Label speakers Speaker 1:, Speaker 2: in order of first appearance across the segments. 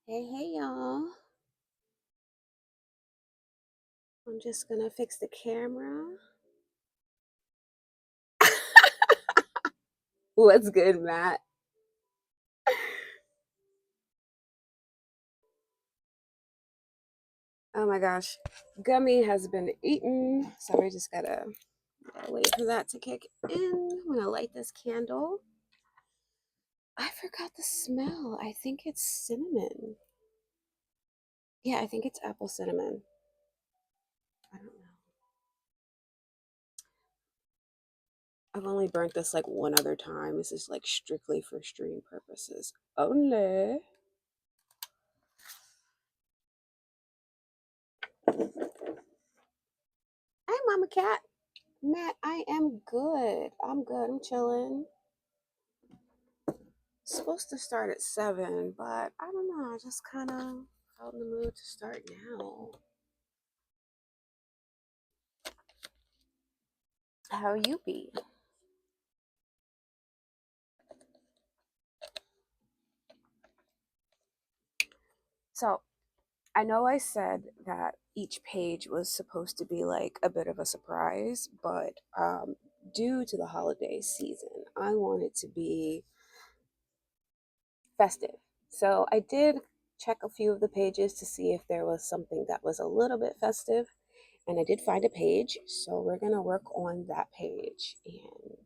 Speaker 1: Hey, y'all. I'm just gonna fix the camera. What's good, Matt? Oh my gosh. Gummy has been eaten, so we just gotta wait for that to kick in. I'm gonna light this candle. I forgot the smell. I think it's cinnamon. Yeah, I think it's apple cinnamon. I don't know. I've only burnt this like one other time. This is like strictly for stream purposes only. Hi, Mama Cat. Matt, I am good. I'm good. I'm chilling. Supposed to start at 7, but I don't know. I just kind of felt in the mood to start now. How you be? So I know I said that each page was supposed to be like a bit of a surprise, but due to the holiday season, I want it to be festive. So I did check a few of the pages to see if there was something that was a little bit festive, and I did find a page. So we're gonna work on that page, and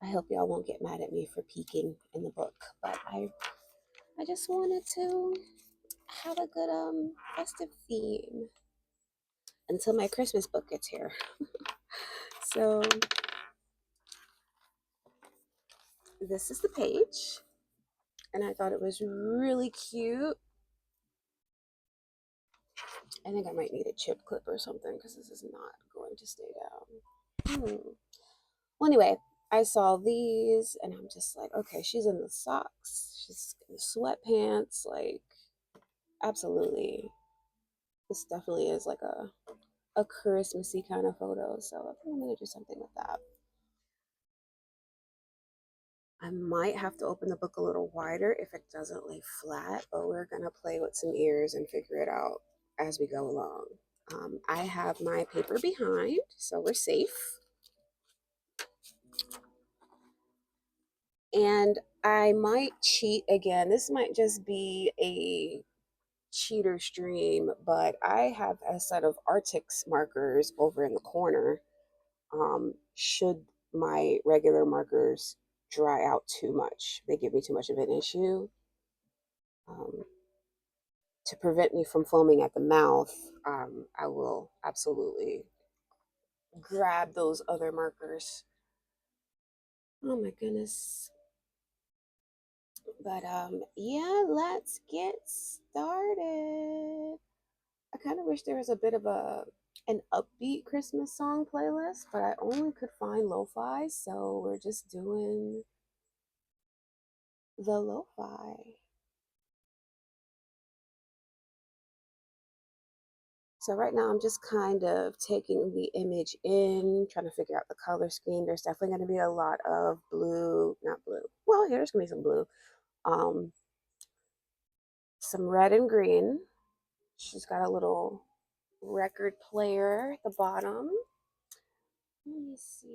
Speaker 1: I hope y'all won't get mad at me for peeking in the book, but I just wanted to have a good festive theme until my Christmas book gets here. So this is the page, and I thought it was really cute. I think I might need a chip clip or something because this is not going to stay down. Well, anyway, I saw these and I'm just like, okay, she's in the socks, she's in the sweatpants, like absolutely. This definitely is like a Christmassy kind of photo. So I think I'm gonna do something with that. I might have to open the book a little wider if it doesn't lay flat, but we're gonna play with some ears and figure it out as we go along. I have my paper behind, so we're safe. And I might cheat again. This might just be a cheater stream, but I have a set of Artix markers over in the corner. Should my regular markers dry out too much, they give me too much of an issue. Um, to prevent me from foaming at the mouth, I will absolutely grab those other markers. Oh my goodness. But yeah, let's get started. I kind of wish there was a bit of an upbeat Christmas song playlist, but I only could find lo-fi, so we're just doing the lo-fi. So right now I'm just kind of taking the image in, trying to figure out the color scheme. There's definitely going to be a lot of blue, not blue. Well, yeah, there's going to be some blue. Um, some red and green. She's got a little record player at the bottom. Let me see.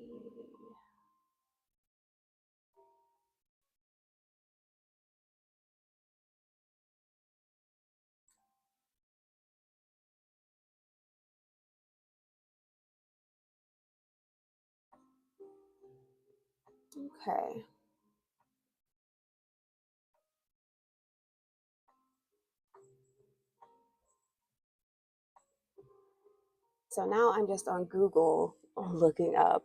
Speaker 1: Okay. So now I'm just on Google looking up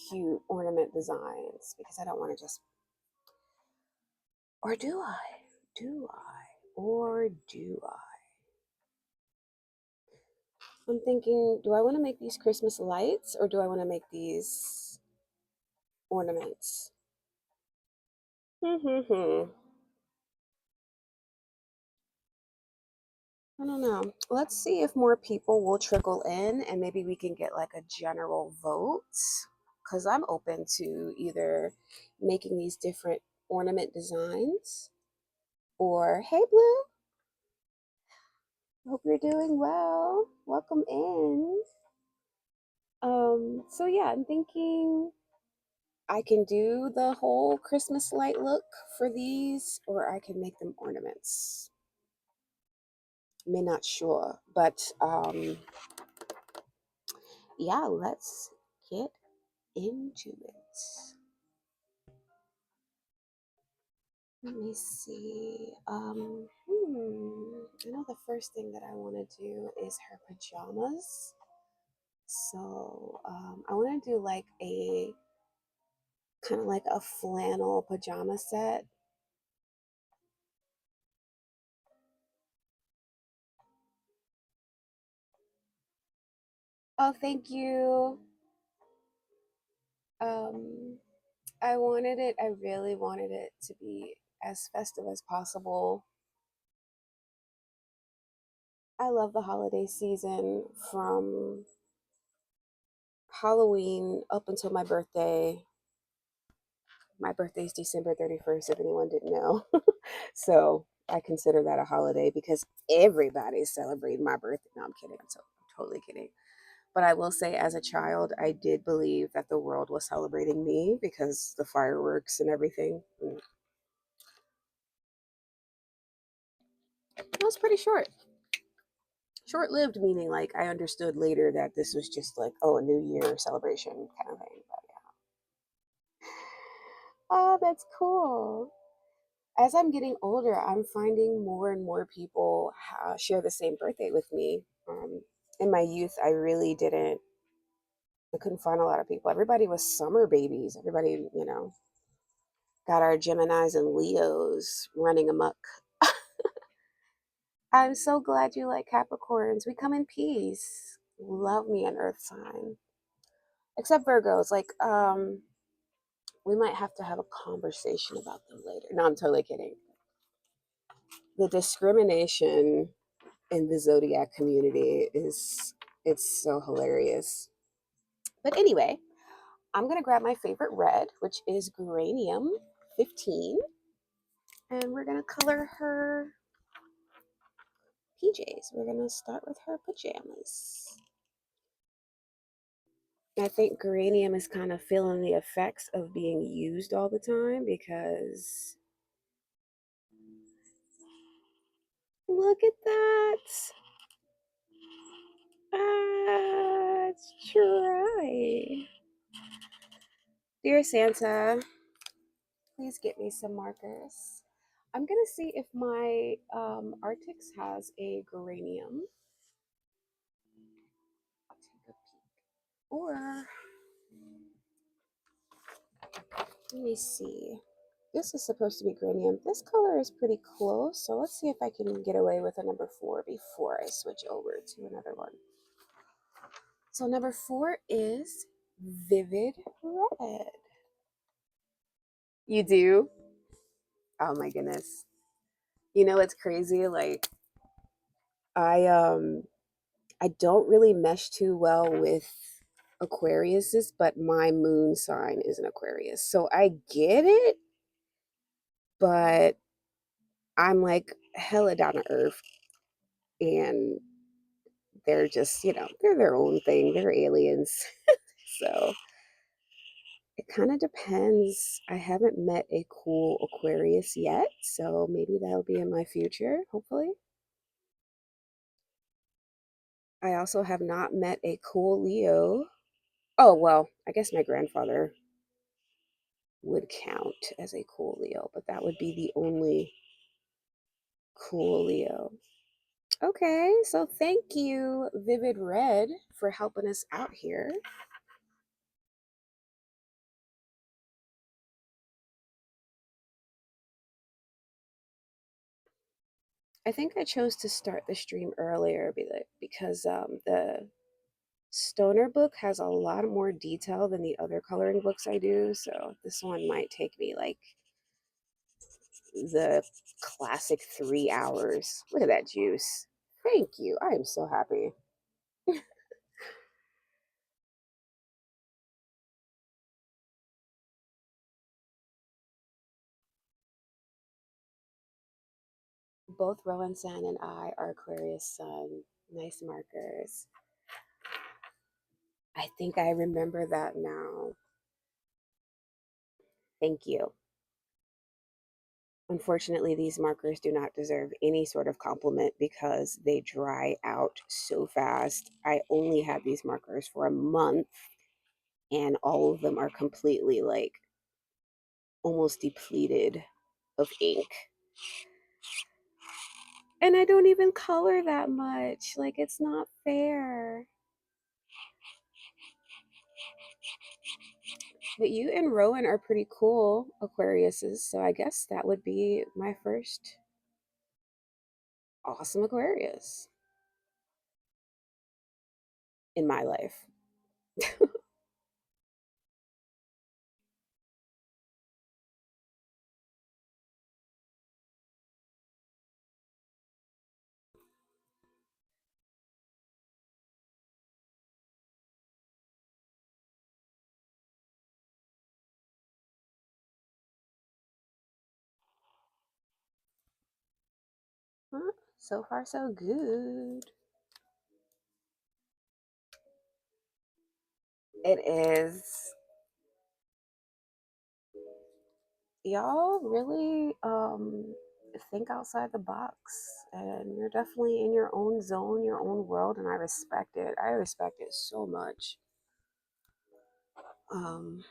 Speaker 1: cute ornament designs because I don't want to just, or do I? Do I? Or do I? I'm thinking, do I want to make these Christmas lights or do I want to make these ornaments? I don't know. Let's see if more people will trickle in and maybe we can get like a general vote. Because I'm open to either making these different ornament designs or, hey, Blue. Hope you're doing well. Welcome in. So yeah, I'm thinking I can do the whole Christmas light look for these, or I can make them ornaments. May not sure, but yeah, let's get into it. Let me see. I know the first thing that I want to do is her pajamas. So I want to do like a kind of like a flannel pajama set. Oh, thank you. Um, I really wanted it to be as festive as possible. I love the holiday season from Halloween up until my birthday. My birthday is December 31st, if anyone didn't know. So I consider that a holiday because everybody's celebrating my birthday. No, I'm kidding. I'm totally kidding. But I will say, as a child, I did believe that the world was celebrating me because the fireworks and everything. It was pretty short lived, meaning like I understood later that this was just like, oh, a new year celebration kind of thing. But yeah. Oh, that's cool. As I'm getting older, I'm finding more and more people share the same birthday with me. In my youth, I couldn't find a lot of people. Everybody was summer babies. Everybody, got our Geminis and Leos running amok. I'm so glad you like Capricorns. We come in peace. Love me an earth sign. Except Virgos. Like, we might have to have a conversation about them later. No, I'm totally kidding. The discrimination in the zodiac community is it's so hilarious. But anyway, I'm gonna grab my favorite red, which is Geranium 15, and we're gonna color her PJs. We're gonna start with her pajamas. I think geranium is kind of feeling the effects of being used all the time because look at that. It's try. Dear Santa, please get me some markers. I'm gonna see if my Arctics has a geranium. I'll take a peek. Or let me see. This is supposed to be geranium. This color is pretty close, so let's see if I can get away with a number 4 before I switch over to another one. So number 4 is vivid red. You do? Oh my goodness. You know it's crazy? Like I I don't really mesh too well with Aquariuses, but my moon sign is an Aquarius. So I get it, but I'm like hella down to earth and they're just, they're their own thing. They're aliens. So it kind of depends. I haven't met a cool Aquarius yet, so maybe that'll be in my future, hopefully. I also have not met a cool Leo. Oh, well, I guess my grandfather would count as a cool Leo, but that would be the only cool Leo. Okay, so thank you, Vivid Red, for helping us out here. I think I chose to start the stream earlier because the Stoner book has a lot more detail than the other coloring books I do, so this one might take me like the classic 3 hours. Look at that juice. Thank you. I am so happy. Both Rowan San and I are Aquarius Sun. Nice markers. I think I remember that now. Thank you. Unfortunately, these markers do not deserve any sort of compliment because they dry out so fast. I only had these markers for a month and all of them are completely like almost depleted of ink. And I don't even color that much. Like, it's not fair. But you and Rowan are pretty cool Aquariuses, so I guess that would be my first awesome Aquarius in my life. Huh? So far, so good. It is. Y'all really think outside the box, and you're definitely in your own zone, your own world, and I respect it. I respect it so much. Um,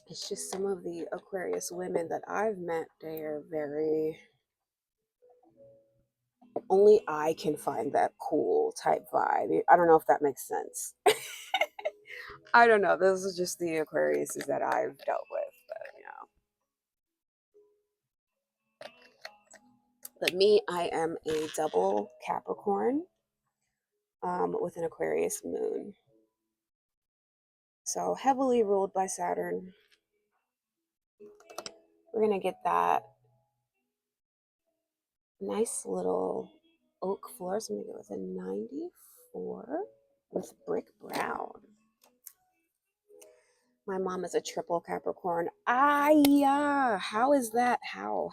Speaker 1: it's just some of the Aquarius women that I've met, they are very, only I can find that cool type vibe. I don't know if that makes sense. I don't know. Those are just the Aquariuses that I've dealt with, but yeah. But me, I am a double Capricorn with an Aquarius moon. So heavily ruled by Saturn. We're going to get that nice little oak floor. So I'm going to go with a 94 with brick brown. My mom is a triple Capricorn. Ah, yeah. How is that? How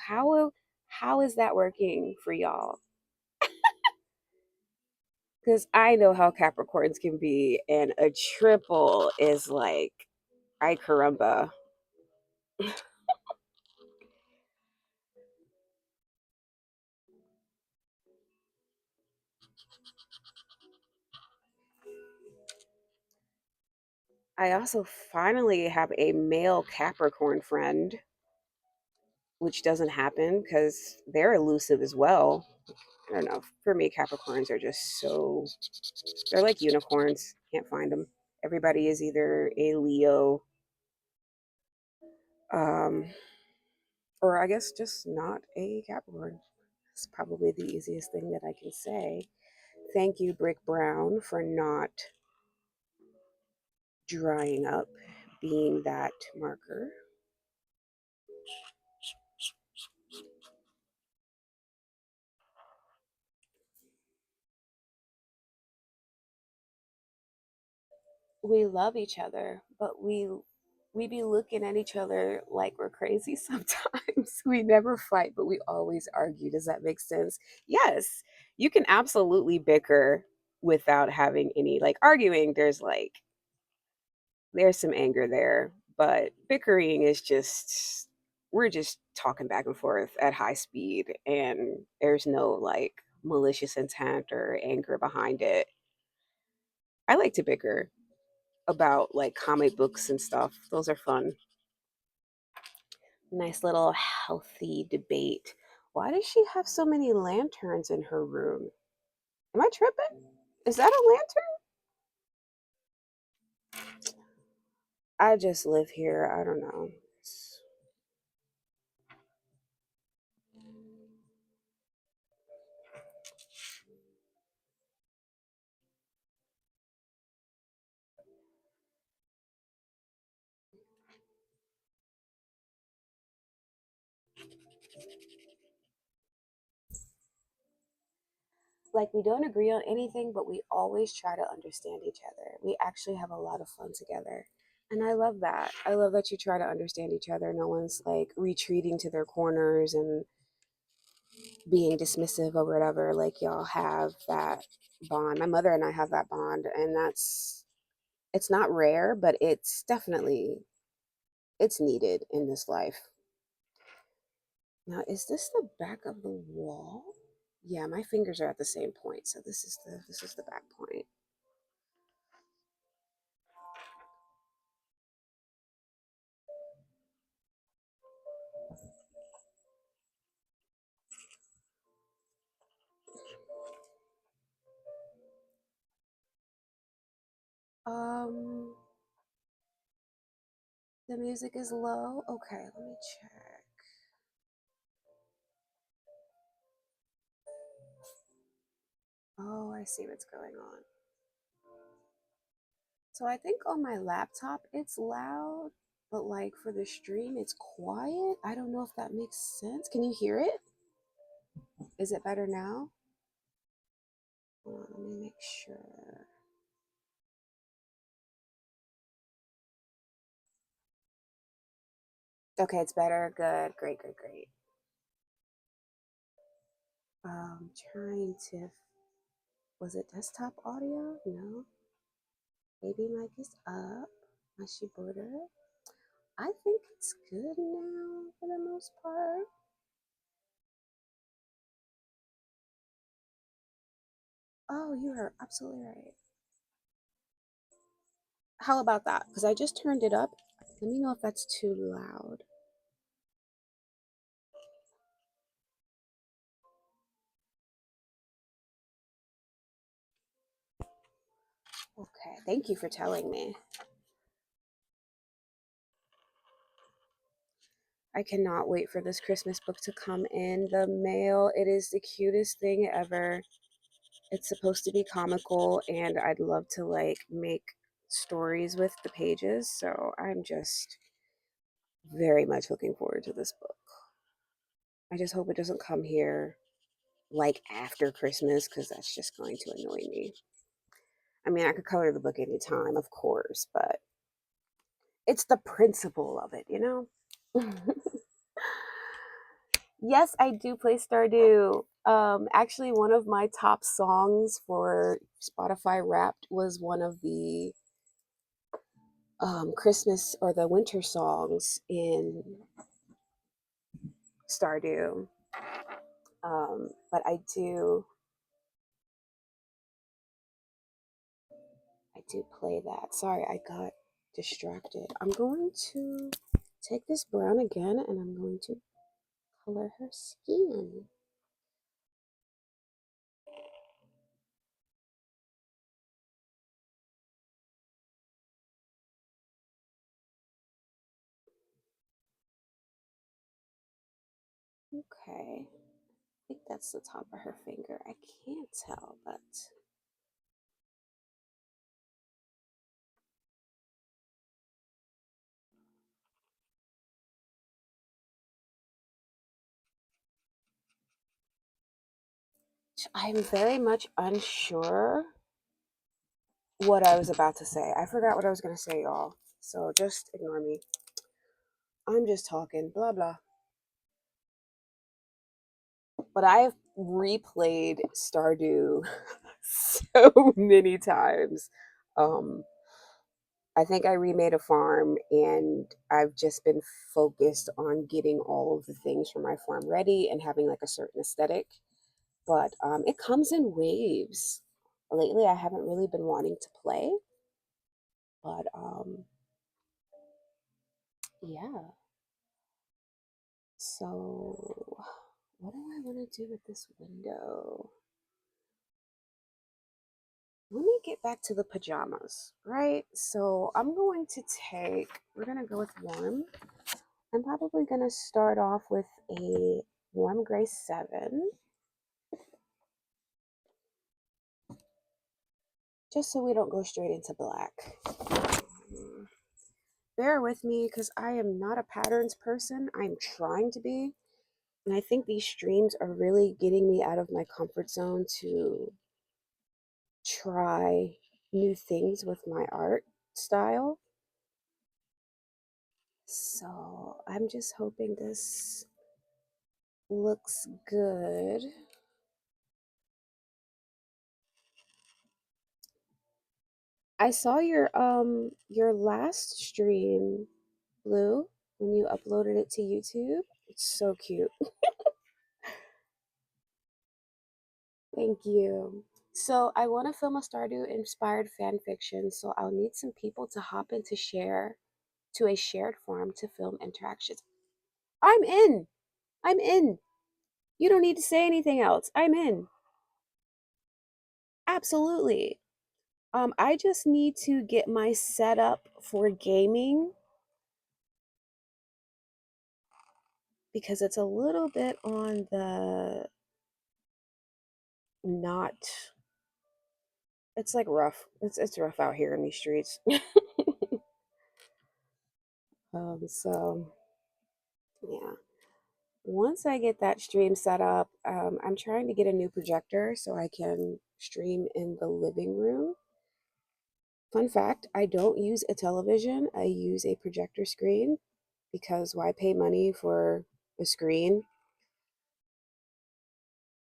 Speaker 1: is that working for y'all? Because I know how Capricorns can be, and a triple is like, I caramba. I also finally have a male Capricorn friend, which doesn't happen because they're elusive as well. I don't know. For me, Capricorns are just so, they're like unicorns. Can't find them. Everybody is either a Leo, um, or I guess just not a Capricorn. It's probably the easiest thing that I can say. Thank you, Brick Brown, for not drying up, being that marker. We love each other, but we be looking at each other like we're crazy sometimes. We never fight, but we always argue. Does that make sense? Yes, you can absolutely bicker without having any like arguing. There's some anger there, but bickering is just we're just talking back and forth at high speed and there's no like malicious intent or anger behind it. I like to bicker about like comic books and stuff. Those are fun. Nice little healthy debate. Why does she have so many lanterns in her room? Am I tripping? Is that a lantern? I just live here. I don't know. Like, we don't agree on anything, but we always try to understand each other. We actually have a lot of fun together. And I love that. I love that you try to understand each other. No one's like retreating to their corners and being dismissive or whatever. Like y'all have that bond. My mother and I have that bond, and it's not rare, but it's definitely it's needed in this life. Now, is this the back of the wall? Yeah, my fingers are at the same point, so this is the back point. Um, the music is low. Okay, let me check. Oh, I see what's going on. So I think on my laptop it's loud, but like for the stream it's quiet. I don't know if that makes sense. Can you hear it? Is it better now? Hold on, let me make sure. Okay, it's better. Good. Great, great, great. Trying to, was it desktop audio? No. Baby mic is up. Mushy border. I think it's good now for the most part. Oh, you are absolutely right. How about that? Because I just turned it up. Let me know if that's too loud. Okay, thank you for telling me. I cannot wait for this Christmas book to come in the mail. It is the cutest thing ever. It's supposed to be comical, and I'd love to like make stories with the pages. So I'm just very much looking forward to this book. I just hope it doesn't come here like after Christmas because that's just going to annoy me. I mean, I could color the book anytime, of course, but it's the principle of it, you know? Yes, I do play Stardew. Actually, one of my top songs for Spotify Wrapped was one of the Christmas or the winter songs in Stardew. But I do play that. Sorry, I got distracted. I'm going to take this brown again and I'm going to color her skin. Okay. I think that's the top of her finger. I can't tell, but I'm very much unsure what I was about to say. I forgot what I was going to say, y'all. So just ignore me. I'm just talking, blah, blah. But I have replayed Stardew so many times. Um, I think I remade a farm and I've just been focused on getting all of the things for my farm ready and having like a certain aesthetic. But it comes in waves. Lately, I haven't really been wanting to play, but yeah. So, what do I want to do with this window? Let me get back to the pajamas, right? So, we're going to go with warm. I'm probably going to start off with a warm gray 7, just so we don't go straight into black. Mm, Bear with me because I am not a patterns person. I'm trying to be. And I think these streams are really getting me out of my comfort zone to try new things with my art style. So I'm just hoping this looks good. I saw your last stream, Blue, when you uploaded it to YouTube. It's so cute. Thank you. So I want to film a Stardew inspired fan fiction, so I'll need some people to hop in to a shared forum to film interactions. I'm in. I'm in. You don't need to say anything else. I'm in. Absolutely. I just need to get my setup for gaming because it's a little bit on the not it's like rough. It's rough out here in these streets. So yeah. Once I get that stream set up, I'm trying to get a new projector so I can stream in the living room. Fun fact, I don't use a television, I use a projector screen because why pay money for a screen?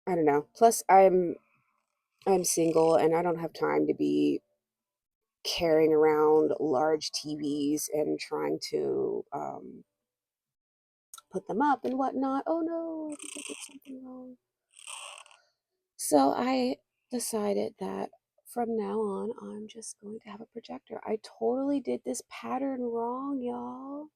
Speaker 1: I don't know. Plus I'm single and I don't have time to be carrying around large TVs and trying to put them up and whatnot. Oh no, I think I did something wrong. So I decided that from now on, I'm just going to have a projector. I totally did this pattern wrong, y'all.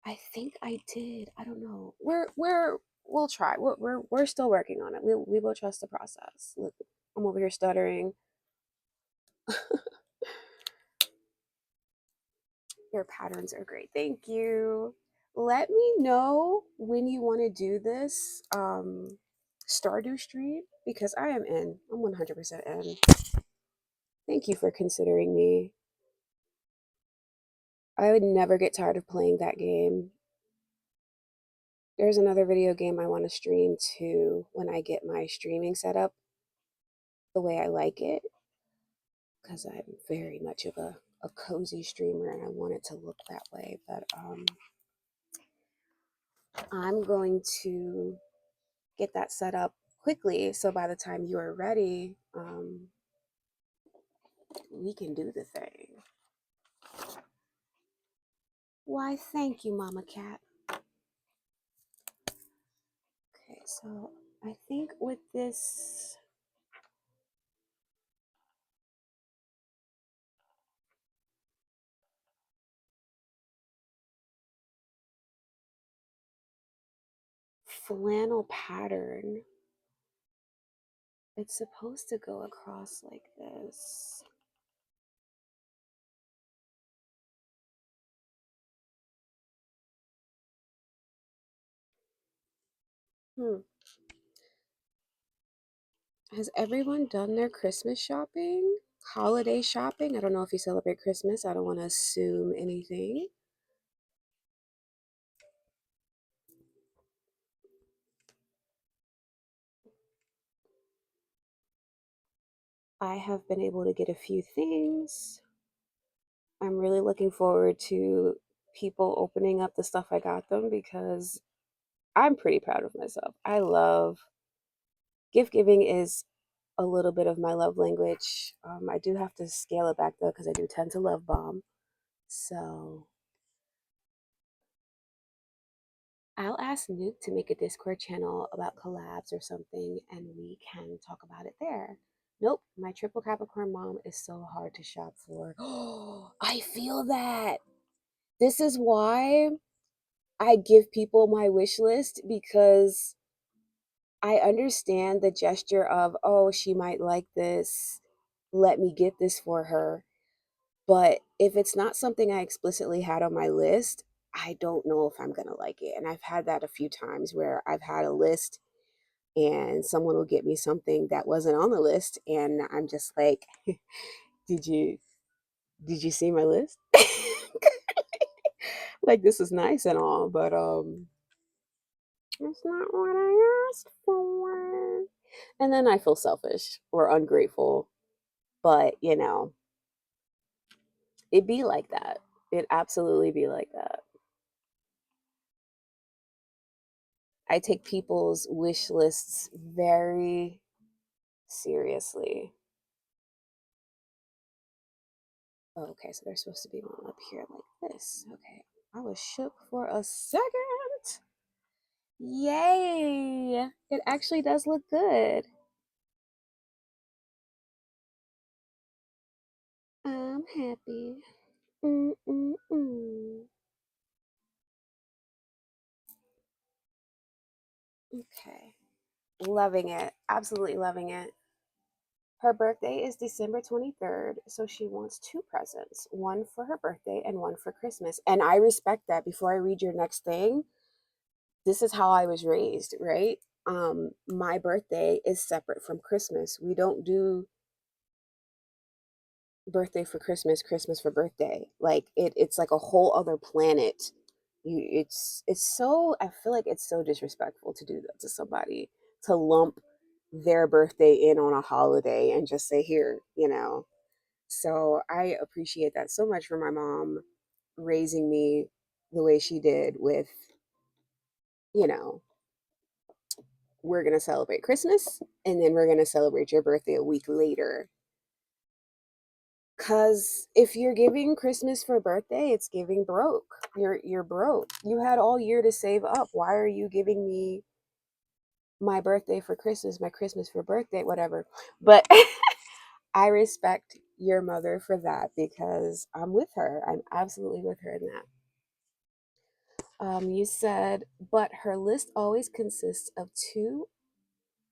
Speaker 1: I think I did. I don't know. We'll try. We're still working on it. We will trust the process. Look, I'm over here stuttering. Your patterns are great. Thank you. Let me know when you want to do this Stardew stream because I am in. I'm 100% in. Thank you for considering me. I would never get tired of playing that game. There's another video game I want to stream too when I get my streaming set up the way I like it because I'm very much of a cozy streamer and I want it to look that way. But I'm going to get that set up quickly so by the time you are ready, we can do the thing. Why, thank you, Mama Cat. Okay, so I think with this flannel pattern, it's supposed to go across like this. Hmm. Has everyone done their Christmas shopping? Holiday shopping? I don't know if you celebrate Christmas. I don't want to assume anything. I have been able to get a few things. I'm really looking forward to people opening up the stuff I got them because I'm pretty proud of myself. I love gift giving is a little bit of my love language. I do have to scale it back though because I do tend to love bomb. So I'll ask Nuke to make a Discord channel about collabs or something and we can talk about it there. Nope, my triple Capricorn mom is so hard to shop for. Oh, I feel that. This is why I give people my wish list because I understand the gesture of, oh, she might like this. Let me get this for her. But if it's not something I explicitly had on my list, I don't know if I'm going to like it. And I've had that a few times where I've had a list and someone will get me something that wasn't on the list and I'm just like, did you did you see my list? Like this is nice and all, but it's not what I asked for. And then I feel selfish or ungrateful. But, it be like that. It absolutely be like that. I take people's wish lists very seriously. Okay, so there's supposed to be one up here like this. Okay, I was shook for a second. Yay! It actually does look good. I'm happy. Mm-mm-mm. Okay. Loving it. Absolutely loving it. Her birthday is December 23rd, so she wants two presents, one for her birthday and one for Christmas. And I respect that. Before I read your next thing, this is how I was raised, right? My birthday is separate from Christmas. We don't do birthday for Christmas, Christmas for birthday. Like it's like a whole other planet. It's so, I feel like it's so disrespectful to do that to somebody, to lump their birthday in on a holiday and just say here, you know. So I appreciate that so much for my mom raising me the way she did with, you know, we're going to celebrate Christmas and then we're going to celebrate your birthday a week later. Cause if you're giving Christmas for birthday, it's giving broke. You're broke. You had all year to save up. Why are you giving me my birthday for Christmas, my Christmas for birthday, whatever? But I respect your mother for that because I'm with her. I'm absolutely with her in that. You said, but her list always consists of 2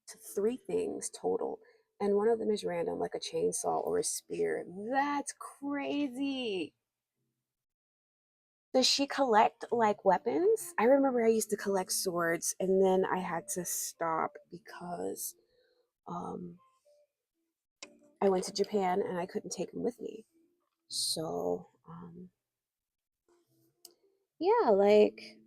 Speaker 1: to 3 things total. And one of them is random, like a chainsaw or a spear. That's crazy. Does she collect like weapons? I remember I used to collect swords and then I had to stop because um, I went to Japan and I couldn't take them with me. So, yeah, like,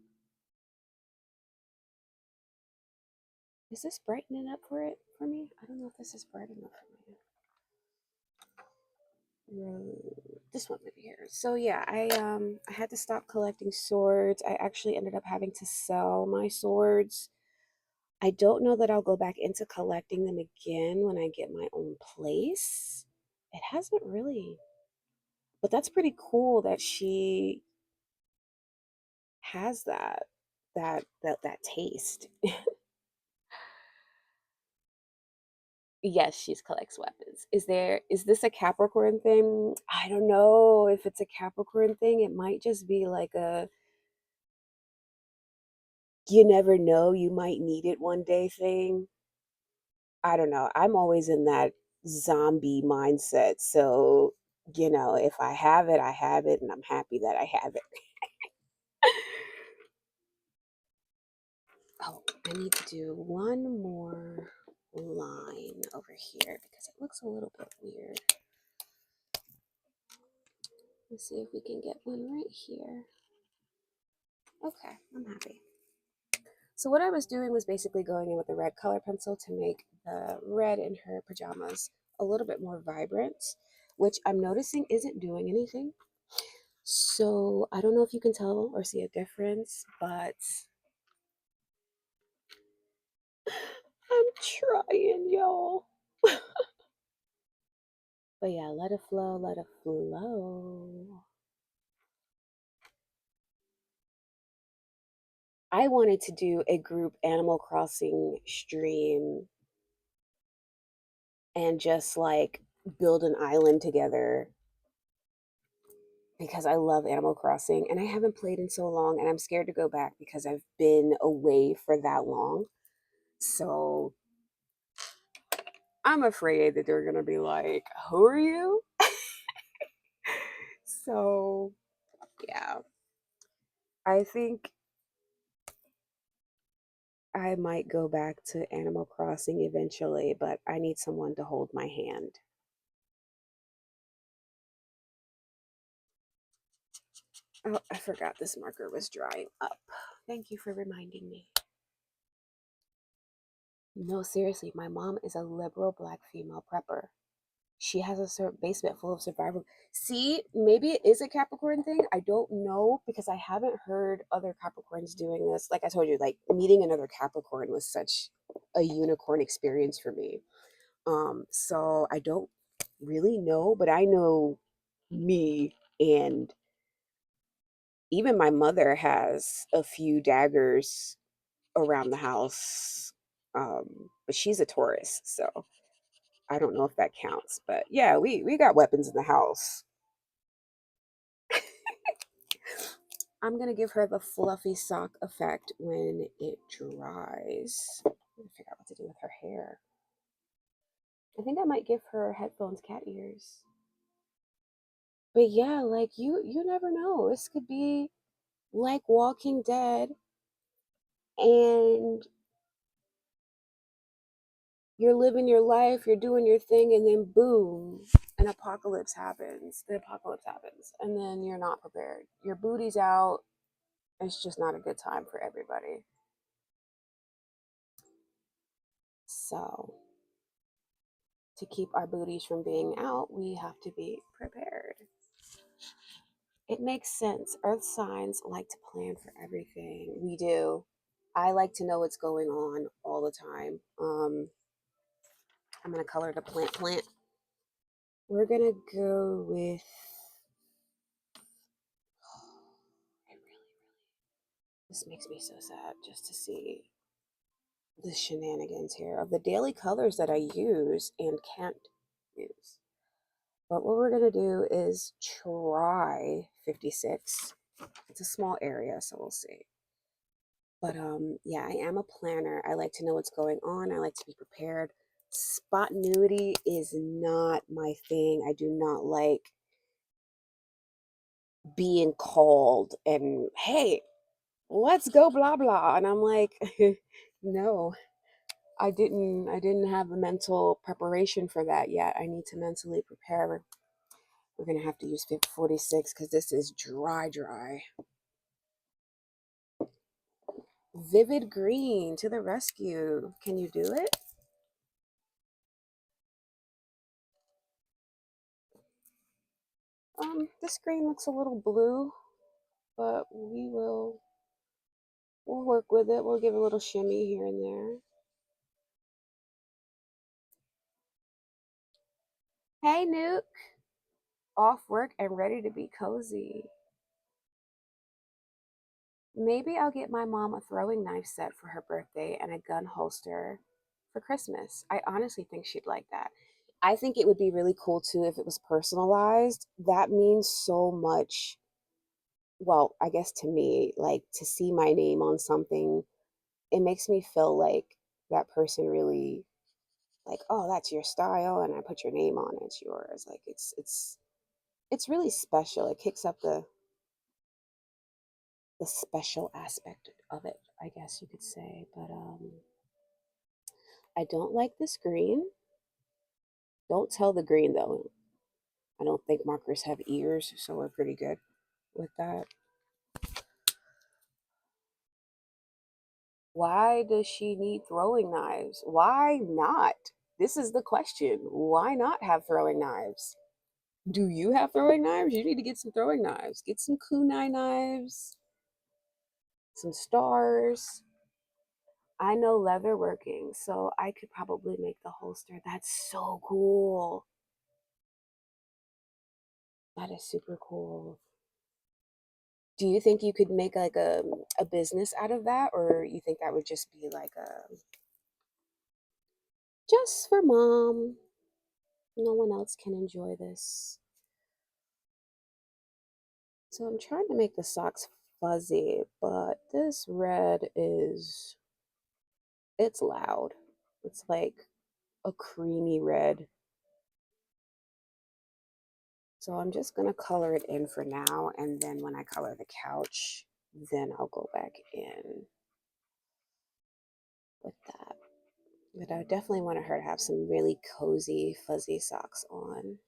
Speaker 1: is this brightening up for it for me? I don't know if this is bright enough for me. This one maybe here. So yeah, I had to stop collecting swords. I actually ended up having to sell my swords. I don't know that I'll go back into collecting them again when I get my own place. It hasn't really, but that's pretty cool that she has that taste. Yes, she collects weapons. Is this a Capricorn thing? I don't know if it's a Capricorn thing. It might just be like a you never know, you might need it one day thing. I don't know. I'm always in that zombie mindset. So, if I have it, I have it, and I'm happy that I have it. Oh, I need to do one more line over here because it looks a little bit weird. Let's see if we can get one right here. Okay, I'm happy. So what I was doing was basically going in with a red color pencil to make the red in her pajamas a little bit more vibrant, which I'm noticing isn't doing anything. So I don't know if you can tell or see a difference, but I'm trying, y'all. But yeah, let it flow, let it flow. I wanted to do a group Animal Crossing stream and just like build an island together because I love Animal Crossing and I haven't played in so long and I'm scared to go back because I've been away for that long. So I'm afraid that they're going to be like, who are you? So yeah, I think I might go back to Animal Crossing eventually, but I need someone to hold my hand. Oh, I forgot this marker was drying up. Thank you for reminding me. No, seriously, my mom is a liberal black female prepper. She has a basement full of survival. See, maybe it is a Capricorn thing. I don't know because I haven't heard other Capricorns doing this. Like I told you, like meeting another Capricorn was such a unicorn experience for me. So I don't really know, but I know me, and even my mother has a few daggers around the house. But she's a Taurus, so I don't know if that counts. But yeah, we got weapons in the house. I'm gonna give her the fluffy sock effect when it dries. I'm gonna figure out what to do with her hair. I think I might give her headphones, cat ears. But yeah, like you never know. This could be like Walking Dead, and you're living your life, you're doing your thing, and then boom, an apocalypse happens. The apocalypse happens, and then you're not prepared. Your booty's out. It's just not a good time for everybody. So, to keep our booties from being out, we have to be prepared. It makes sense. Earth signs like to plan for everything. We do. I like to know what's going on all the time. I'm gonna color the plant. We're gonna go with. This makes me so sad just to see the shenanigans here of the daily colors that I use and can't use. But what we're gonna do is try 56. It's a small area, so we'll see. But yeah, I am a planner. I like to know what's going on. I like to be prepared. Spontaneity is not my thing. I do not like being called and hey, let's go blah blah. And I'm like, no, I didn't have the mental preparation for that yet. I need to mentally prepare. We're gonna have to use 46 because this is dry. Vivid green to the rescue. Can you do it? The screen looks a little blue, but we'll work with it. We'll give a little shimmy here and there. Hey, Nuke, off work and ready to be cozy. Maybe I'll get my mom a throwing knife set for her birthday and a gun holster for Christmas. I honestly think she'd like that. I think it would be really cool too if it was personalized. That means so much. Well, I guess to me, like to see my name on something, it makes me feel like that person really like, oh, that's your style, and I put your name on it, it's yours. Like it's really special. It kicks up the special aspect of it, I guess you could say. But I don't like this green. Don't tell the green though. I don't think markers have ears, so we're pretty good with that. Why does she need throwing knives? Why not? This is the question. Why not have throwing knives? Do you have throwing knives? You need to get some throwing knives. Get some kunai knives, some stars. I know leather working, so I could probably make the holster. That's so cool. That is super cool. Do you think you could make like a business out of that, or you think that would just be like a just for mom? No one else can enjoy this. So I'm trying to make the socks fuzzy, but this red is it's loud. It's like a creamy red. So I'm just gonna color it in for now, and then when I color the couch, then I'll go back in with that. But I definitely wanted her to have some really cozy, fuzzy socks on.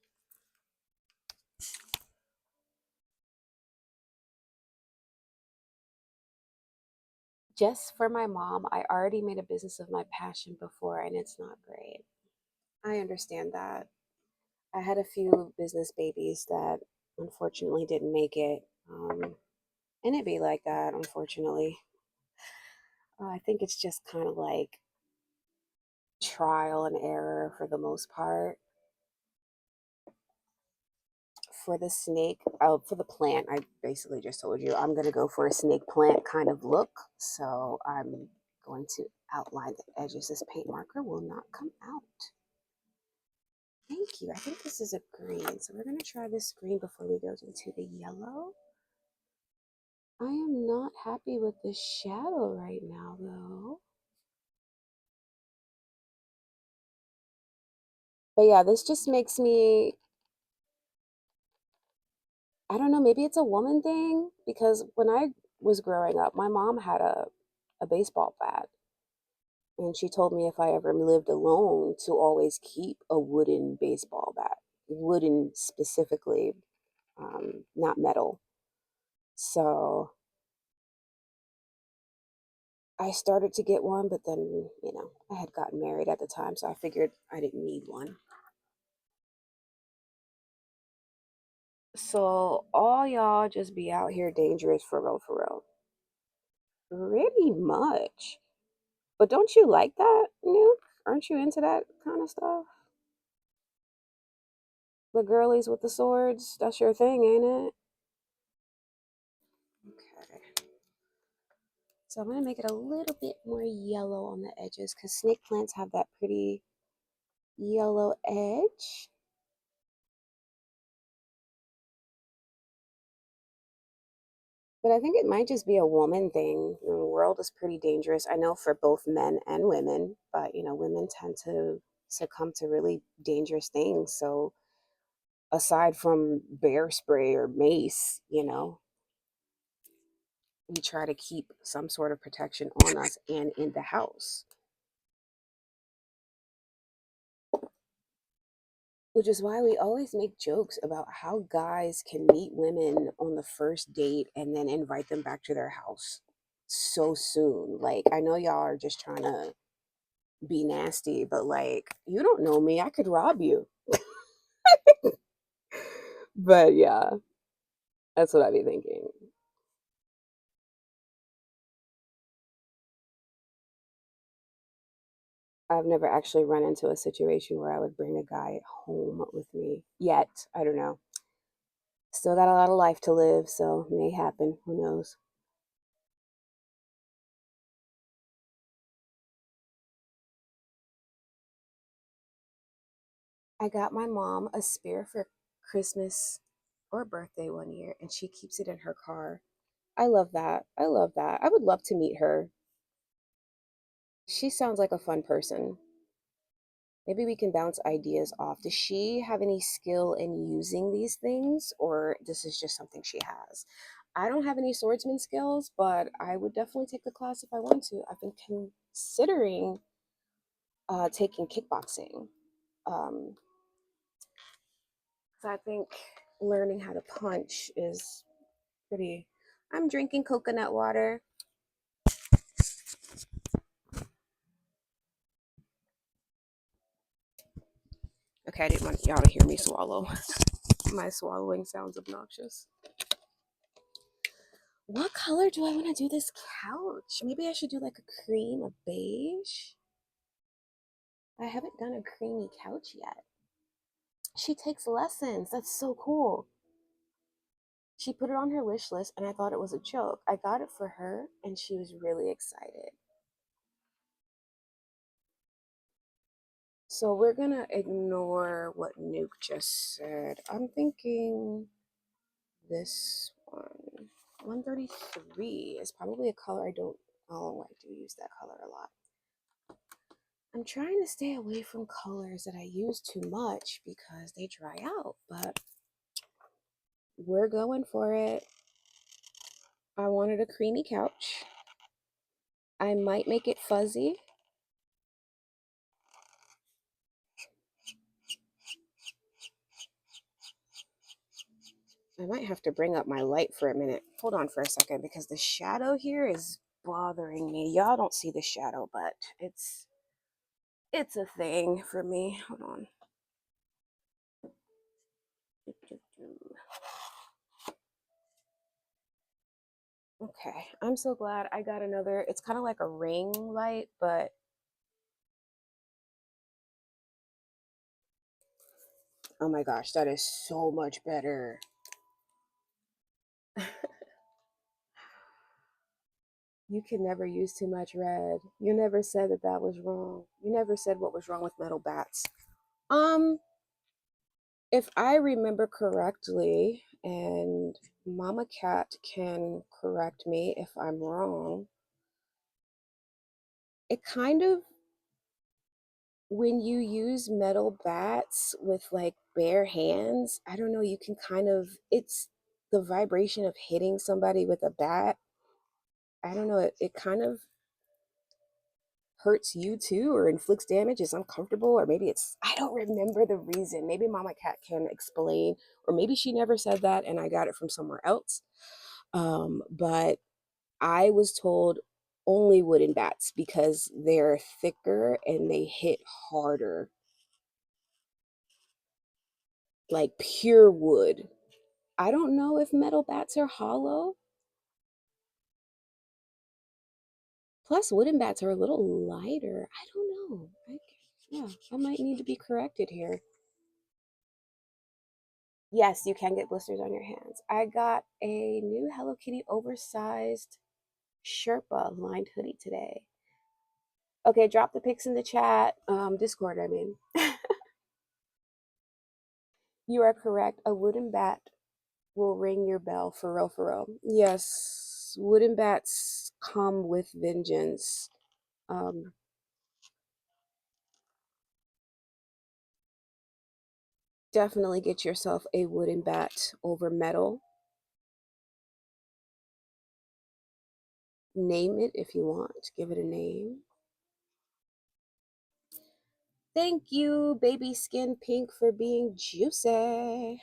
Speaker 1: Just for my mom, I already made a business of my passion before, and it's not great. I understand that. I had a few business babies that unfortunately didn't make it. And it'd be like that, unfortunately. I think it's just kind of like trial and error for the most part. For the snake, for the plant, I basically just told you I'm going to go for a snake plant kind of look. So I'm going to outline the edges. This paint marker will not come out. Thank you. I think this is a green. So we're going to try this green before we go into the yellow. I am not happy with the shadow right now, though. But yeah, this just makes me, I don't know, maybe it's a woman thing because when I was growing up, my mom had a baseball bat. And she told me if I ever lived alone to always keep a wooden baseball bat, wooden specifically, not metal. So I started to get one, but then, I had gotten married at the time, so I figured I didn't need one. So all y'all just be out here dangerous for real, for real. Pretty much. But don't you like that, Nuke? Aren't you into that kind of stuff? The girlies with the swords, that's your thing, ain't it? Okay. So I'm going to make it a little bit more yellow on the edges because snake plants have that pretty yellow edge. But I think it might just be a woman thing. The world is pretty dangerous. I know for both men and women, but women tend to succumb to really dangerous things. So aside from bear spray or mace, we try to keep some sort of protection on us and in the house. Which is why we always make jokes about how guys can meet women on the first date and then invite them back to their house so soon. Like, I know y'all are just trying to be nasty, but like, you don't know me. I could rob you. But yeah, that's what I be thinking. I've never actually run into a situation where I would bring a guy home with me yet. I don't know. Still got a lot of life to live, so may happen. Who knows? I got my mom a spear for Christmas or birthday one year, and she keeps it in her car. I love that. I love that. I would love to meet her. She sounds like a fun person. Maybe we can bounce ideas off. Does she have any skill in using these things, or this is just something she has? I don't have any swordsman skills, but I would definitely take the class if I want to. I've been considering taking kickboxing. Um, so I think learning how to punch is pretty. I'm drinking coconut water. Okay, I didn't want y'all to hear me swallow. My swallowing sounds obnoxious. What color do I want to do this couch? Maybe I should do like a cream, a beige. I haven't done a creamy couch yet. She takes lessons. That's so cool. She put it on her wish list and I thought it was a joke. I got it for her and she was really excited. So we're gonna ignore what Nuke just said. I'm thinking this one. 133 is probably a color I don't. Oh, I do use that color a lot. I'm trying to stay away from colors that I use too much because they dry out, but we're going for it. I wanted a creamy couch. I might make it fuzzy. I might have to bring up my light for a minute. Hold on for a second because the shadow here is bothering me. Y'all don't see the shadow, but it's a thing for me. Hold on. Okay, I'm so glad I got another. It's kind of like a ring light, but oh my gosh, that is so much better. You can never use too much red. You never said that that was wrong. You never said what was wrong with metal bats. Um, if I remember correctly, and Mama Cat can correct me if I'm wrong, it kind of, when you use metal bats with like bare hands, I don't know, you can kind of, it's the vibration of hitting somebody with a bat. I don't know, it kind of hurts you too or inflicts damage, is uncomfortable, or maybe it's, I don't remember the reason. Maybe Mama Cat can explain, or maybe she never said that and I got it from somewhere else. But I was told only wooden bats because they're thicker and they hit harder, like pure wood. I don't know if metal bats are hollow. Plus, wooden bats are a little lighter. I don't know. Yeah, I might need to be corrected here. Yes, you can get blisters on your hands. I got a new Hello Kitty oversized Sherpa lined hoodie today. Okay, drop the pics in the chat. Discord, I mean. You are correct. A wooden bat will ring your bell for real, for real. Yes, wooden bats come with vengeance. Um, Definitely get yourself a wooden bat over metal. Name it if you want. Give it a name. Thank you, Baby Skin Pink, for being juicy.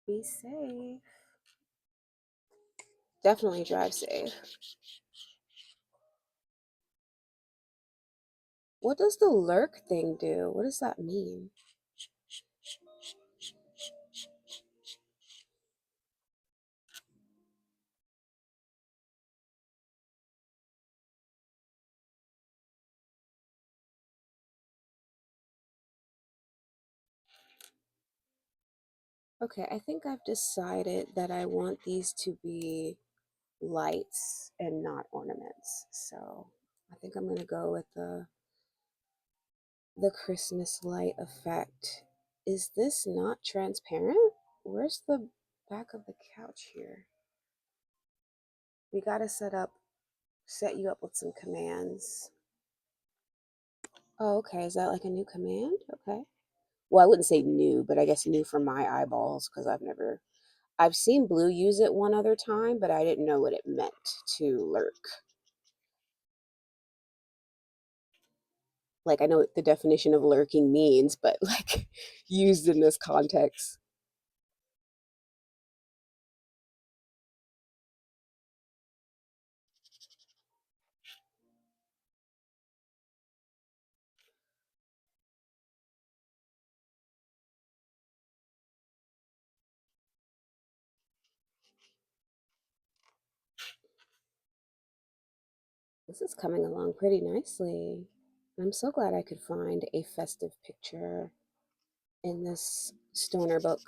Speaker 1: Be safe. Definitely drive safe. What does the lurk thing do? What does that mean? Okay, I think I've decided that I want these to be lights and not ornaments. So I think I'm gonna go with the Christmas light effect. Is this not transparent? Where's the back of the couch here? We gotta set you up with some commands. Oh, okay. Is that like a new command? Okay. Well, I wouldn't say new, but I guess new for my eyeballs because I've seen Blue use it one other time, but I didn't know what it meant to lurk. Like I know what the definition of lurking means, but like used in this context. This is coming along pretty nicely. I'm so glad I could find a festive picture in this stoner book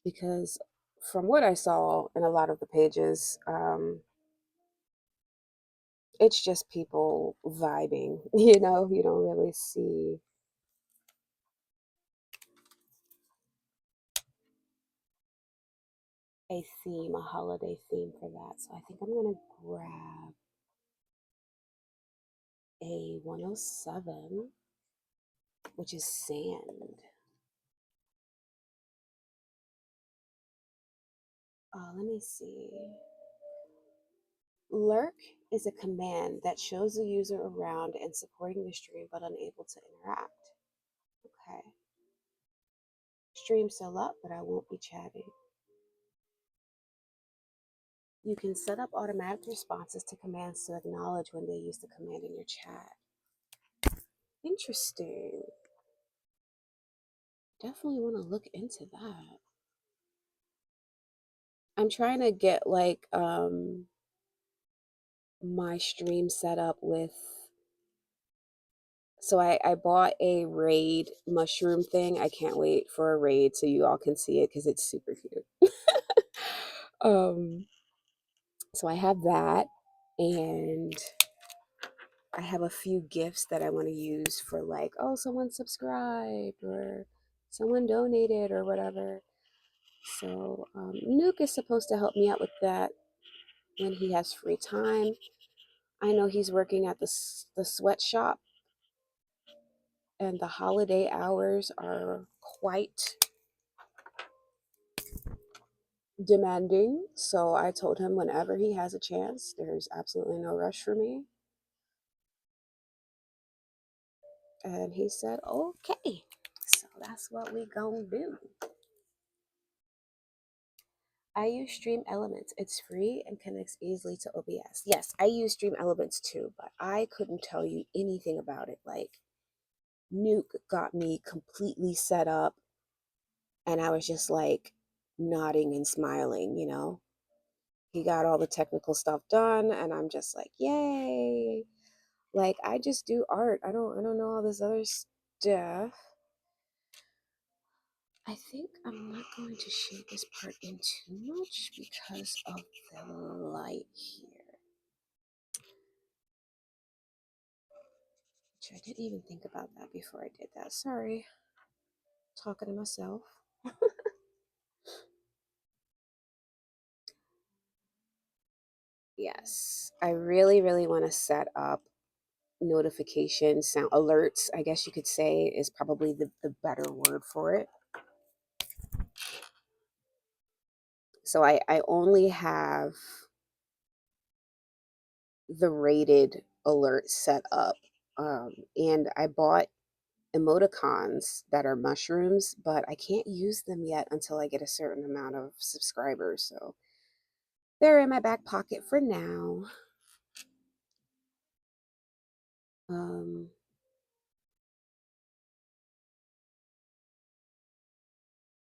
Speaker 1: because from what I saw in a lot of the pages, it's just people vibing. You don't really see a theme, a holiday theme for that. So I think I'm gonna grab a 107, which is sand. Let me see. Lurk is a command that shows the user around and supporting the stream but unable to interact. Okay. Stream still up, but I won't be chatting. You can set up automatic responses to commands to acknowledge when they use the command in your chat. Interesting. Definitely want to look into that. I'm trying to get like my stream set up with, so I bought a raid mushroom thing. I can't wait for a raid so you all can see it because it's super cute. um so I have that, and I have a few gifts that I want to use for, like, oh, someone subscribed or someone donated or whatever. So Nuke is supposed to help me out with that when he has free time. I know he's working at the sweatshop, and the holiday hours are quite demanding. So I told him whenever he has a chance, there's absolutely no rush for me. And he said, okay. So that's what we gonna do. I use Stream Elements. It's free and connects easily to OBS. Yes, I use Stream Elements too, but I couldn't tell you anything about it. Like, Nuke got me completely set up, and I was just like nodding and smiling, you know? He got all the technical stuff done, and I'm just like, yay. Like, I just do art. I don't know all this other stuff. I think I'm not going to shade this part in too much because of the light here. Which I didn't even think about that before I did that. Sorry. Talking to myself. Yes. I really, really want to set up notifications, sound alerts, I guess you could say, is probably the better word for it. So I only have the rated alert set up. And I bought emoticons that are mushrooms, but I can't use them yet until I get a certain amount of subscribers. So they're in my back pocket for now. Um,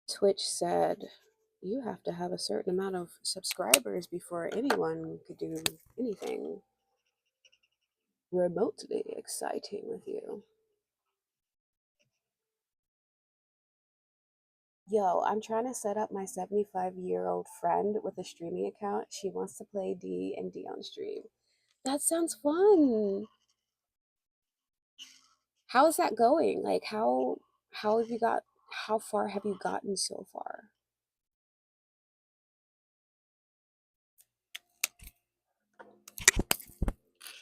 Speaker 1: Twitch said you have to have a certain amount of subscribers before anyone could do anything remotely exciting with you. Yo, I'm trying to set up my 75-year-old friend with a streaming account. She wants to play D&D on stream. That sounds fun. How is that going? Like, how have you got, how far have you gotten so far?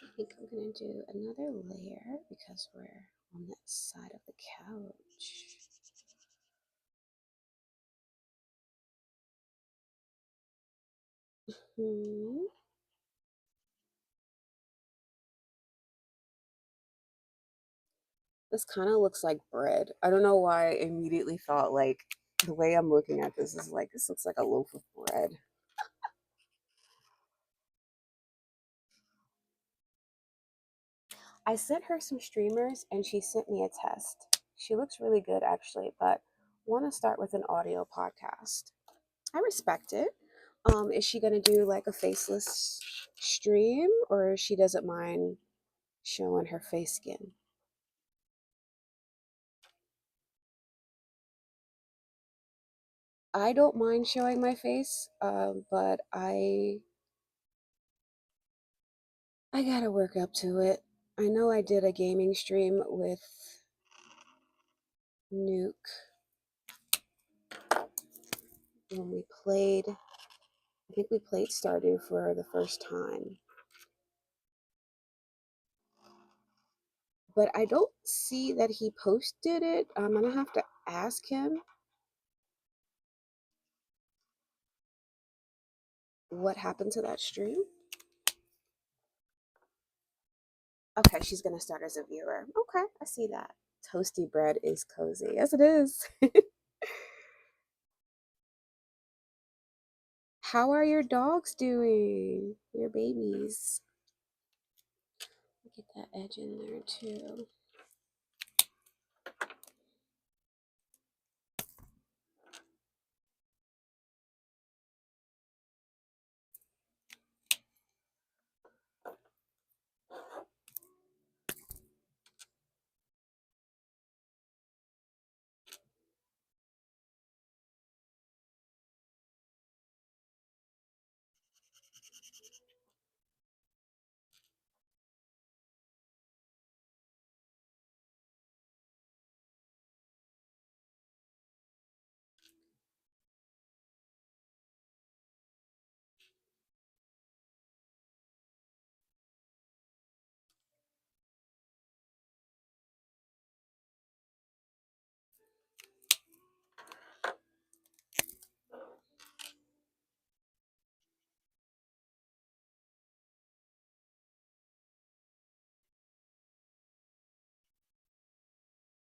Speaker 1: I think I'm gonna do another layer because we're on that side of the couch. Hmm. This kind of looks like bread. I don't know why I immediately thought, like, the way I'm looking at this is like, this looks like a loaf of bread. I sent her some streamers and she sent me a test. She looks really good actually, but want to start with an audio podcast. I respect it. Is she gonna do like a faceless stream, or she doesn't mind showing her face skin? I don't mind showing my face, but I gotta work up to it. I know I did a gaming stream with Nuke when we played. I think we played Stardew for the first time. But I don't see that he posted it. I'm gonna have to ask him what happened to that stream. Okay, she's gonna start as a viewer. Okay, I see that. Toasty bread is cozy. Yes, it is. How are your dogs doing? Your babies. Get that edge in there too.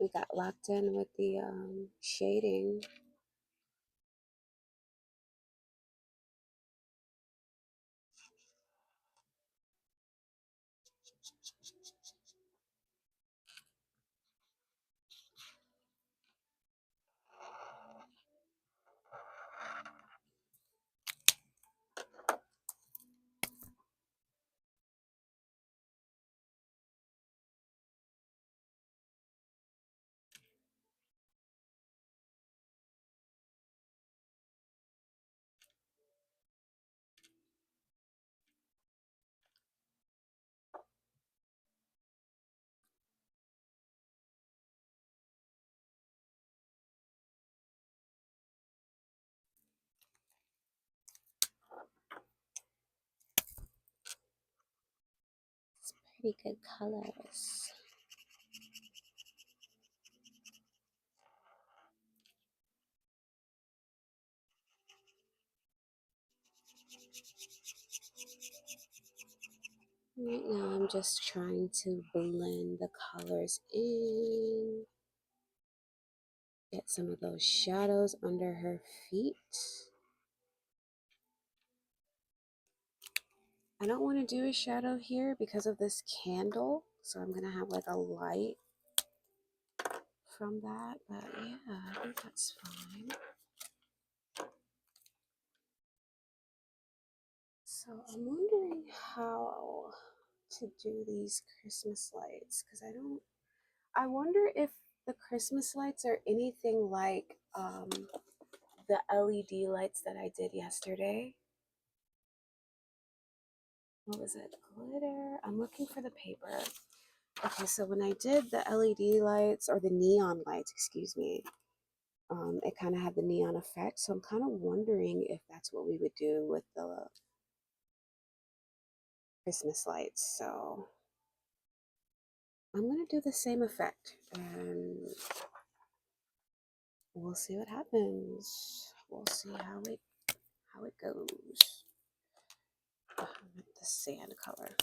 Speaker 1: We got locked in with the shading. It's pretty good colors. Right now I'm just trying to blend the colors in. Get some of those shadows under her feet. I don't want to do a shadow here because of this candle. So I'm going to have like a light from that. But yeah, I think that's fine. So I'm wondering how to do these Christmas lights because I wonder if the Christmas lights are anything like the LED lights that I did yesterday. What was it? Glitter. I'm looking for the paper. Okay, so when I did the LED lights or the neon lights, excuse me, it kind of had the neon effect. So I'm kind of wondering if that's what we would do with the Christmas lights. So I'm gonna do the same effect and we'll see what happens. We'll see how it goes. The sand color.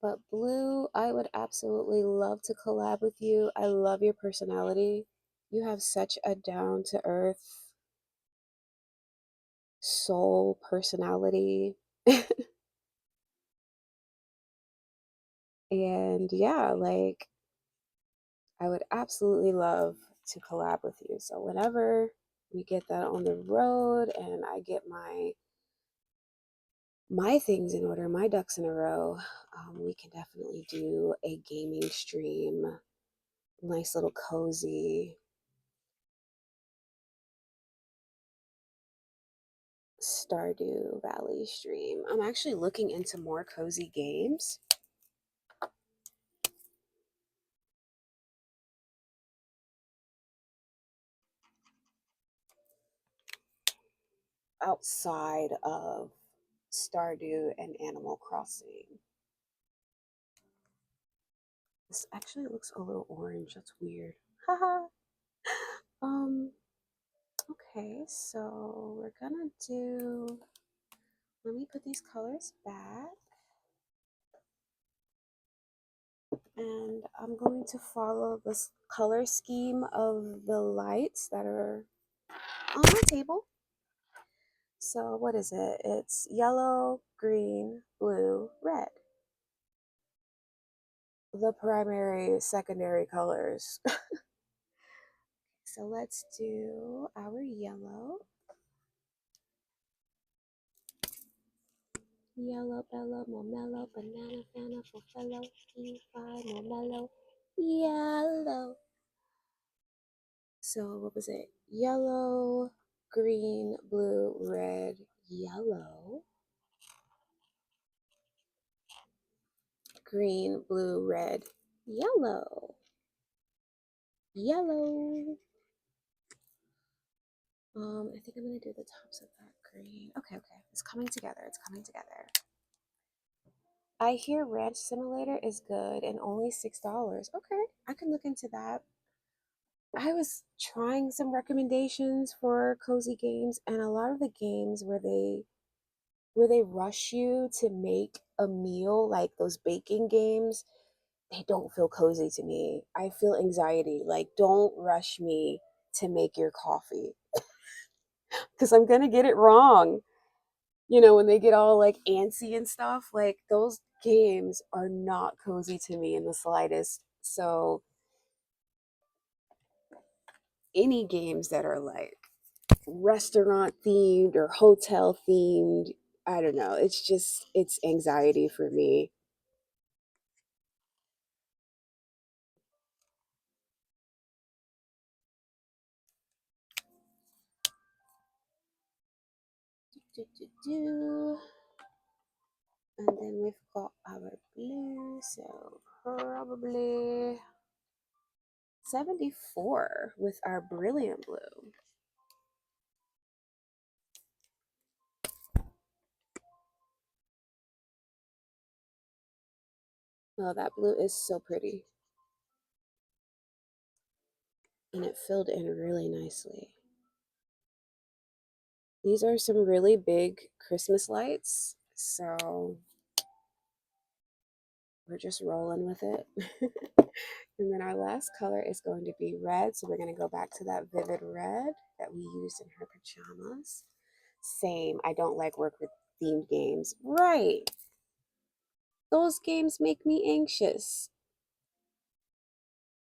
Speaker 1: But Blue, I would absolutely love to collab with you. I love your personality. You have such a down to earth soul personality. And yeah, like I would absolutely love to collab with you. So whenever we get that on the road and I get my things in order, my ducks in a row, we can definitely do a gaming stream. Nice little cozy Stardew Valley stream. I'm actually looking into more cozy games. outside of Stardew and Animal Crossing. This actually looks a little orange. That's weird. Haha. um. Okay, so we're gonna do. Let me put these colors back, and I'm going to follow this color scheme of the lights that are on my table. So what is it? It's yellow, green, blue, red. The primary, secondary colors. So let's do our yellow. Yellow, bellow, more mellow, banana, fana, fulfello, E5, more mellow, yellow. So what was it? Yellow, green, blue, red, yellow. Green, blue, red, yellow. Yellow. I think I'm gonna do the tops of that green. Okay, okay. It's coming together. It's coming together. I hear Ranch Simulator is good and only $6. Okay, I can look into that. I was trying some recommendations for cozy games, and a lot of the games where they rush you to make a meal, like those baking games, they don't feel cozy to me. I feel anxiety. Like, don't rush me to make your coffee because I'm gonna get it wrong. When they get all like antsy and stuff, like those games are not cozy to me in the slightest. So, any games that are like restaurant themed or hotel themed, I don't know. It's anxiety for me. Do, do, do. And then we've got our blue, so probably 74 with our brilliant blue. Oh, that blue is so pretty. And it filled in really nicely. These are some really big Christmas lights, so we're just rolling with it. And then our last color is going to be red, so we're going to go back to that vivid red that we used in her pajamas. Same, I don't like work with themed games. Right. Those games make me anxious.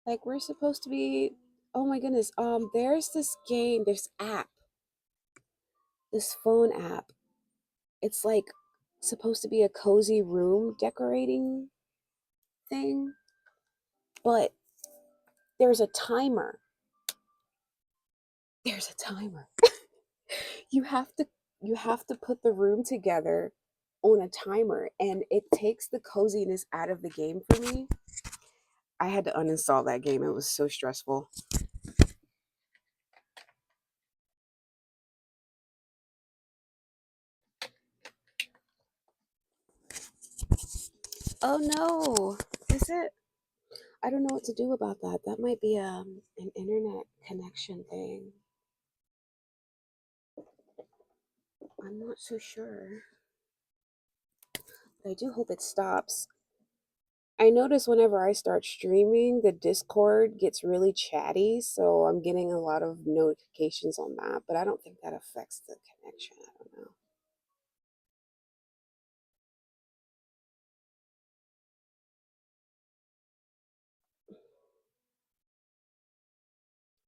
Speaker 1: Like we're supposed to be, oh my goodness, there's this game, this app, this phone app. It's like supposed to be a cozy room decorating thing, but there's a timer. There's a timer. You have to you have to put the room together on a timer, and it takes the coziness out of the game for me. I had to uninstall that game. It was so stressful. Oh no. Is it? I don't know what to do about that. That might be an internet connection thing. I'm not so sure. But I do hope it stops. I notice whenever I start streaming, the Discord gets really chatty, so I'm getting a lot of notifications on that, but I don't think that affects the connection. I don't know.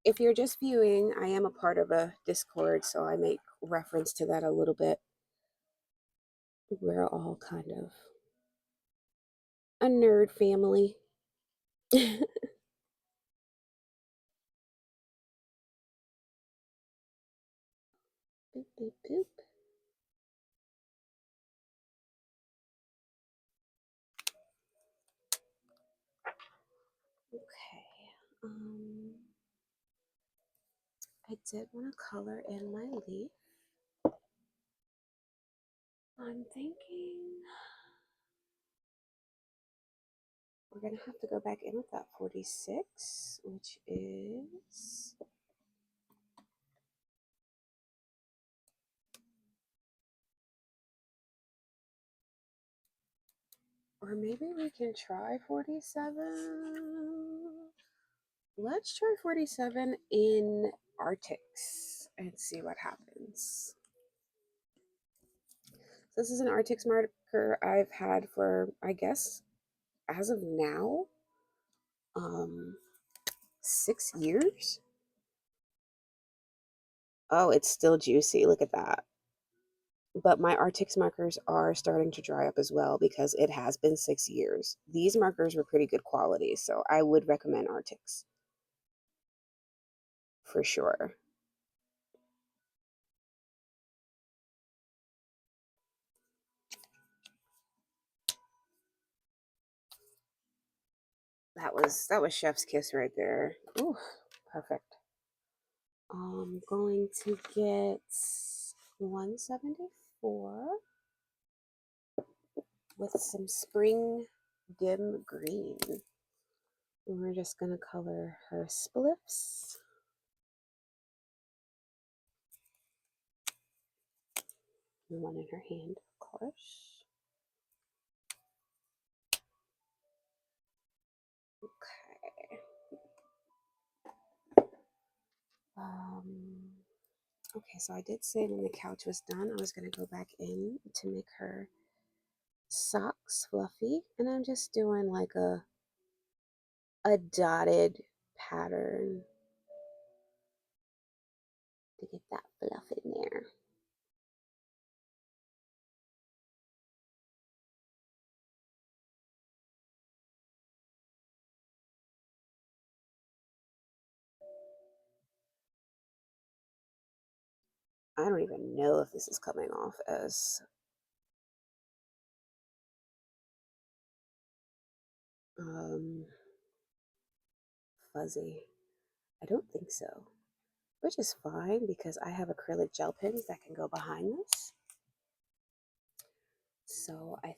Speaker 1: If you're just viewing, I am a part of a Discord, so I make reference to that a little bit. We're all kind of a nerd family. Boop, boop, boop. Okay. I did want to color in my leaf. I'm thinking we're gonna have to go back in with that 46, which is, or maybe we can try 47. Let's try 47 in Arctics and see what happens. This is an Arctics marker I've had for, I guess, as of now, um, 6 years. Oh, it's still juicy. Look at that. But my Arctics markers are starting to dry up as well because it has been 6 years. These markers were pretty good quality, so I would recommend Arctics for sure. That was chef's kiss right there. Ooh, perfect. I'm going to get 174 with some spring dim green. And we're just gonna color her spliffs. The one in her hand, of course. Okay. Um, okay, so I did say when the couch was done, I was gonna go back in to make her socks fluffy, and I'm just doing like a dotted pattern to get that fluff in there. I don't even know if this is coming off as um, fuzzy. I don't think so, which is fine because I have acrylic gel pens that can go behind this. So I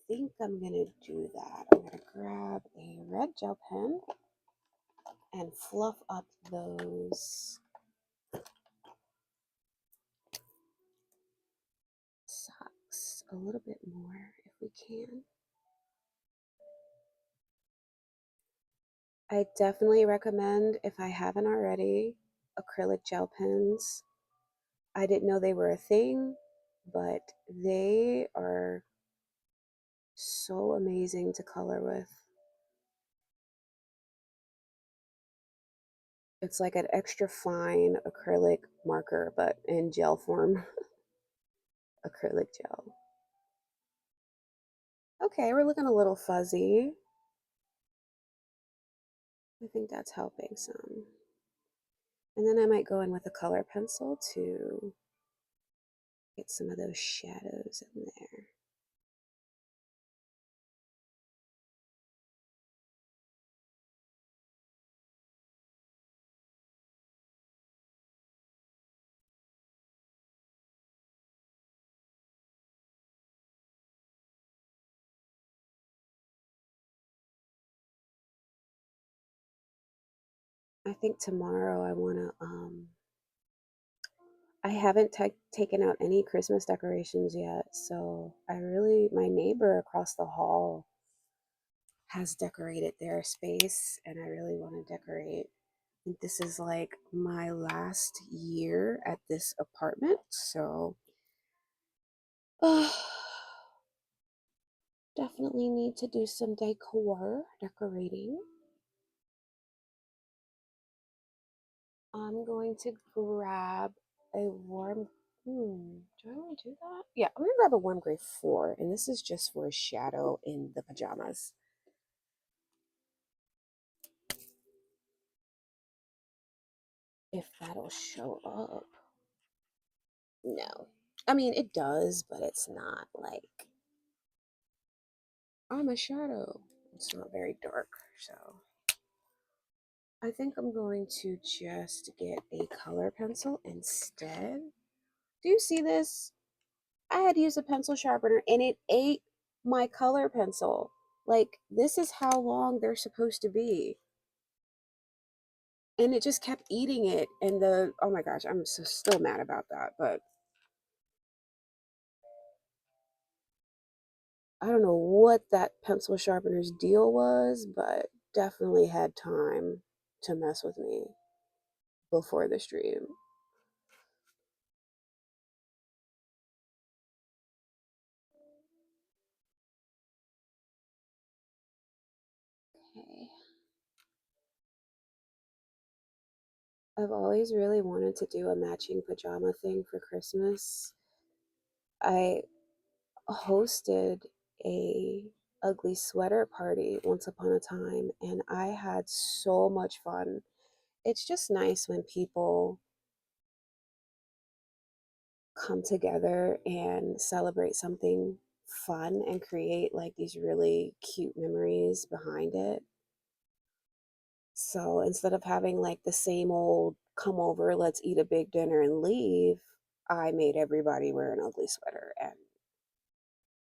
Speaker 1: think I'm gonna do that. I'm gonna grab a red gel pen and fluff up those socks a little bit more if we can. I definitely recommend, if I haven't already, acrylic gel pens. I didn't know they were a thing, but they are so amazing to color with. It's like an extra fine acrylic marker, but in gel form. Acrylic gel. Okay, we're looking a little fuzzy. I think that's helping some. And then I might go in with a color pencil to get some of those shadows in there. I think tomorrow I want to, I haven't taken out any Christmas decorations yet. So my neighbor across the hall has decorated their space, and I really want to decorate. I think this is like my last year at this apartment. So, definitely need to do some decorating. I'm going to grab a warm. Do I want to do that? Yeah, I'm gonna grab a warm gray 4, and this is just for a shadow in the pajamas. If that'll show up. No. I mean, it does, but it's not like I'm a shadow. It's not very dark, so I think I'm going to just get a color pencil instead. Do you see this? I had to use a pencil sharpener and it ate my color pencil. Like, this is how long they're supposed to be. And it just kept eating it. And oh my gosh, I'm so still mad about that. But I don't know what that pencil sharpener's deal was, but definitely had time to mess with me before the stream. Okay. I've always really wanted to do a matching pajama thing for Christmas. I hosted a ugly sweater party once upon a time and I had so much fun. It's just nice when people come together and celebrate something fun and create like these really cute memories behind it. So instead of having like the same old come over, let's eat a big dinner and leave, I made everybody wear an ugly sweater and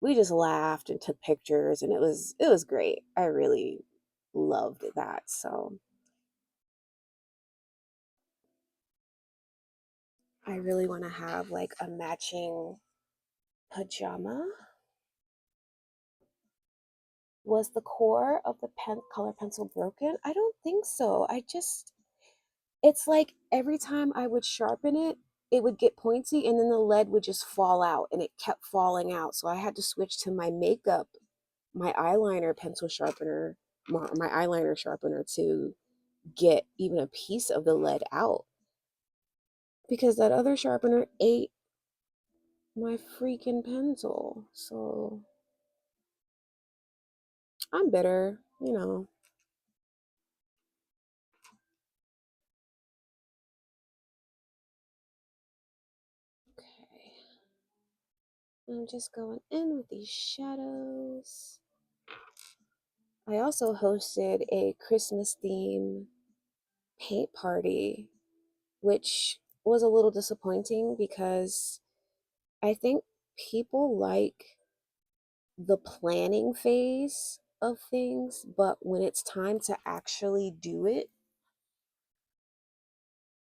Speaker 1: we just laughed and took pictures and it was great. I really loved that. So I really want to have like a matching pajama. Was the core of the color pencil broken? I don't think so. It's like every time I would sharpen it, it would get pointy and then the lead would just fall out and it kept falling out. So I had to switch to my eyeliner pencil sharpener, my eyeliner sharpener to get even a piece of the lead out because that other sharpener ate my freaking pencil. So I'm bitter. Okay. I'm just going in with these shadows. I also hosted a Christmas theme paint party, which was a little disappointing because I think people like the planning phase of things, but when it's time to actually do it,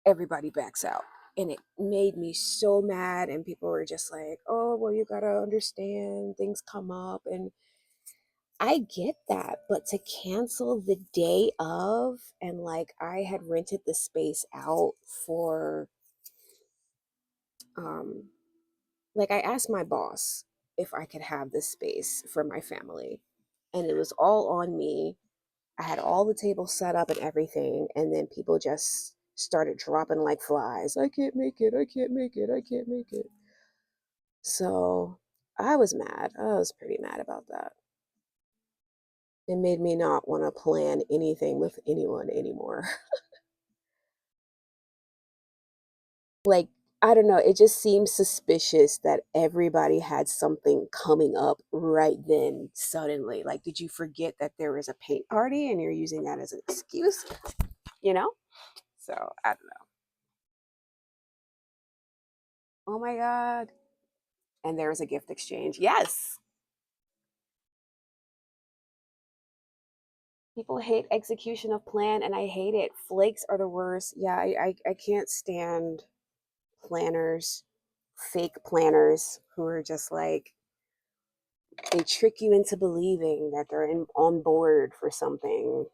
Speaker 1: everybody backs out. And it made me so mad. And people were just like, oh, well, you gotta understand, things come up. And I get that. But to cancel the day of, and like I had rented the space out for, um, like I asked my boss if I could have this space for my family. And it was all on me. I had all the tables set up and everything, and then people just started dropping like flies. I can't make it. I can't make it. I can't make it. So I was mad. I was pretty mad about that. It made me not want to plan anything with anyone anymore. Like, I don't know. It just seems suspicious that everybody had something coming up right then, suddenly. Like, did you forget that there was a paint party and you're using that as an excuse? You know? So I don't know. Oh my God. And there was a gift exchange. Yes. People hate execution of plan, and I hate it. Flakes are the worst. Yeah, I can't stand planners, fake planners who are just like, they trick you into believing that they're on board for something.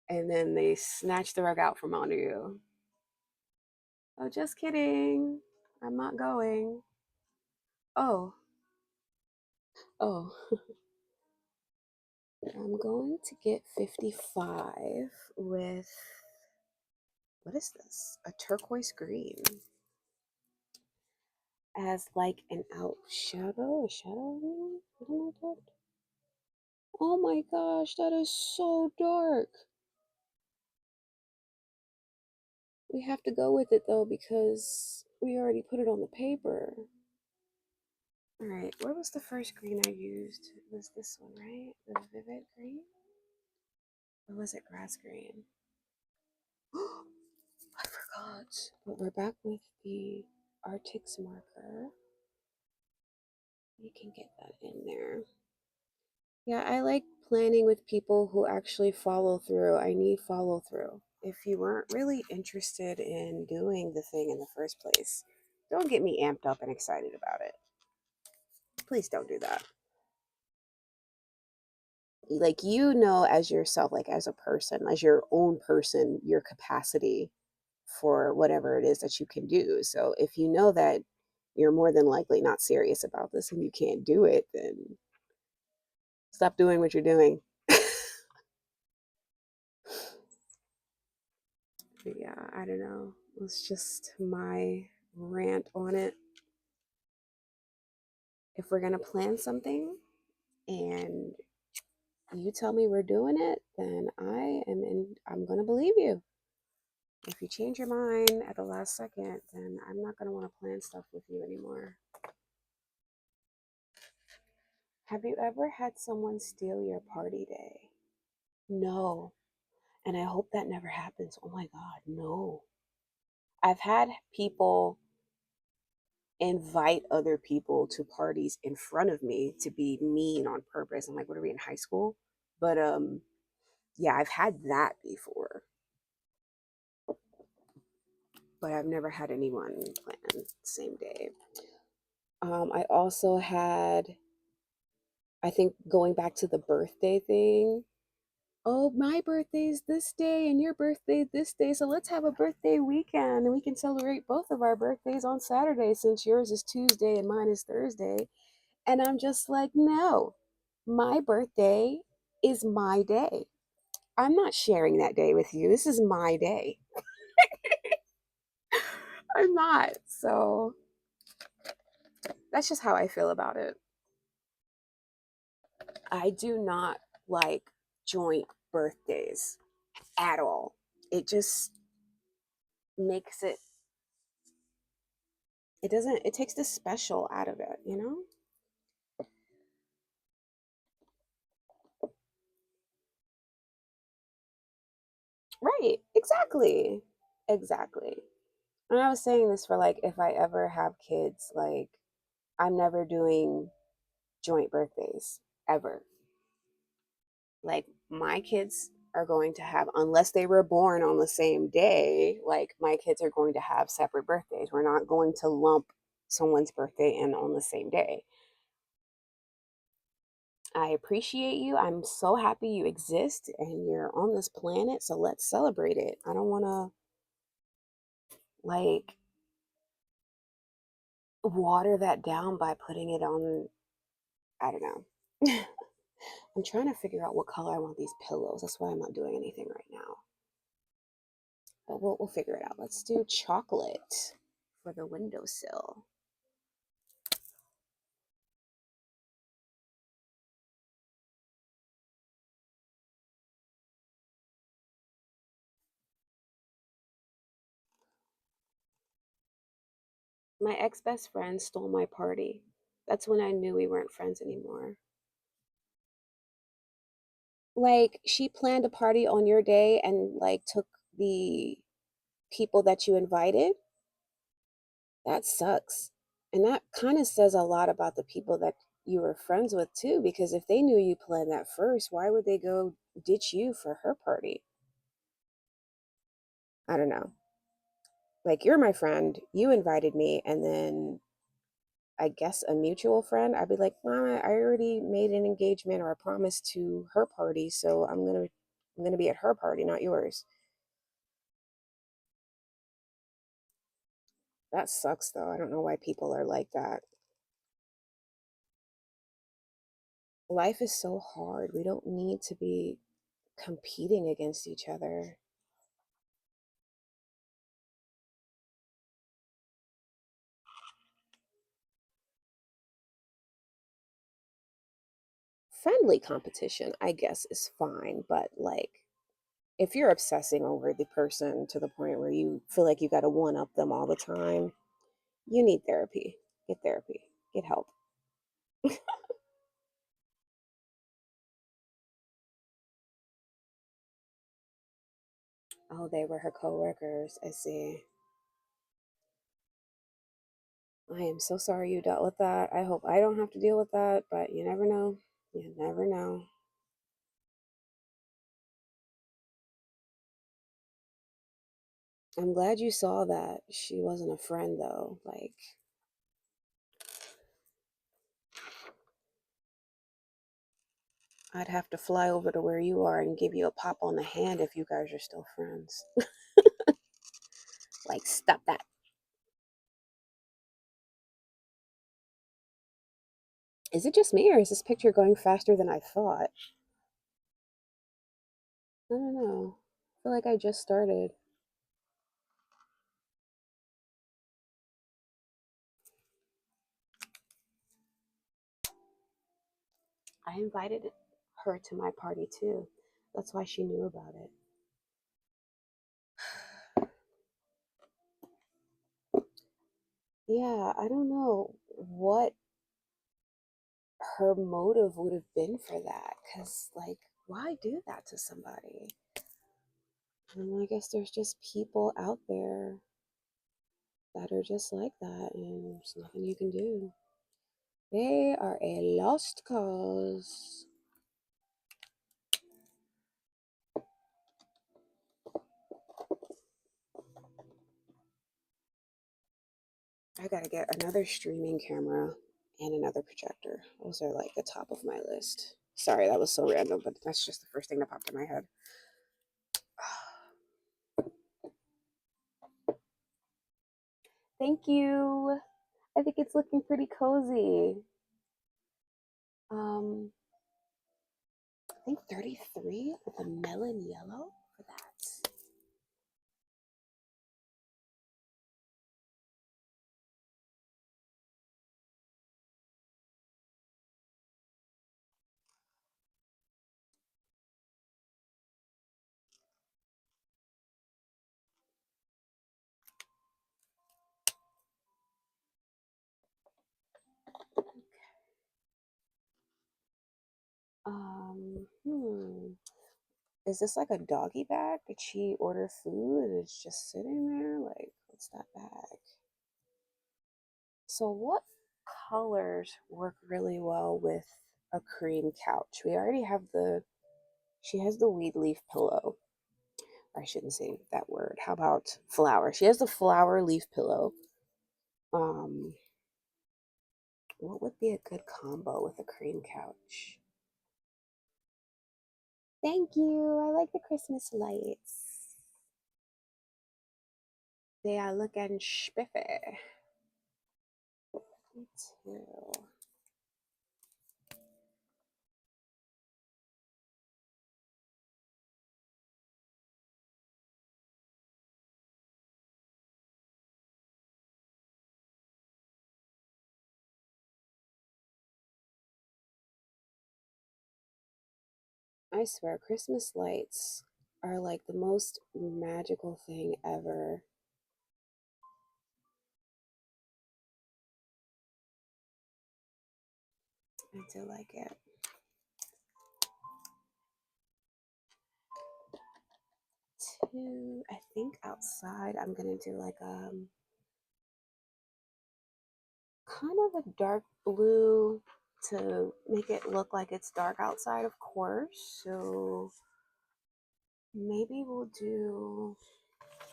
Speaker 1: And then they snatch the rug out from under you. Oh, just kidding. I'm not going. Oh, oh. I'm going to get 55 with, what is this? A turquoise green as like an out shadow, a shadow green? Something like that. Oh my gosh, that is so dark. We have to go with it though because we already put it on the paper. All right, what was the first green I used? It was this one, right? The vivid green? Or was it grass green? I But we're back with the Arctics marker. You can get that in there. Yeah, I like planning with people who actually follow through. I need follow through. If you weren't really interested in doing the thing in the first place, don't get me amped up and excited about it. Please don't do that. Like, you know, as yourself, like as a person, as your own person, your capacity for whatever it is that you can do. So if you know that you're more than likely not serious about this and you can't do it, then stop doing what you're doing. But yeah, I don't know. It's just my rant on it. If we're going to plan something and you tell me we're doing it, then I'm going to believe you. If you change your mind at the last second, then I'm not going to want to plan stuff with you anymore. Have you ever had someone steal your party day? No. And I hope that never happens. Oh my God, no. I've had people invite other people to parties in front of me to be mean on purpose. I'm like, what are we in high school? But yeah, I've had that before. But I've never had anyone plan the same day. I also had, I think going back to the birthday thing, oh, my birthday's this day and your birthday this day. So let's have a birthday weekend and we can celebrate both of our birthdays on Saturday since yours is Tuesday and mine is Thursday. And I'm just like, no, my birthday is my day. I'm not sharing that day with you. This is my day. I'm not. So that's just how I feel about it. I do not like joint birthdays at all. It just makes it, it doesn't, it takes the special out of it, you know? Right. Exactly. Exactly. And I was saying this for like, if I ever have kids, like, I'm never doing joint birthdays ever. Like, my kids are going to have, unless they were born on the same day, like, my kids are going to have separate birthdays. We're not going to lump someone's birthday in on the same day. I appreciate you. I'm so happy you exist and you're on this planet. So let's celebrate it. I don't want to like water that down by putting it on. I don't know. I'm trying to figure out what color I want these pillows. That's why I'm not doing anything right now. But we'll figure it out. Let's do chocolate for the windowsill. My ex best friend stole my party. That's when I knew we weren't friends anymore. Like, she planned a party on your day and like took the people that you invited. That sucks. And that kind of says a lot about the people that you were friends with too, because if they knew you planned that first, why would they go ditch you for her party? I don't know. Like, you're my friend, you invited me, and then I guess a mutual friend, I'd be like, Mama, I already made an engagement or a promise to her party, so I'm gonna be at her party, not yours. That sucks though. I don't know why people are like that. Life is so hard. We don't need to be competing against each other. Friendly competition, I guess, is fine, but like, if you're obsessing over the person to the point where you feel like you got to one up them all the time, you need therapy. Get therapy. Get help. Oh, they were her coworkers. I see. I am so sorry you dealt with that. I hope I don't have to deal with that, but you never know. You never know. I'm glad you saw that she wasn't a friend though. Like, I'd have to fly over to where you are and give you a pop on the hand if you guys are still friends. Like, stop that. Is it just me or is this picture going faster than I thought? I don't know. I feel like I just started. I invited her to my party too. That's why she knew about it. Yeah, I don't know what her motive would have been for that. Because, like, why do that to somebody? And I guess there's just people out there that are just like that, and there's nothing you can do. They are a lost cause. I gotta get another streaming camera and another projector. Those are like the top of my list. Sorry, that was so random, but that's just the first thing that popped in my head. Thank you. I think it's looking pretty cozy. Um, I think 33 with a melon yellow for that. Hmm. Is this like a doggy bag? Did she order food and it's just sitting there? Like, what's that bag? So, what colors work really well with a cream couch? We already have she has the weed leaf pillow. I shouldn't say that word. How about flower? She has the flower leaf pillow. Um, what would be a good combo with a cream couch? Thank you. I like the Christmas lights. They are looking spiffy. Me too. I swear, Christmas lights are like the most magical thing ever. I do like it. I think outside I'm gonna do like kind of a dark blue to make it look like it's dark outside, of course. So maybe we'll do,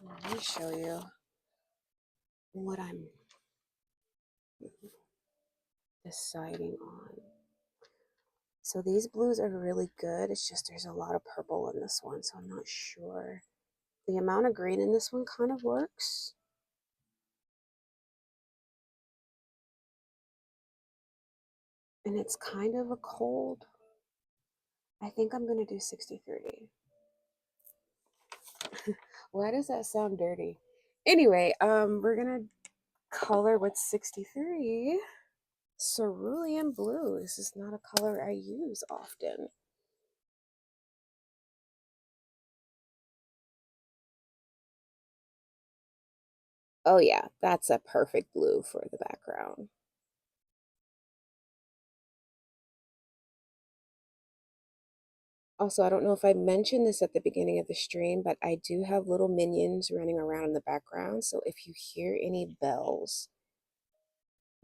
Speaker 1: let me show you what I'm deciding on. So these blues are really good. It's just there's a lot of purple in this one, so I'm not sure. The amount of green in this one kind of works. And it's kind of a cold. I think I'm going to do 60-30. Why does that sound dirty? Anyway, we're going to color with 63 cerulean blue. This is not a color I use often. Oh yeah, that's a perfect blue for the background. Also, I don't know if I mentioned this at the beginning of the stream, but I do have little minions running around in the background. So if you hear any bells,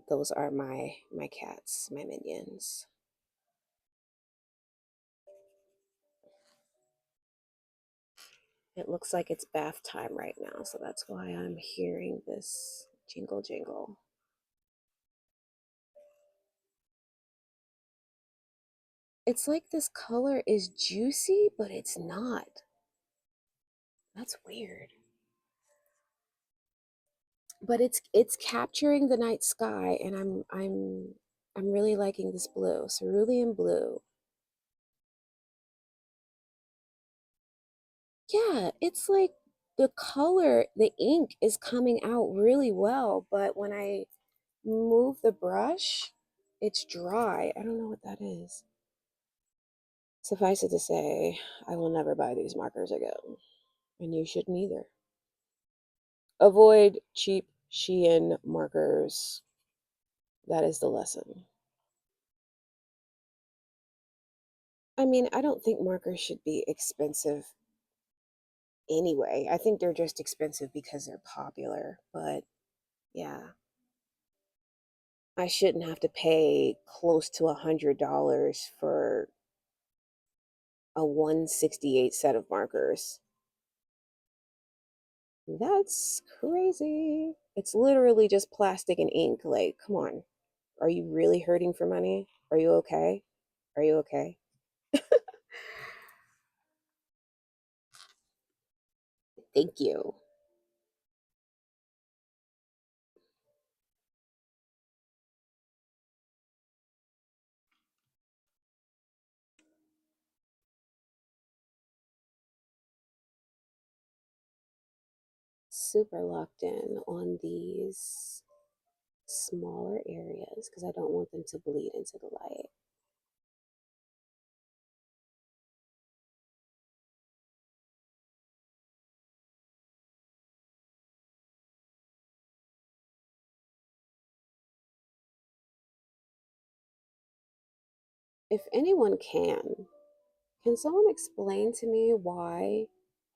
Speaker 1: Those are my cats, my minions. It looks like it's bath time right now, so that's why I'm hearing this jingle jingle. It's like this color is juicy, but it's not. That's weird. But it's capturing the night sky, and I'm really liking this blue, cerulean blue. Yeah, it's like the color, the ink is coming out really well, but when I move the brush, it's dry. I don't know what that is. Suffice it to say, I will never buy these markers again, and you shouldn't either. Avoid cheap Shein markers. That is the lesson. I mean, I don't think markers should be expensive anyway. I think they're just expensive because they're popular, but yeah. I shouldn't have to pay close to $100 for a 168 set of markers. That's crazy. It's literally just plastic and ink. Like, come on. Are you really hurting for money? Are you okay? Are you okay? Thank you. Super locked in on these smaller areas because I don't want them to bleed into the light. If anyone can someone explain to me why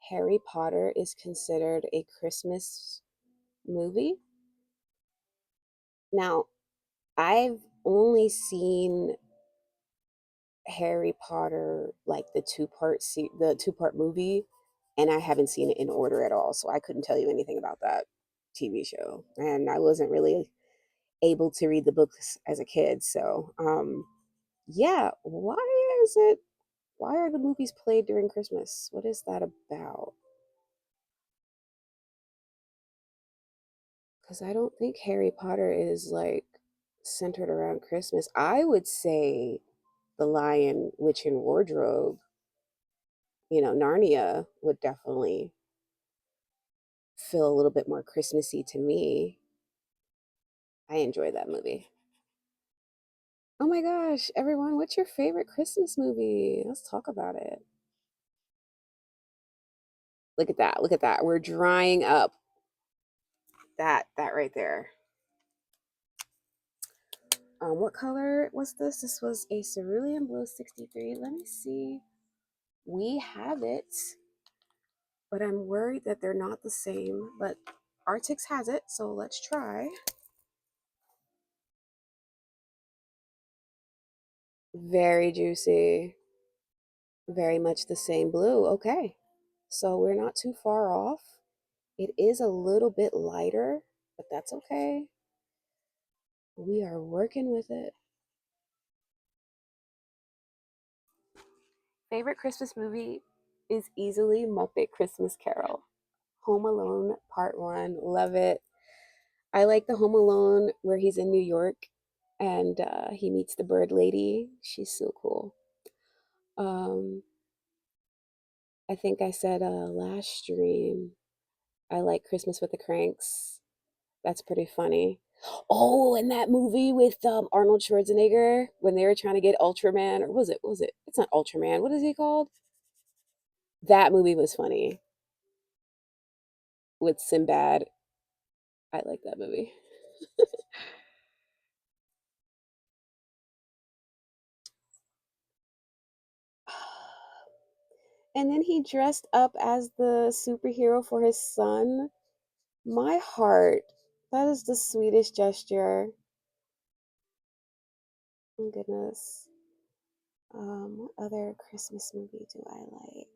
Speaker 1: Harry Potter is considered a Christmas movie? Now, I've only seen Harry Potter like the two-part movie, and I haven't seen it in order at all, so I couldn't tell you anything about that TV show. And I wasn't really able to read the books as a kid, so yeah, why are the movies played during Christmas? What is that about? Because I don't think Harry Potter is like centered around Christmas. I would say The Lion, Witch, and Wardrobe, Narnia would definitely feel a little bit more Christmassy to me. I enjoy that movie. Oh my gosh, everyone, what's your favorite Christmas movie? Let's talk about it. Look at that. Look at that. We're drying up. That right there. What color was this? This was a cerulean blue 63. Let me see. We have it, but I'm worried that they're not the same. But Artix has it, so let's try. Very juicy. Very much the same blue. Okay. So we're not too far off. It is a little bit lighter, but that's okay. We are working with it. Favorite Christmas movie is easily Muppet Christmas Carol. Home Alone Part 1. Love it. I like the Home Alone where he's in New York and he meets the bird lady. She's so cool. Um, I think I said last stream, I like Christmas with the Cranks. That's pretty funny. Oh, and that movie with Arnold Schwarzenegger when they were trying to get Ultraman, or was it? Was it? It's not Ultraman. What is he called? That movie was funny with Sinbad. I like that movie. And then he dressed up as the superhero for his son. My heart. That is the sweetest gesture. Oh goodness. What other Christmas movie do I like?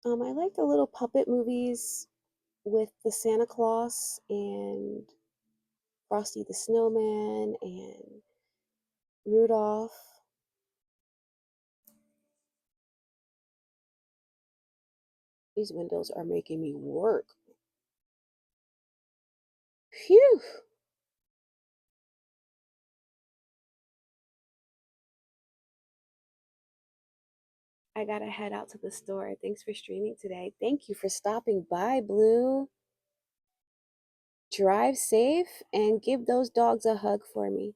Speaker 1: I like the little puppet movies with the Santa Claus and Frosty the Snowman and Rudolph. These windows are making me work. Phew! I gotta head out to the store. Thanks for streaming today. Thank you for stopping by, Blue. Drive safe and give those dogs a hug for me.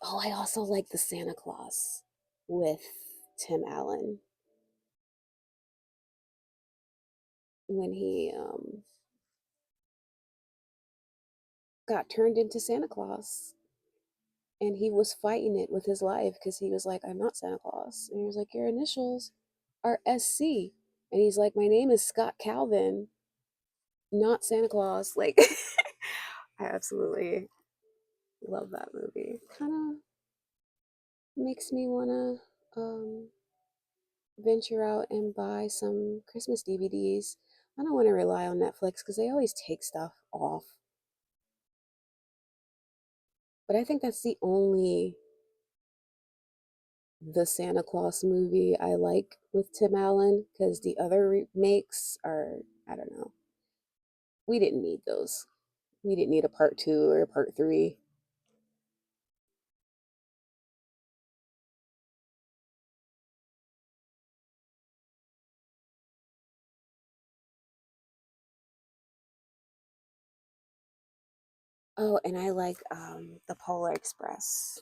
Speaker 1: Oh, I also like the Santa Claus with Tim Allen when he got turned into Santa Claus and he was fighting it with his life because he was like, I'm not Santa Claus. And he was like, your initials are SC. And he's like, my name is Scott Calvin, not Santa Claus. Like, I absolutely love that movie. Kind of makes me want to venture out and buy some Christmas DVDs. I don't want to rely on Netflix because they always take stuff off. But I think that's the Santa Claus movie I like with Tim Allen because the other remakes are, I don't know. We didn't need those. We didn't need a part two or a part three. Oh, and I like the Polar Express.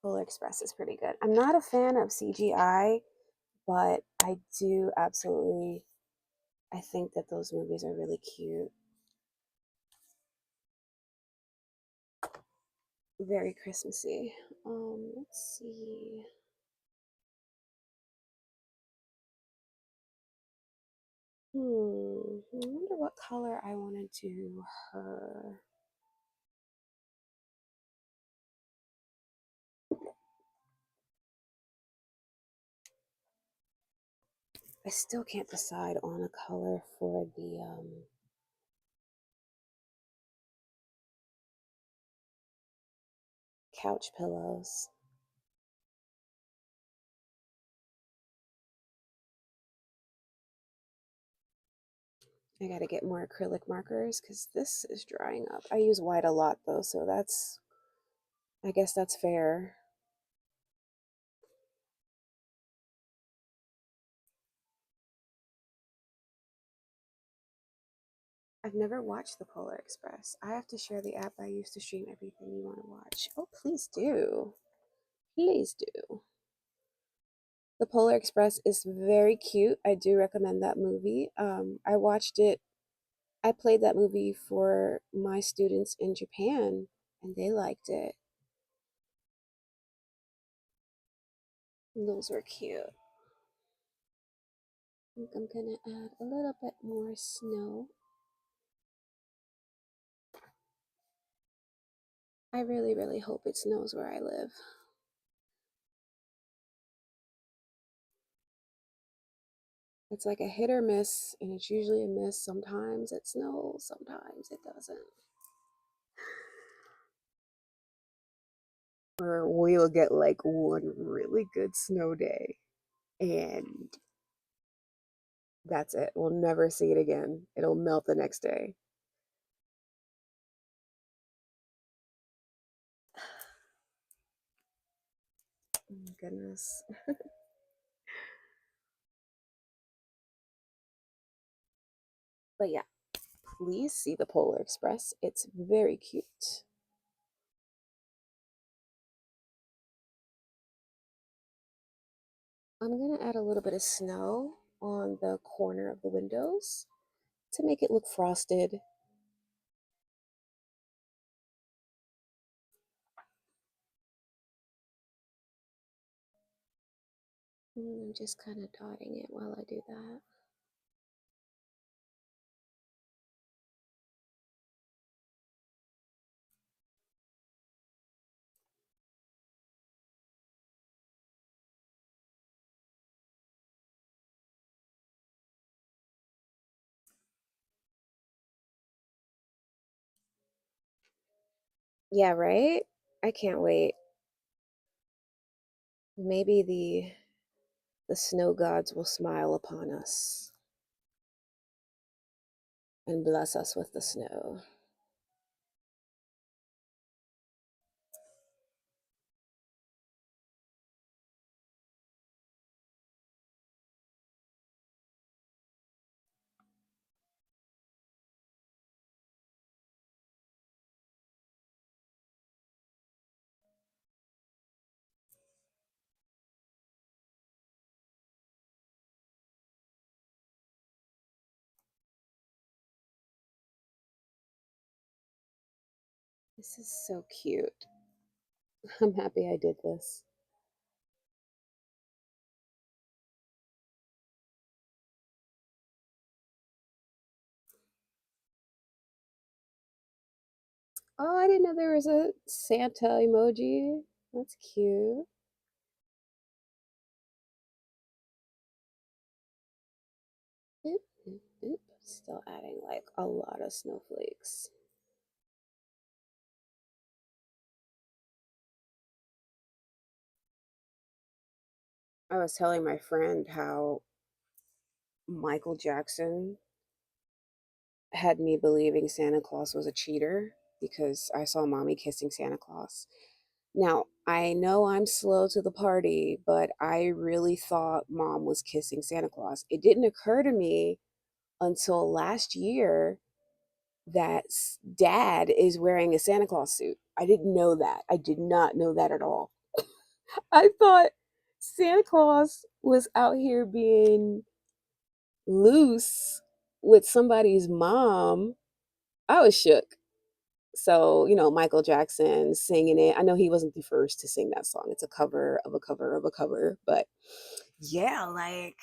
Speaker 1: Polar Express is pretty good. I'm not a fan of CGI, but I do absolutely. I think that those movies are really cute. Very Christmassy. Let's see. I wonder what color I want to do her. I still can't decide on a color for the couch pillows. I gotta get more acrylic markers because this is drying up. I use white a lot though, so I guess that's fair. I've never watched the Polar Express. I have to share the app I use to stream everything you want to watch. Oh, please do. Please do. The Polar Express is very cute. I do recommend that movie. I watched it, I played that movie for my students in Japan and they liked it. Those were cute. I think I'm gonna add a little bit more snow. I really, really hope it snows where I live. It's like a hit or miss, and it's usually a miss. Sometimes it snows, sometimes it doesn't. Or we'll get like one really good snow day, and that's it. We'll never see it again. It'll melt the next day. Oh my goodness. But yeah, please see the Polar Express. It's very cute. I'm gonna add a little bit of snow on the corner of the windows to make it look frosted. I'm just kind of dotting it while I do that. Yeah, right? I can't wait. Maybe the snow gods will smile upon us and bless us with the snow. This is so cute. I'm happy I did this. Oh, I didn't know there was a Santa emoji. That's cute. Boop, boop, boop. Still adding like a lot of snowflakes. I was telling my friend how Michael Jackson had me believing Santa Claus was a cheater because I saw mommy kissing Santa Claus. Now, I know I'm slow to the party, but I really thought mom was kissing Santa Claus. It didn't occur to me until last year that dad is wearing a Santa Claus suit. I didn't know that. I did not know that at all. I thought Santa Claus was out here being loose with somebody's mom. I was shook. So, Michael Jackson singing it. I know he wasn't the first to sing that song. It's a cover of a cover of a cover. But yeah, like,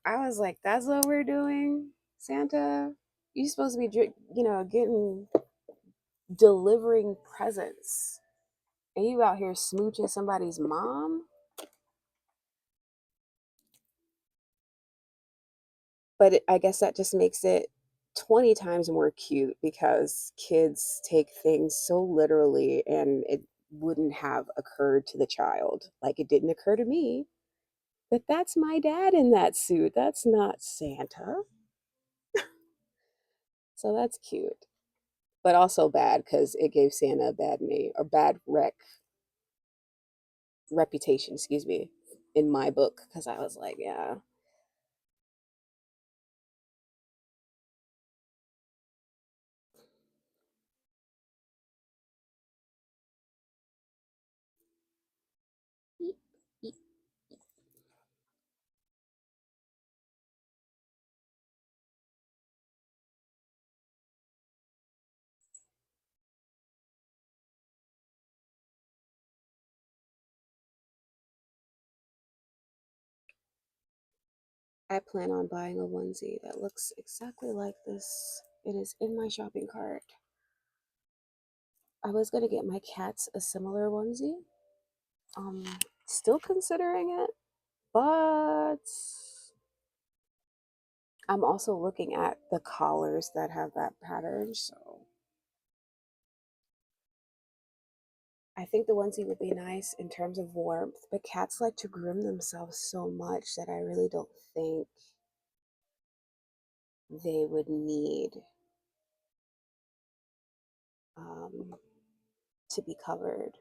Speaker 1: I was like, that's what we're doing, Santa. You're supposed to be, getting, delivering presents. And you out here smooching somebody's mom? But I guess that just makes it 20 times more cute because kids take things so literally and it wouldn't have occurred to the child. Like it didn't occur to me that that's my dad in that suit. That's not Santa. So that's cute. But also bad because it gave Santa a bad name or bad reputation, excuse me, in my book. Because I was like, yeah. I plan on buying a onesie that looks exactly like this. It is in my shopping cart. I was gonna get my cats a similar onesie. Um, Still considering it, but I'm also looking at the collars that have that pattern. So I think the onesie would be nice in terms of warmth, but cats like to groom themselves so much that I really don't think they would need um, to be covered.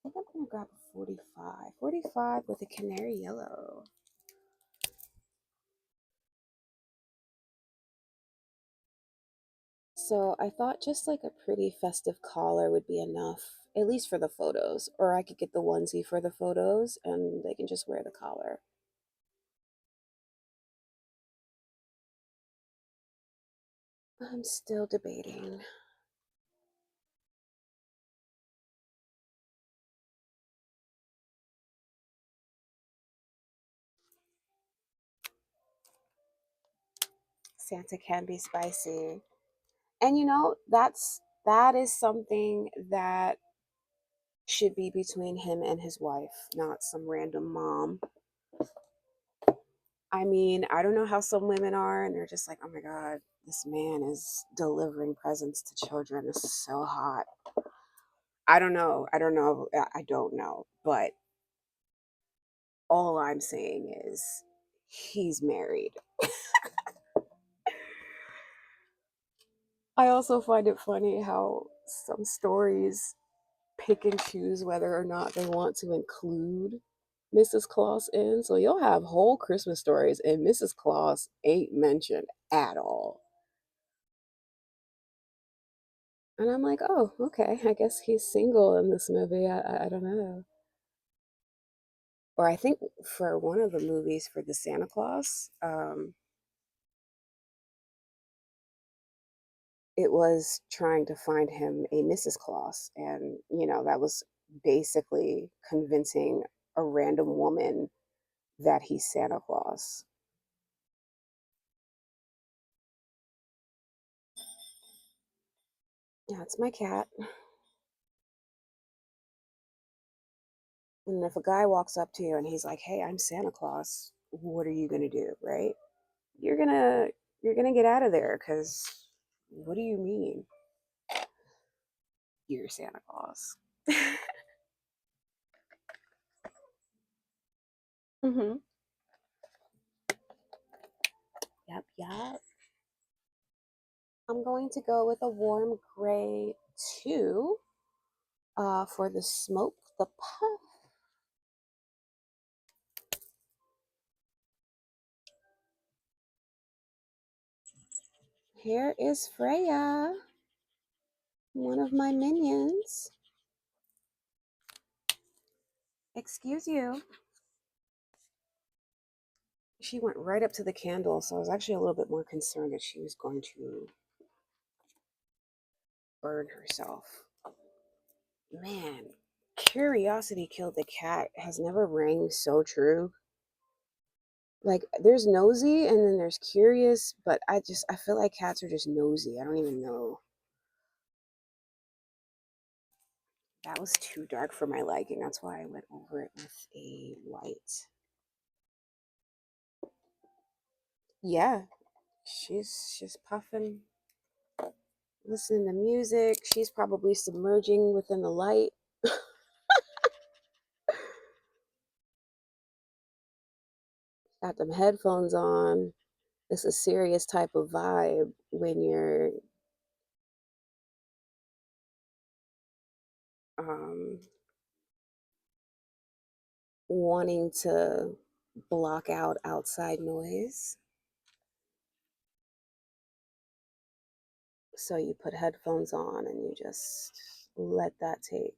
Speaker 1: I think I'm gonna grab a 45. 45 with a canary yellow. So I thought just like a pretty festive collar would be enough, at least for the photos. Or I could get the onesie for the photos and they can just wear the collar. I'm still debating. Santa can be spicy. And that is something that should be between him and his wife, not some random mom. I mean, I don't know how some women are and they're just like, "Oh my god." This man is delivering presents to children. This is so hot. I don't know. I don't know. I don't know. But all I'm saying is he's married. I also find it funny how some stories pick and choose whether or not they want to include Mrs. Claus in. So you'll have whole Christmas stories and Mrs. Claus ain't mentioned at all. And I'm like, oh, okay. I guess he's single in this movie. I don't know. Or I think for one of the movies for the Santa Claus, it was trying to find him a Mrs. Claus. And, that was basically convincing a random woman that he's Santa Claus. Yeah, it's my cat. And if a guy walks up to you and he's like, "Hey, I'm Santa Claus," what are you gonna do, right? You're gonna you're gonna get out of there because what do you mean you're Santa Claus? hmm Yep, yep. I'm going to go with a warm gray too. For the smoke, the puff. Here is Freya, one of my minions. Excuse you. She went right up to the candle, so I was actually a little bit more concerned that she was going to burn herself. Man, curiosity killed the cat has never rang so true. Like, there's nosy and then there's curious, but I feel like cats are just nosy. I don't even know. That was too dark for my liking. That's why I went over it with a white. Yeah, she's puffing, listening to music. She's probably submerging within the light. Got them headphones on. It's a serious type of vibe when you're um wanting to block out outside noise. So you put headphones on and you just let that take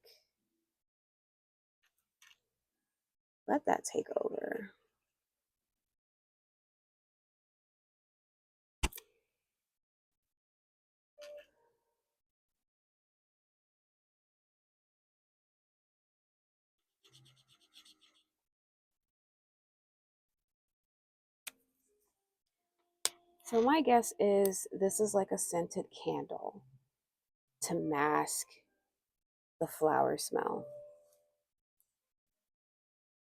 Speaker 1: over. So my guess is this is like a scented candle to mask the flower smell.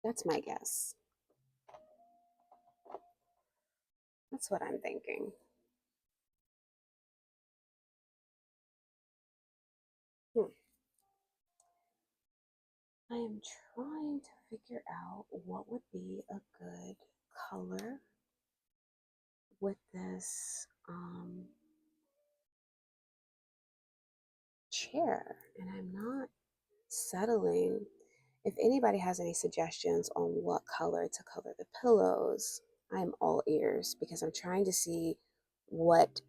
Speaker 1: That's my guess. That's what I'm thinking. Hmm. I am trying to figure out what would be a good color with this chair, and I'm not settling. If anybody has any suggestions on what color to color the pillows, I'm all ears because I'm trying to see what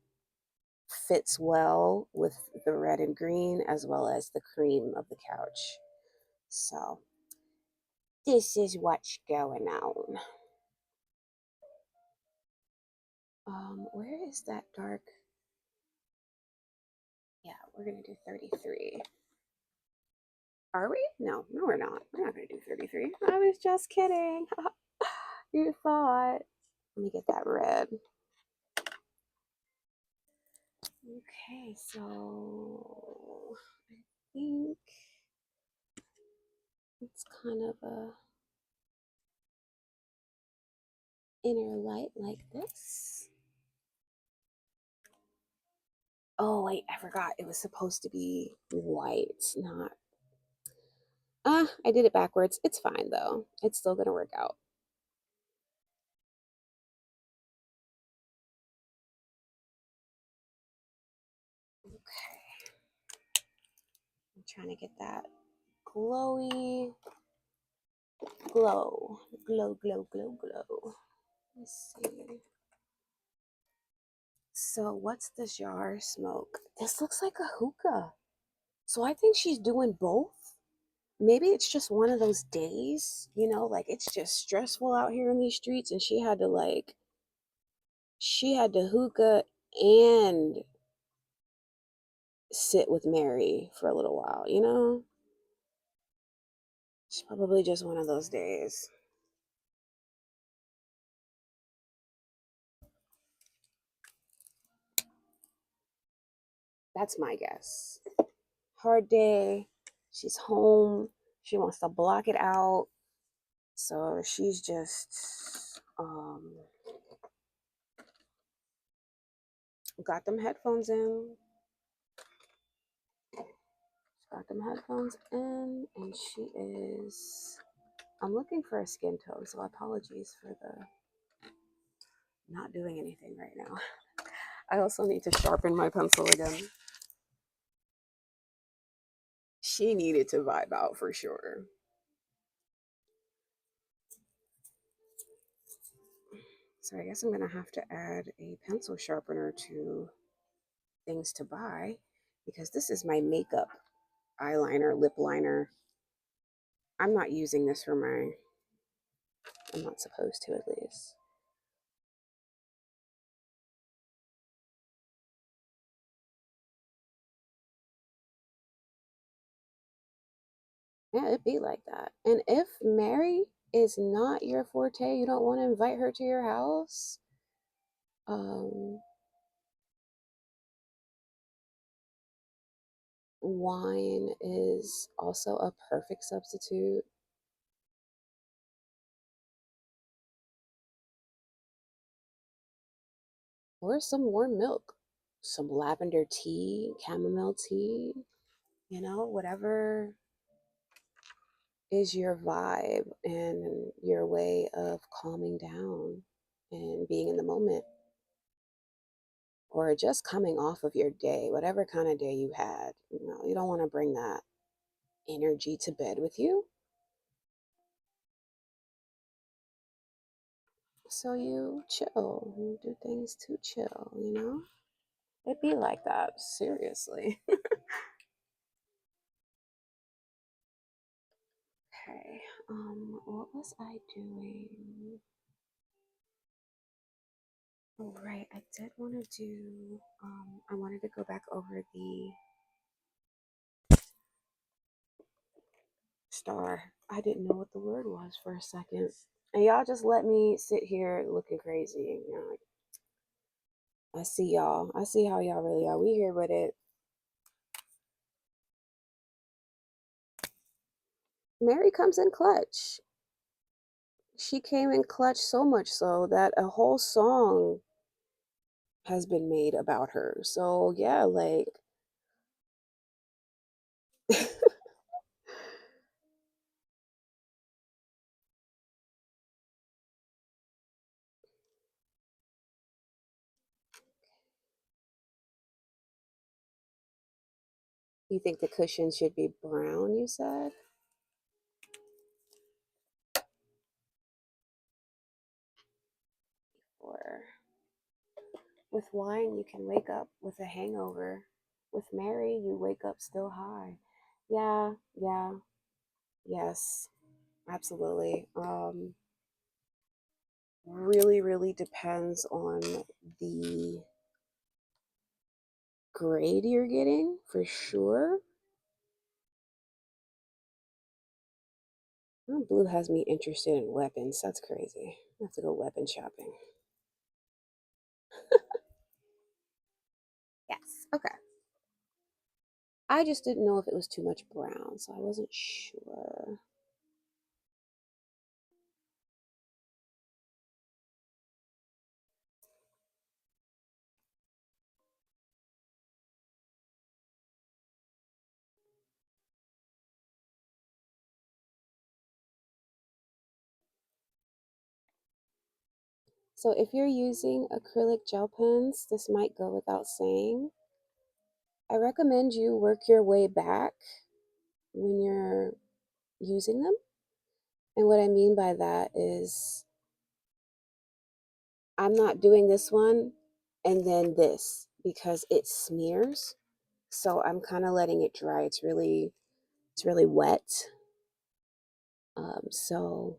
Speaker 1: fits well with the red and green as well as the cream of the couch. So, this is what's going on. Where is that dark? Yeah, we're gonna do 33. Are we? No, no, we're not. We're not gonna do 33. I was just kidding. You thought. Let me get that red. Okay, so I think it's kind of a inner light like this. Oh wait, I forgot. It was supposed to be white, not. I did it backwards. It's fine though. It's still gonna work out. Okay, I'm trying to get that glowy glow, glow. Let's see. So what's the jar smoke? This looks like a hookah. So I think she's doing both. Maybe it's just one of those days, like it's just stressful out here in these streets and she had to hookah and sit with Mary for a little while. It's probably just one of those days. That's my guess. Hard day. She's home. She wants to block it out. So she's just got them headphones in. Got them headphones in, and she is. I'm looking for a skin tone, so apologies for the not doing anything right now. I also need to sharpen my pencil again. She needed to vibe out for sure. So I guess I'm gonna have to add a pencil sharpener to things to buy because this is my makeup eyeliner, lip liner. I'm not using this for my. I'm not supposed to, at least. Yeah, it'd be like that. And if Mary is not your forte, you don't want to invite her to your house. Um, Wine is also a perfect substitute, or some warm milk, some lavender tea, chamomile tea, whatever is your vibe and your way of calming down and being in the moment, or just coming off of your day, whatever kind of day you had. You don't want to bring that energy to bed with you. So you chill, you do things to chill. It be like that, seriously. Okay, what was I doing? Oh, right, I did want to do, I wanted to go back over the star. I didn't know what the word was for a second. And y'all just let me sit here looking crazy. Like, I see y'all. I see how y'all really are. We here with it. Mary comes in clutch. She came in clutch so much so that a whole song has been made about her. So yeah, like you think the cushion should be brown, you said? Or with wine, you can wake up with a hangover. With Mary, you wake up still high. Yeah, yeah, yes, absolutely. Really, really depends on the grade you're getting for sure. Oh, blue has me interested in weapons. That's crazy. I have to go weapon shopping. Yes. Okay. I just didn't know if it was too much brown, so I wasn't sure. So if you're using acrylic gel pens, this might go without saying. I recommend you work your way back when you're using them. And what I mean by that is I'm not doing this one and then this because it smears. So I'm kind of letting it dry. It's really wet. So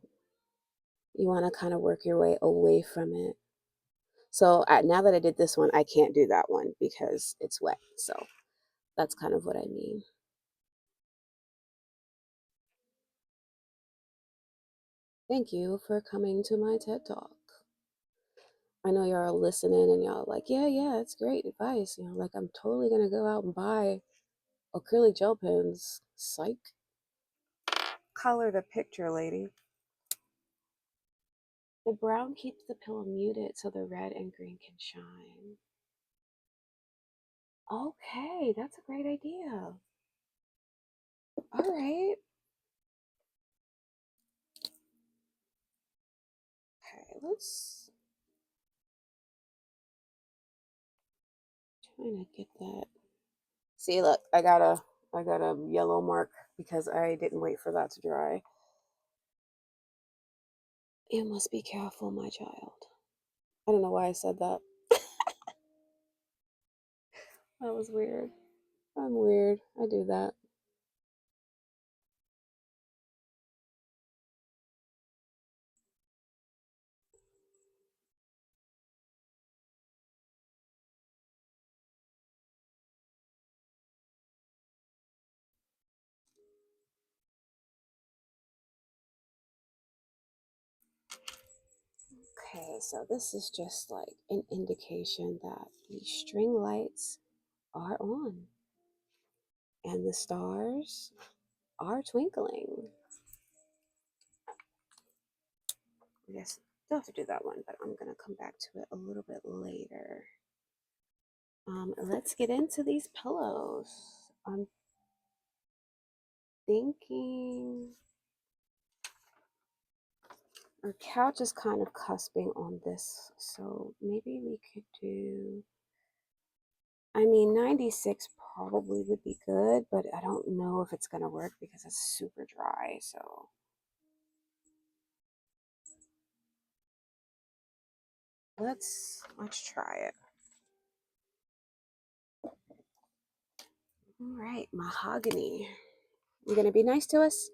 Speaker 1: you want to kind of work your way away from it. So now that I did this one, I can't do that one because it's wet. So that's kind of what I mean. Thank you for coming to my TED Talk. I know y'all are listening and y'all are like, yeah, yeah, it's great advice. Like I'm totally gonna go out and buy acrylic gel pens. Psych. Color the picture, lady. The brown keeps the pillow muted so the red and green can shine. Okay, that's a great idea. All right. Okay, let's trying to get that. See, look, I got a yellow mark because I didn't wait for that to dry. You must be careful, my child. I don't know why I said that. That was weird. I'm weird. I do that. Okay, so this is just like an indication that the string lights are on and the stars are twinkling. I guess don't have to do that one, but I'm gonna come back to it a little bit later. Let's get into these pillows. I'm thinking our couch is kind of cusping on this, so maybe we could do. I mean, 96 probably would be good, but I don't know if it's gonna work because it's super dry. So let's try it. All right, mahogany. You gonna be nice to us?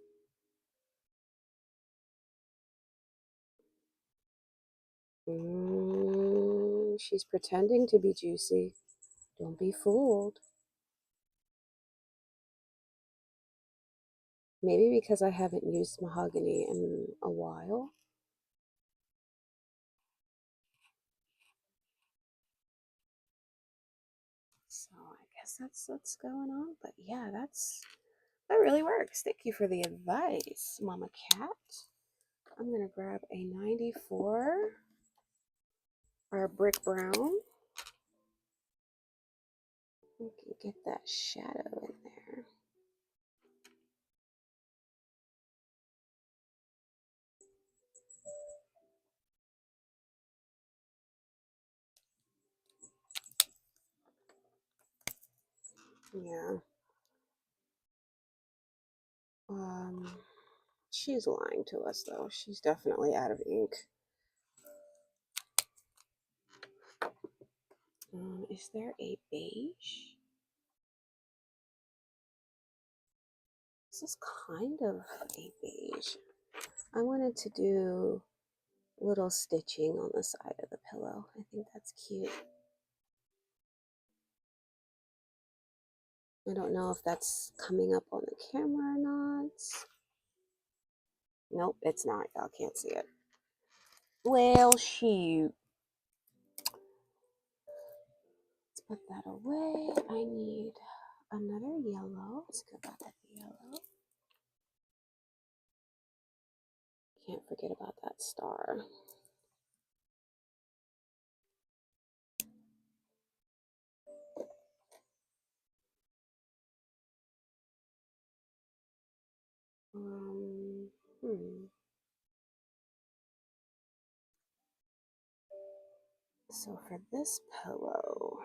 Speaker 1: She's pretending to be juicy. Don't be fooled. Maybe because I haven't used mahogany in a while. So I guess that's what's going on. But yeah, that really works. Thank you for the advice, Mama Cat. I'm gonna grab a 94 or a brick brown. We can get that shadow in there. Yeah. Um, she's lying to us though. She's definitely out of ink. Is there a beige? This is kind of a beige. I wanted to do little stitching on the side of the pillow. I think that's cute. I don't know if that's coming up on the camera or not. Nope, it's not. Y'all can't see it. Well, shoot. Let's put that away. I need another yellow. Let's go back at the yellow. Can't forget about that star. Um, hmm. So for this pillow,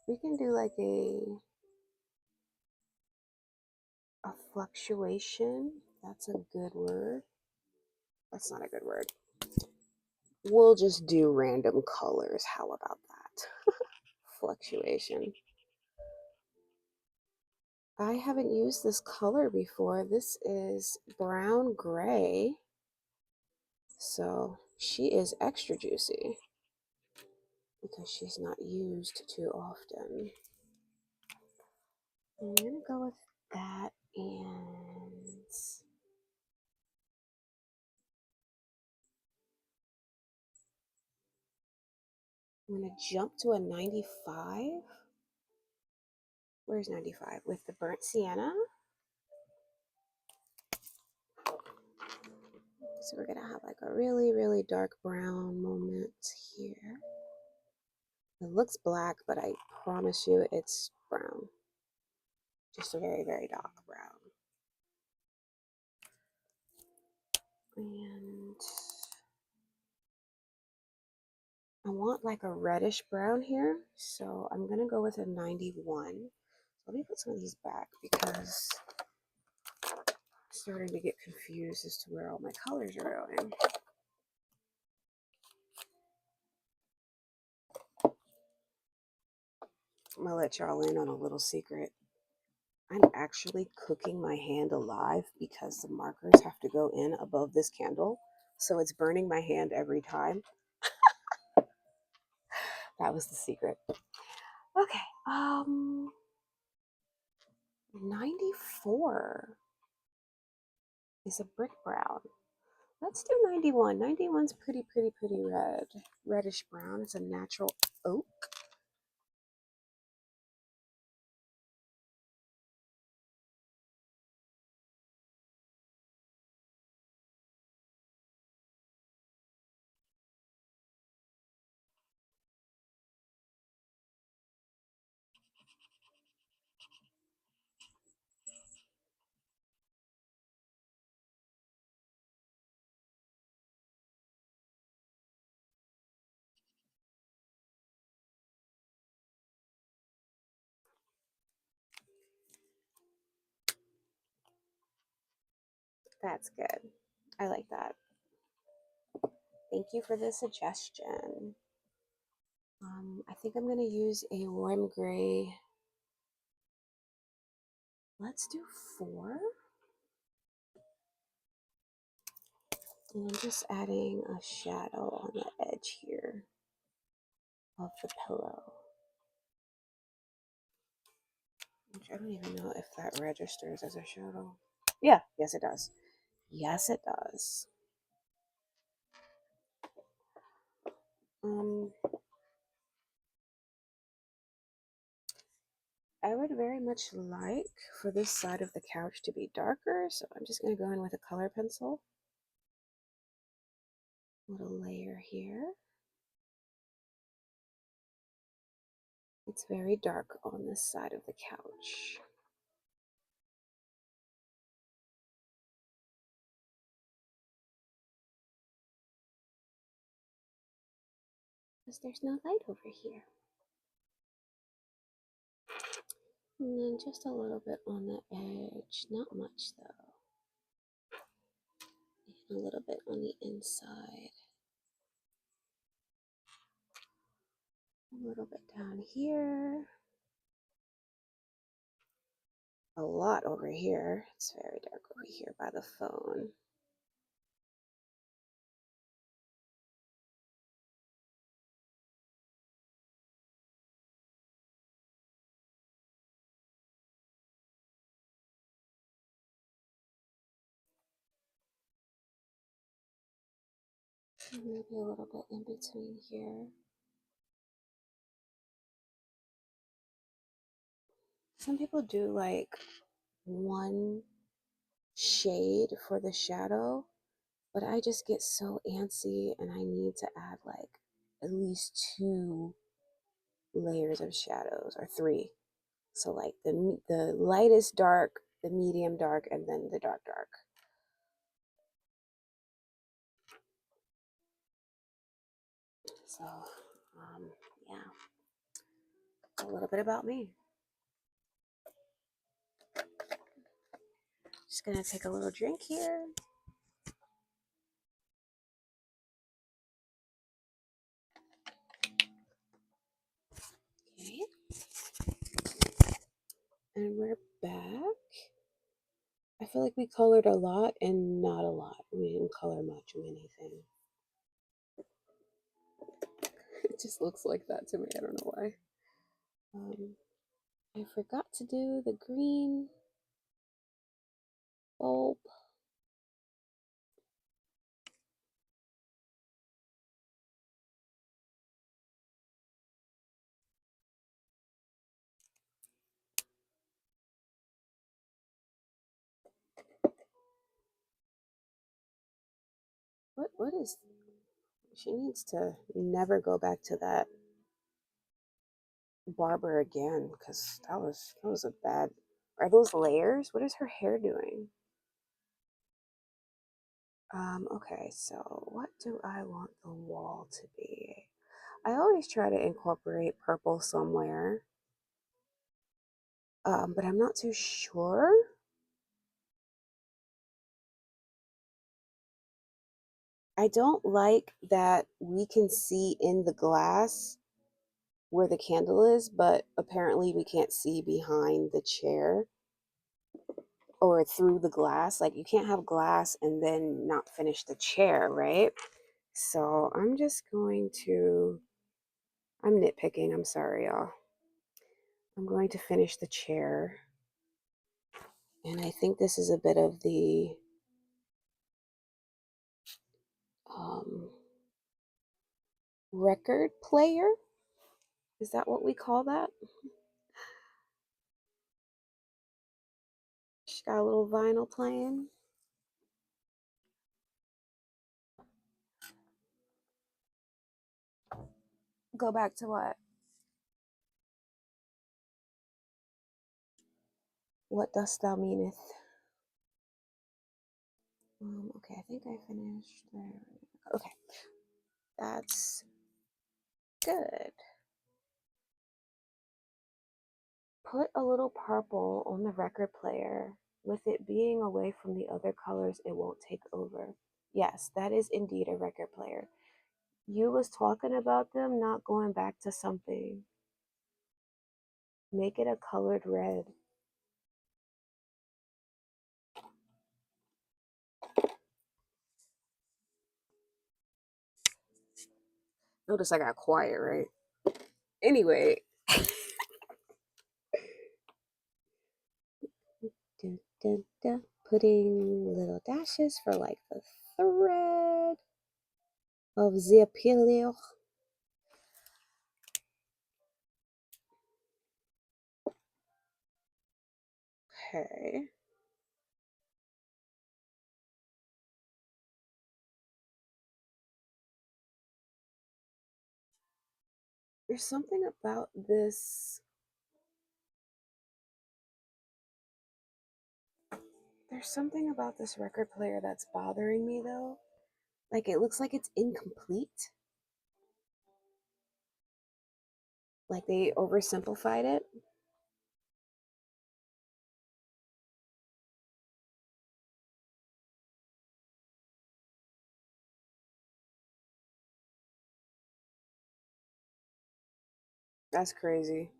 Speaker 1: we can do like a fluctuation. That's a good word. That's not a good word. We'll just do random colors. How about that? Fluctuation. I haven't used this color before. This is brown gray. So she is extra juicy because she's not used too often. I'm gonna go with that, and I'm gonna jump to a 95. Where's 95? With the burnt sienna. So we're gonna have like a really, really dark brown moment here. It looks black, but I promise you it's brown. Just a very, very dark brown. And I want like a reddish brown here, so I'm gonna go with a 91. Let me put some of these back because I'm starting to get confused as to where all my colors are going. I'm gonna let y'all in on a little secret. I'm actually cooking my hand alive because the markers have to go in above this candle, so it's burning my hand every time. That was the secret. Okay, 94 is a brick brown. Let's do 91. 91's pretty red. Reddish brown. It's a natural oak. That's good. I like that. Thank you for the suggestion. I think I'm going to use a warm gray. Let's do 4. And I'm just adding a shadow on the edge here of the pillow. Which I don't even know if that registers as a shadow. Yeah, yes it does. Yes it does. I would very much like for this side of the couch to be darker, so I'm just going to go in with a color pencil. Little layer here. It's very dark on this side of the couch. Because there's no light over here. And then just a little bit on the edge. Not much though. And a little bit on the inside. A little bit down here. A lot over here. It's very dark over here by the phone. Maybe a little bit in between here. Some people do like one shade for the shadow, but I just get so antsy and I need to add like at least 2 layers of shadows, or 3. So like the lightest dark, the medium dark, and then the dark dark. So, yeah, a little bit about me. Just gonna take a little drink here. Okay, and we're back. I feel like we colored a lot and not a lot. We didn't color much of anything. It just looks like that to me. I don't know why. I forgot to do the green bulb. What is, she needs to never go back to that barber again, because that was a bad. Are those layers? What is her hair doing? Okay, so what do I want the wall to be? I always try to incorporate purple somewhere, but I'm not too sure. I don't like that we can see in the glass where the candle is, but apparently we can't see behind the chair or through the glass. Like you can't have glass and then not finish the chair, right? So I'm just going to, I'm nitpicking, I'm sorry, y'all. I'm going to finish the chair. And I think this is a bit of the um, record player. Is that what we call that? She's got a little vinyl playing. Go back to what? What dost thou meaneth? Okay, I think I finished there. Okay, that's good. Put a little purple on the record player. With it being away from the other colors, it won't take over. Yes, that is indeed a record player. You was talking about them not going back to something. Make it a colored red. Notice I got quiet, right? Anyway. Dun, dun, dun. Putting little dashes for like the thread of the pillow. Okay. There's something about this. There's something about this record player that's bothering me though. Like it looks like it's incomplete. Like they oversimplified it. That's crazy.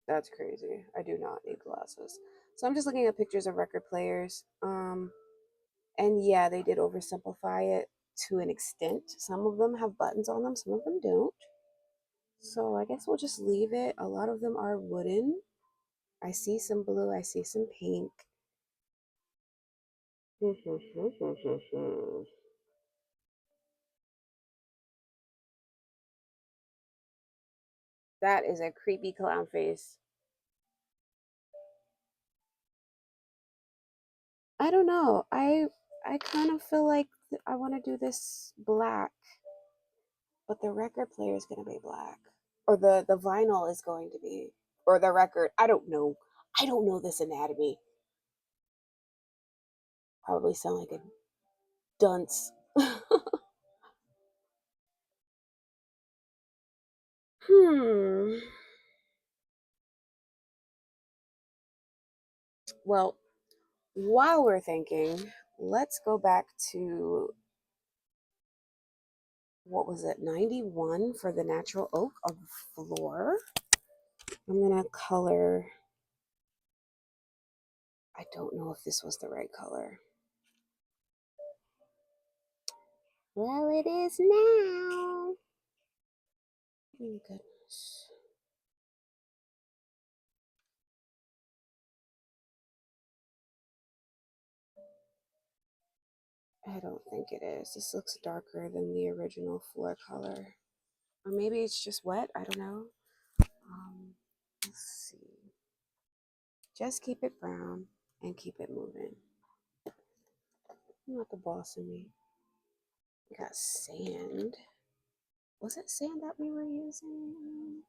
Speaker 1: That's crazy. I do not need glasses. So I'm just looking at pictures of record players. And yeah, they did oversimplify it to an extent. Some of them have buttons on them, some of them don't. So I guess we'll just leave it. A lot of them are wooden. I see some blue, I see some pink. That is a creepy clown face. I don't know. I kind of feel like I want to do this black, but the record player is going to be black, or the vinyl is going to be, or the record. I don't know. I don't know this anatomy. Probably sound like a dunce. Hmm. Well, while we're thinking, let's go back to what was it, 91 for the natural oak of the floor. I'm gonna color, I don't know if this was the right color. Well, it is now. Oh, goodness. I don't think it is. This looks darker than the original floor color. Or maybe it's just wet. I don't know. Let's see. Just keep it brown and keep it moving. Not the boss of me. We got sand. Was it sand that we were using?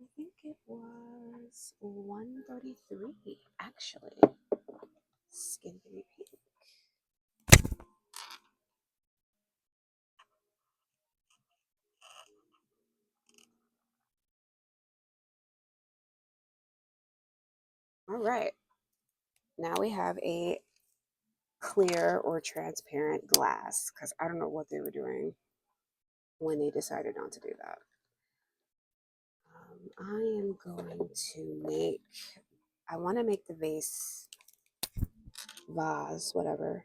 Speaker 1: I think it was 133, actually. Skin to be pink. All right. Now we have a clear or transparent glass because I don't know what they were doing when they decided not to do that. I am going to make, I want to make the vase, whatever,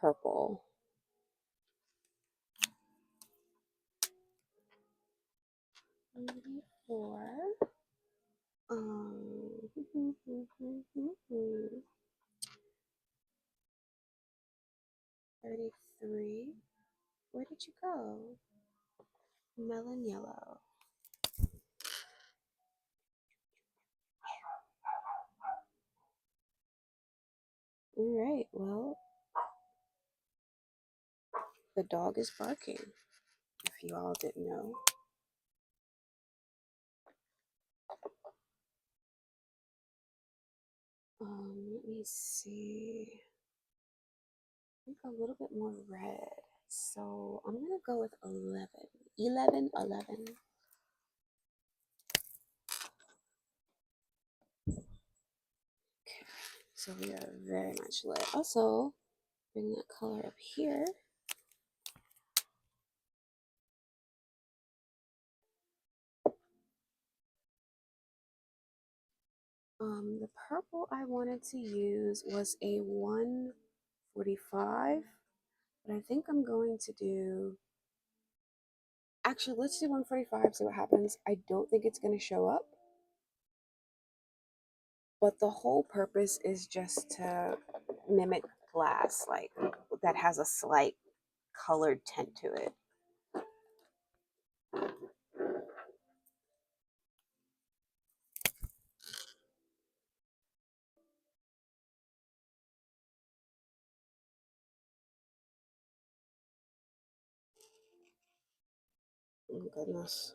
Speaker 1: purple. Four. Um, 33. Where did you go? Melon yellow. All right, well, the dog is barking, if you all didn't know. Let me see. I think a little bit more red. So I'm gonna go with 11. 11, 11. Okay, so we are very much lit. Also, bring that color up here. The purple I wanted to use was a 145, but I think I'm going to do, actually, let's do 145, see what happens. I don't think it's going to show up, but the whole purpose is just to mimic glass, like that has a slight colored tint to it. Oh, goodness.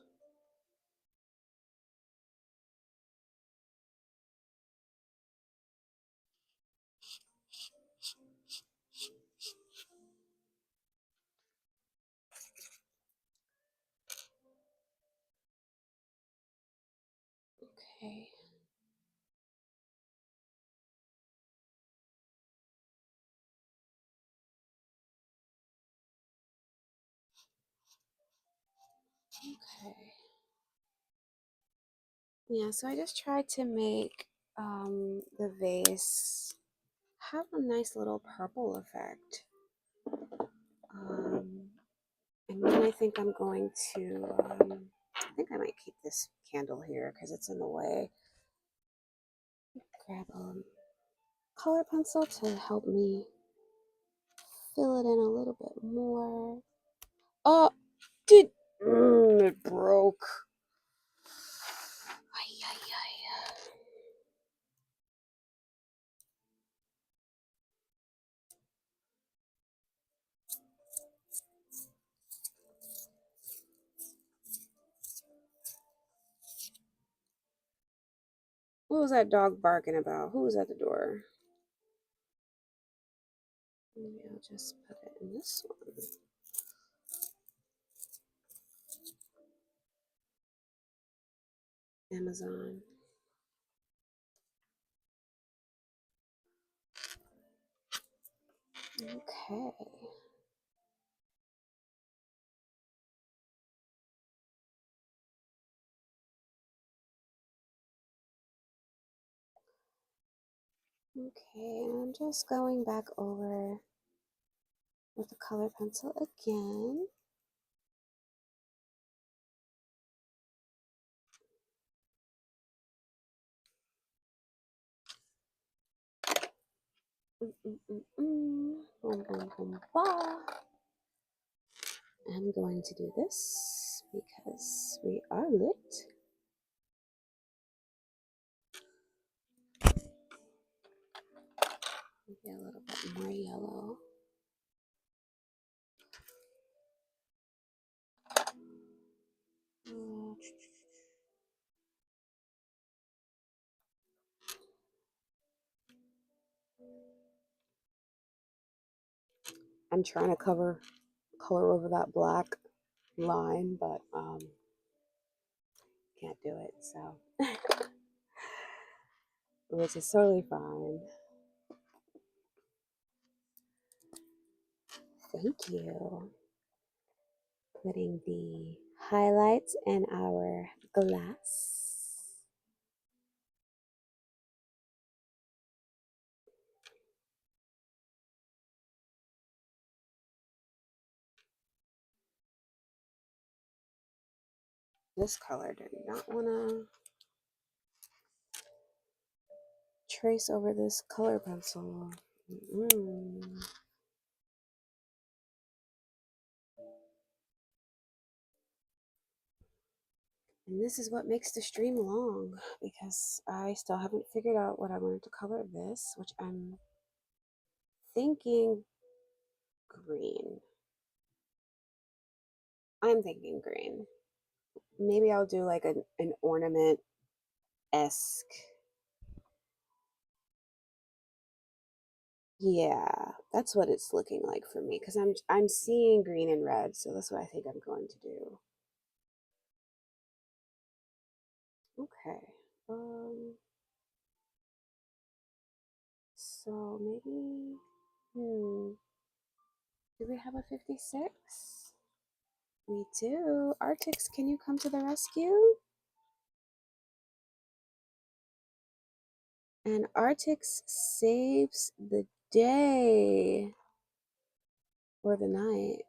Speaker 1: Okay. Okay. Yeah, so I just tried to make the vase have a nice little purple effect. Um, and then I think I'm going to, I think I might keep this candle here because it's in the way. Grab a color pencil to help me fill it in a little bit more. Oh, did, it broke. Ay, ay, ay. What was that dog barking about? Who was at the door? Maybe I'll just put it in this one. Amazon. Okay. Okay, and I'm just going back over with the color pencil again. Boom, boom, boom, ba. I'm going to do this because we are lit. Maybe a little bit more yellow. I'm trying to color over that black line, but can't do it, so which is totally fine. Thank you. Putting the highlights in our glass. This color did not want to trace over this color pencil. And this is what makes the stream long, because I still haven't figured out what I wanted to color this, which I'm thinking green. I'm thinking green. Maybe I'll do like an ornament-esque. Yeah, that's what it's looking like for me, because I'm seeing green and red, so that's what I think I'm going to do. Okay. So maybe do we have a 56? We do. Artix, can you come to the rescue? And Artix saves the day or the night.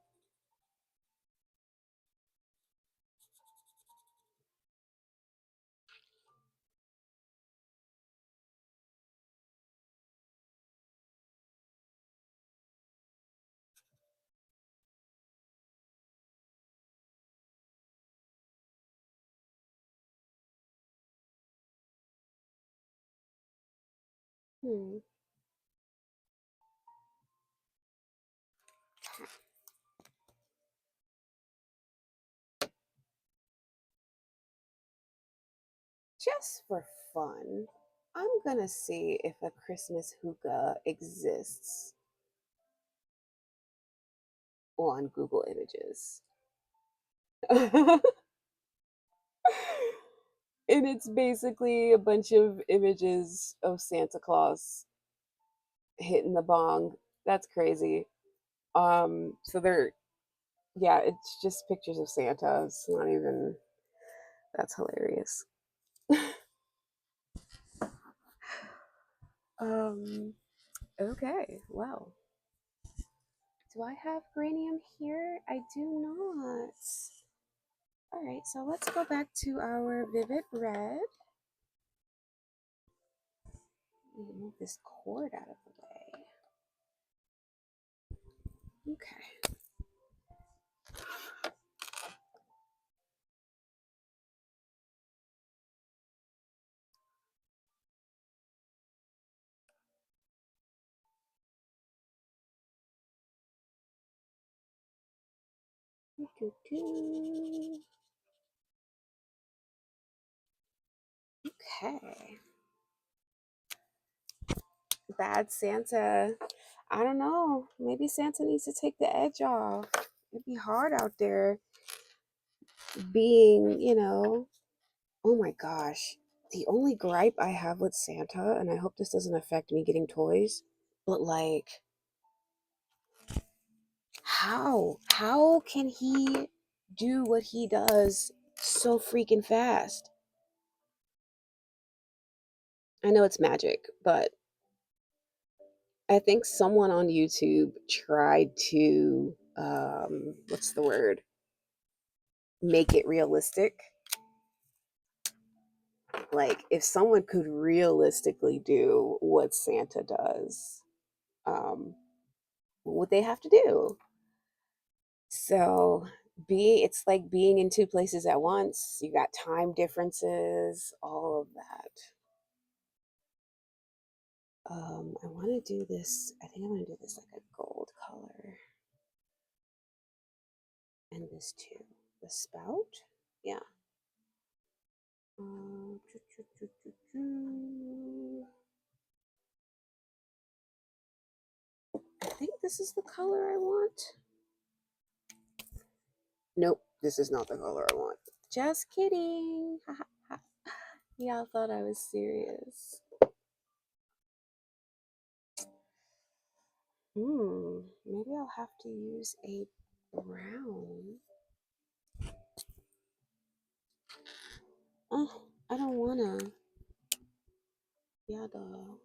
Speaker 1: Hmm. Just for fun, I'm gonna see if a Christmas hookah exists on Google Images. And it's basically a bunch of images of Santa Claus hitting the bong. That's crazy. So they're, yeah, it's just pictures of Santa. It's not even, that's hilarious. um, okay, well, do I have geranium here? I do not. All right, so let's go back to our vivid red. Move this cord out of the way. Okay. Okay. Bad Santa. I don't know. Maybe Santa needs to take the edge off. It'd be hard out there being, oh my gosh. The only gripe I have with Santa, and I hope this doesn't affect me getting toys, but like, how can he do what he does so freaking fast? I know it's magic, but I think someone on YouTube tried to what's the word? Make it realistic. Like if someone could realistically do what Santa does, what would they have to do? So it's like being in two places at once. You got time differences, all of that. I want to do this. I think I want to do this like a gold color, and this too. The spout, yeah. Choo, choo, choo, choo, choo. I think this is the color I want. Nope, this is not the color I want. Just kidding. Y'all thought I was serious. Maybe I'll have to use a brown. I don't wanna. Yada.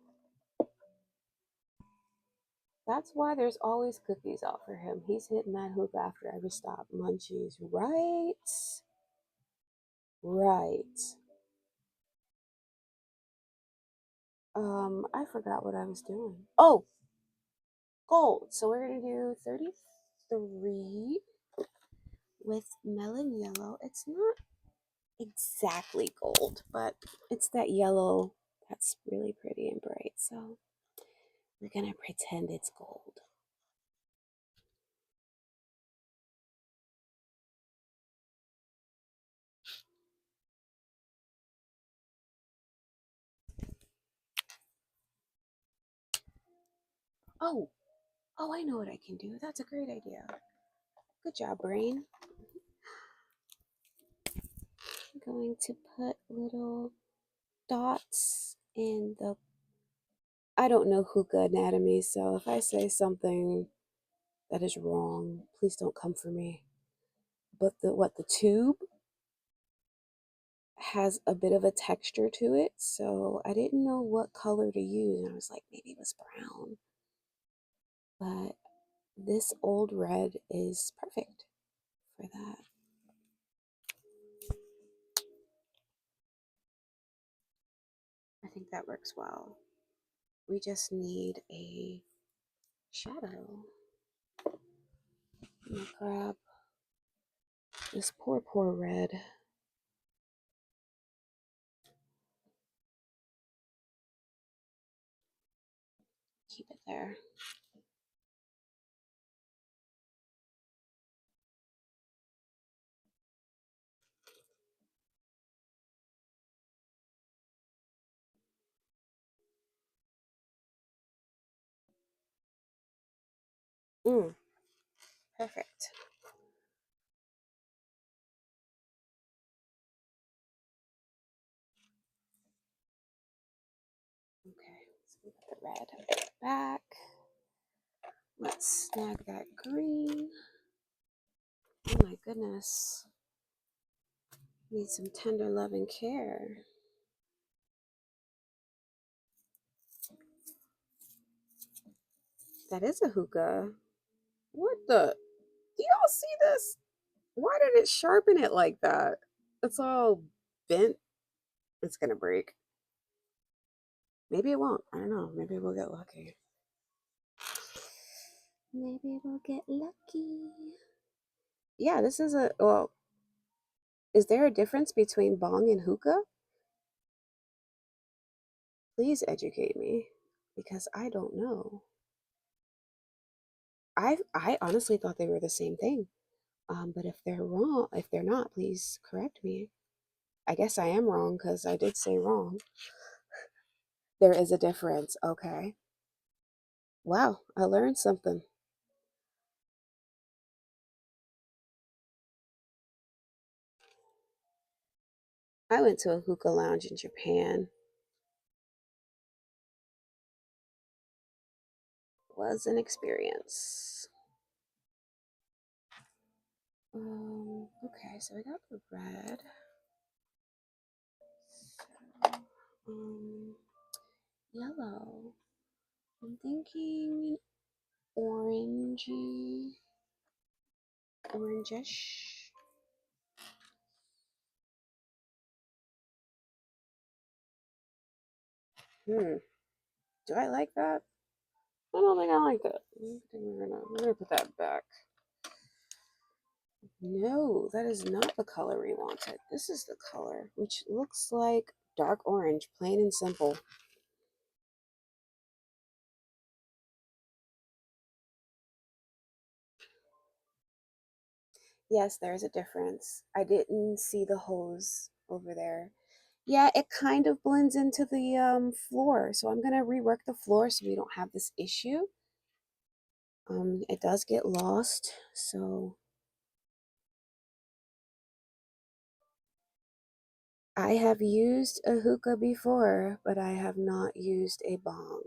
Speaker 1: That's why there's always cookies out for him. He's hitting that hook after every stop. Munchies, right? Right. I forgot what I was doing. Oh, gold. So we're gonna do 33 with melon yellow. It's not exactly gold, but it's that yellow that's really pretty and bright. So we're gonna pretend it's gold. Oh, oh, I know what I can do. That's a great idea. Good job, brain. I'm going to put little dots in the. I don't know hookah anatomy, so if I say something that is wrong, please don't come for me. But the tube has a bit of a texture to it, so I didn't know what color to use, and I was like, maybe it was brown. But this old red is perfect for that. I think that works well. We just need a shadow. I'm gonna grab this poor red. Keep it there. Perfect. Okay, so we got the red at the back. Let's snag that green. Oh my goodness. Need some tender love and care. That is a hookah. What the? Do y'all see this? Why did it sharpen it like that? It's all bent. It's gonna break. Maybe it won't. I don't know. Maybe we'll get lucky. Maybe we'll get lucky. Yeah, this is a. Well, is there a difference between bong and hookah? Please educate me because I don't know. I honestly thought they were the same thing. But if they're wrong, if they're not, please correct me. I guess I am wrong because I did say wrong. There is a difference. Okay. Wow, I learned something. I went to a hookah lounge in Japan. It was an experience. Okay, so I got the red. So, yellow. I'm thinking orangey, orangish. Hmm. Do I like that? I don't think I like that. I think we're gonna put that back. No, that is not the color we wanted. This is the color, which looks like dark orange, plain and simple. Yes, there's a difference. I didn't see the hose over there. Yeah, it kind of blends into the floor. So I'm gonna rework the floor so we don't have this issue. It does get lost, so I have used a hookah before, but I have not used a bong.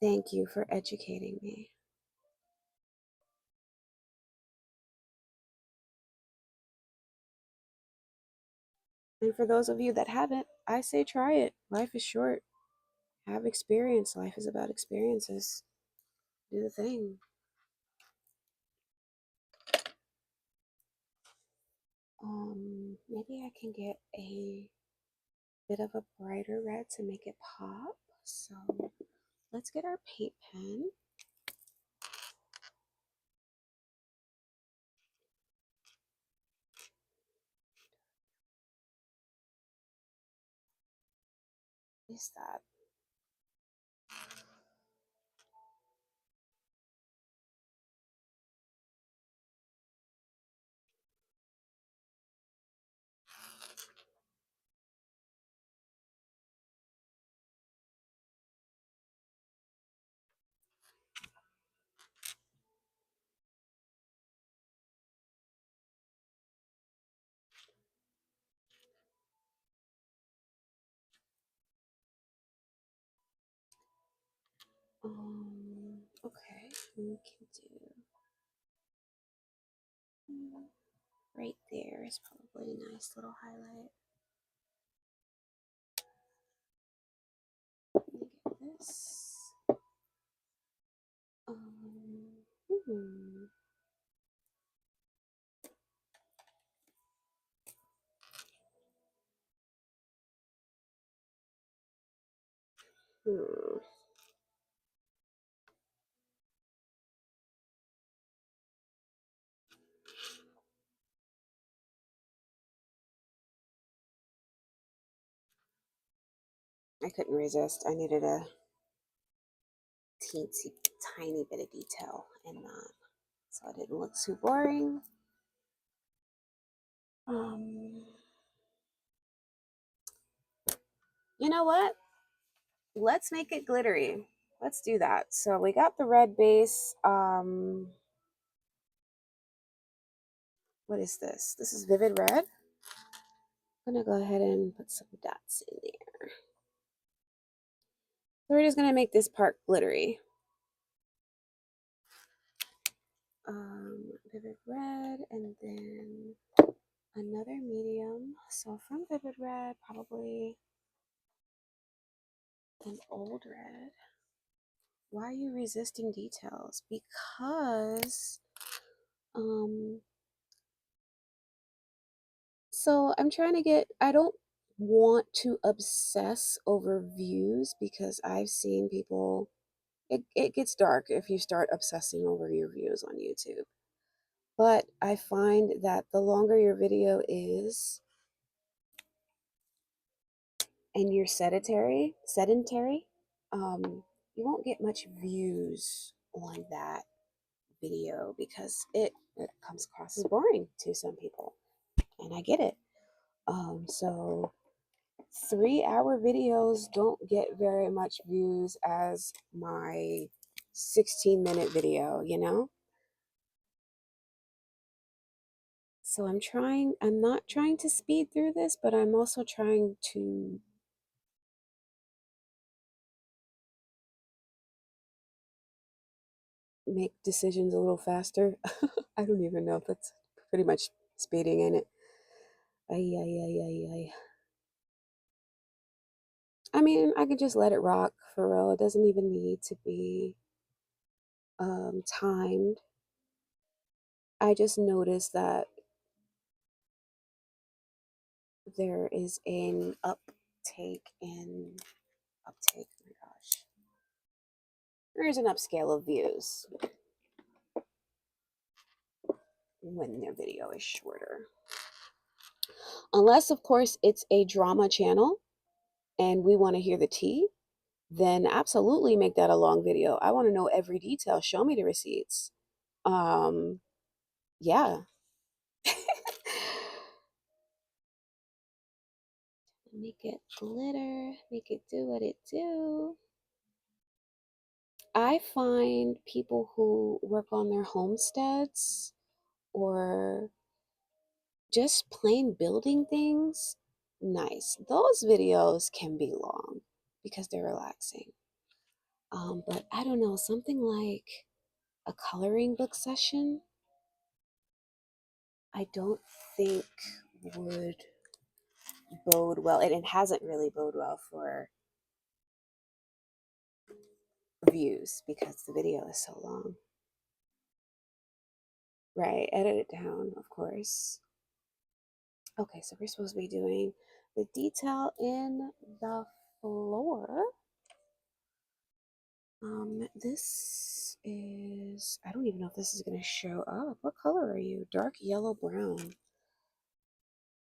Speaker 1: Thank you for educating me. And for those of you that haven't, I say try it. Life is short. Have experience. Life is about experiences. Do the thing. Maybe I can get a bit of a brighter red to make it pop. So let's get our paint pen. What is that? Okay, we can do right there is probably a nice little highlight. Let me get this. Hmm. Hmm. I couldn't resist. I needed a teensy tiny bit of detail in that, so it didn't look too boring. Um, you know what? Let's make it glittery. Let's do that. So we got the red base. What is this? This is vivid red. I'm gonna go ahead and put some dots in there. So we're just gonna make this part glittery. Vivid red, and then another medium. So from vivid red, probably an old red. Why are you resisting details? Because um so I'm trying to get, I don't want to obsess over views because I've seen people, it gets dark if you start obsessing over your views on YouTube. But I find that the longer your video is and you're sedentary, you won't get much views on that video because it comes across as boring to some people, and I get it. So 3-hour videos don't get very much views as my 16-minute video, you know? So I'm not trying to speed through this, but I'm also trying to make decisions a little faster. I don't even know if that's pretty much speeding in it. Ay, ay, ay, ay, ay. I mean, I could just let it rock for real. It doesn't even need to be timed. I just noticed that there is an uptake. Oh my gosh, there is an upscale of views when their video is shorter. Unless, of course, it's a drama channel and we want to hear the tea, then absolutely make that a long video. I want to know every detail. Show me the receipts. Um, yeah. Make it glitter, make it do what it do. I find people who work on their homesteads or just plain building things nice. Those videos can be long because they're relaxing. But I don't know, something like a coloring book session, I don't think would bode well. And it hasn't really bode well for views because the video is so long. Right, edit it down, of course. Okay, so we're supposed to be doing the detail in the floor. This is, I don't even know if this is going to show up. What color are you? Dark yellow brown.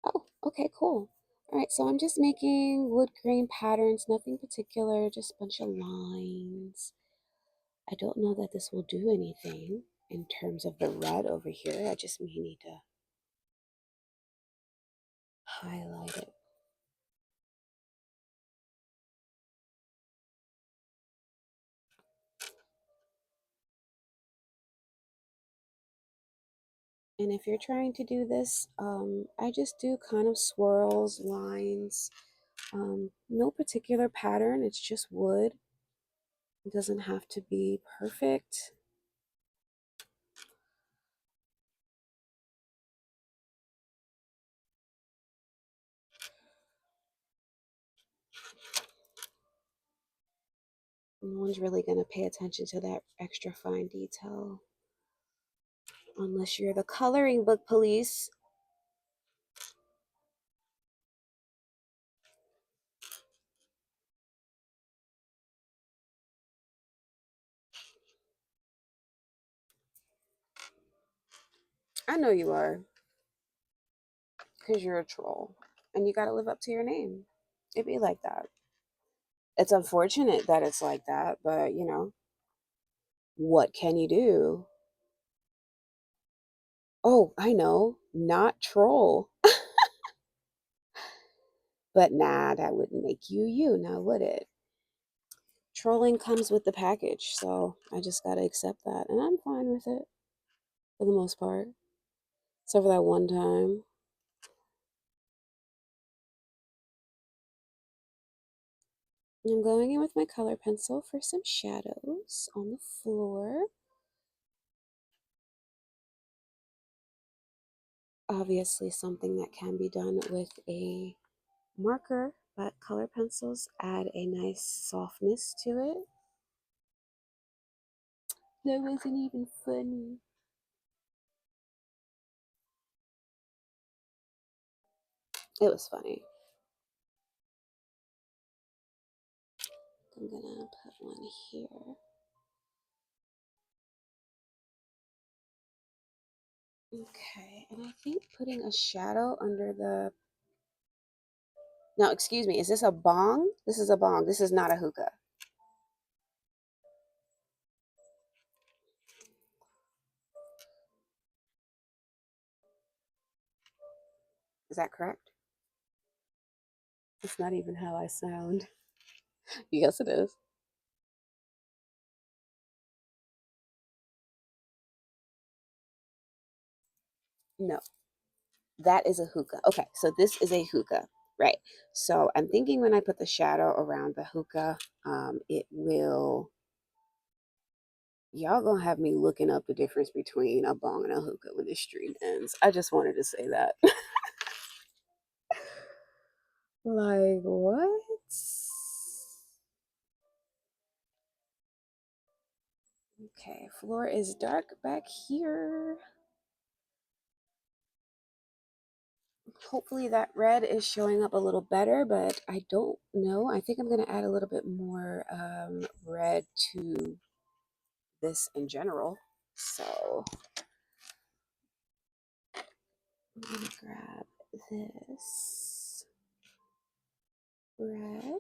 Speaker 1: Oh, okay, cool. All right, so I'm just making wood grain patterns, nothing particular, just a bunch of lines. I don't know that this will do anything in terms of the red over here. I just may need to highlight it. And if you're trying to do this, I just do kind of swirls, lines, no particular pattern. It's just wood. It doesn't have to be perfect. No one's really going to pay attention to that extra fine detail unless you're the coloring book police. I know you are, because you're a troll and you got to live up to your name. It be like that. It's unfortunate that it's like that, but you know, what can you do? Oh, I know, not troll. But nah, that wouldn't make you you, now would it? Trolling comes with the package, so I just gotta accept that. And I'm fine with it for the most part. Except for that one time. I'm going in with my color pencil for some shadows on the floor. Obviously, something that can be done with a marker, but color pencils add a nice softness to it. That wasn't even funny. It was funny. I'm gonna put one here. Okay, and I think putting a shadow under the... Now, excuse me, is this a bong? This is a bong. This is not a hookah. Is that correct? It's not even how I sound. Yes, it is. No, that is a hookah. Okay, so this is a hookah, right? So I'm thinking when I put the shadow around the hookah, it will. Y'all gonna have me looking up the difference between a bong and a hookah when this stream ends. I just wanted to say that. Like, what? Okay, floor is dark back here. Hopefully that red is showing up a little better, but I don't know. I think I'm going to add a little bit more red to this in general. So I'm going to grab this red.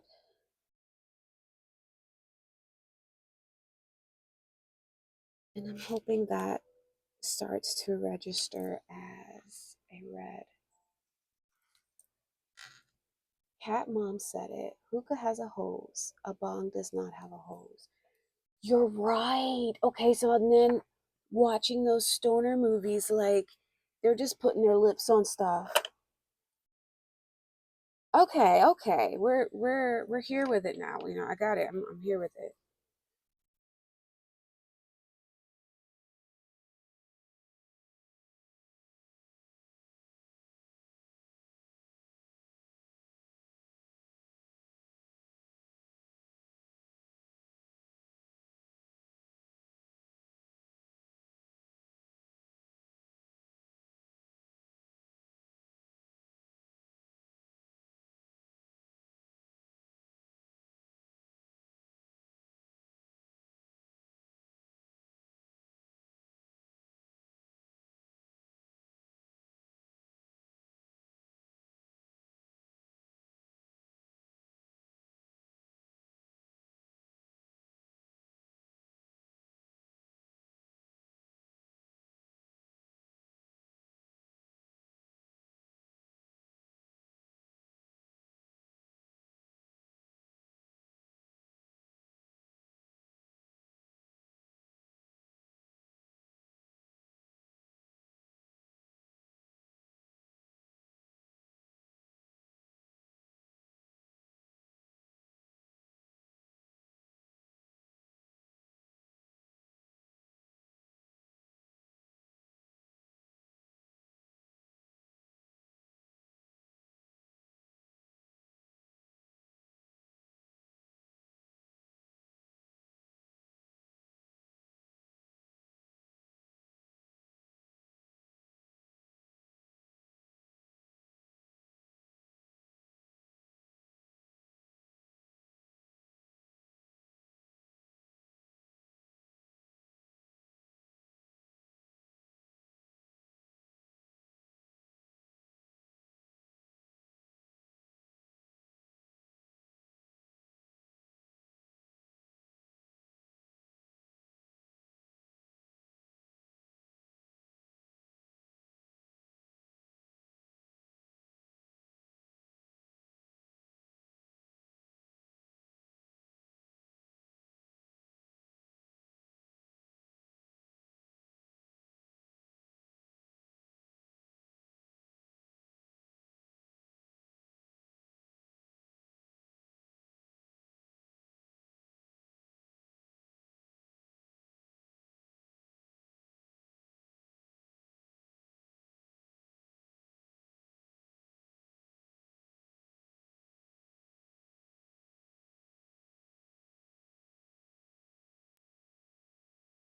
Speaker 1: And I'm hoping that starts to register as a red. Cat Mom said it. Hookah has a hose. A bong does not have a hose. You're right. Okay, so and then watching those stoner movies, like they're just putting their lips on stuff. Okay, okay. We're here with it now. You know, I got it. I'm here with it.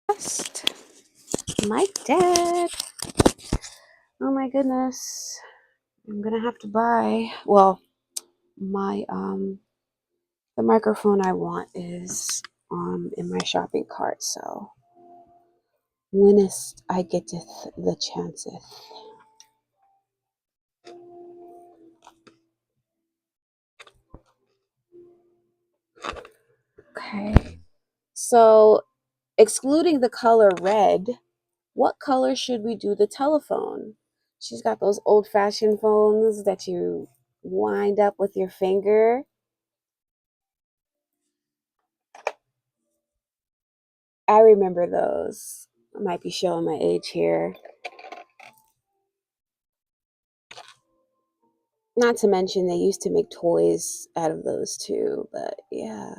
Speaker 1: Test. My dad. Oh my goodness. I'm gonna have to buy. Well, my the microphone I want is in my shopping cart. So when is I get to the chances. Okay. So excluding the color red, what color should we do the telephone? She's got those old fashioned phones that you Wind up with your finger. I remember those. I might be showing my age here. Not to mention they used to make toys out of those too, but yeah,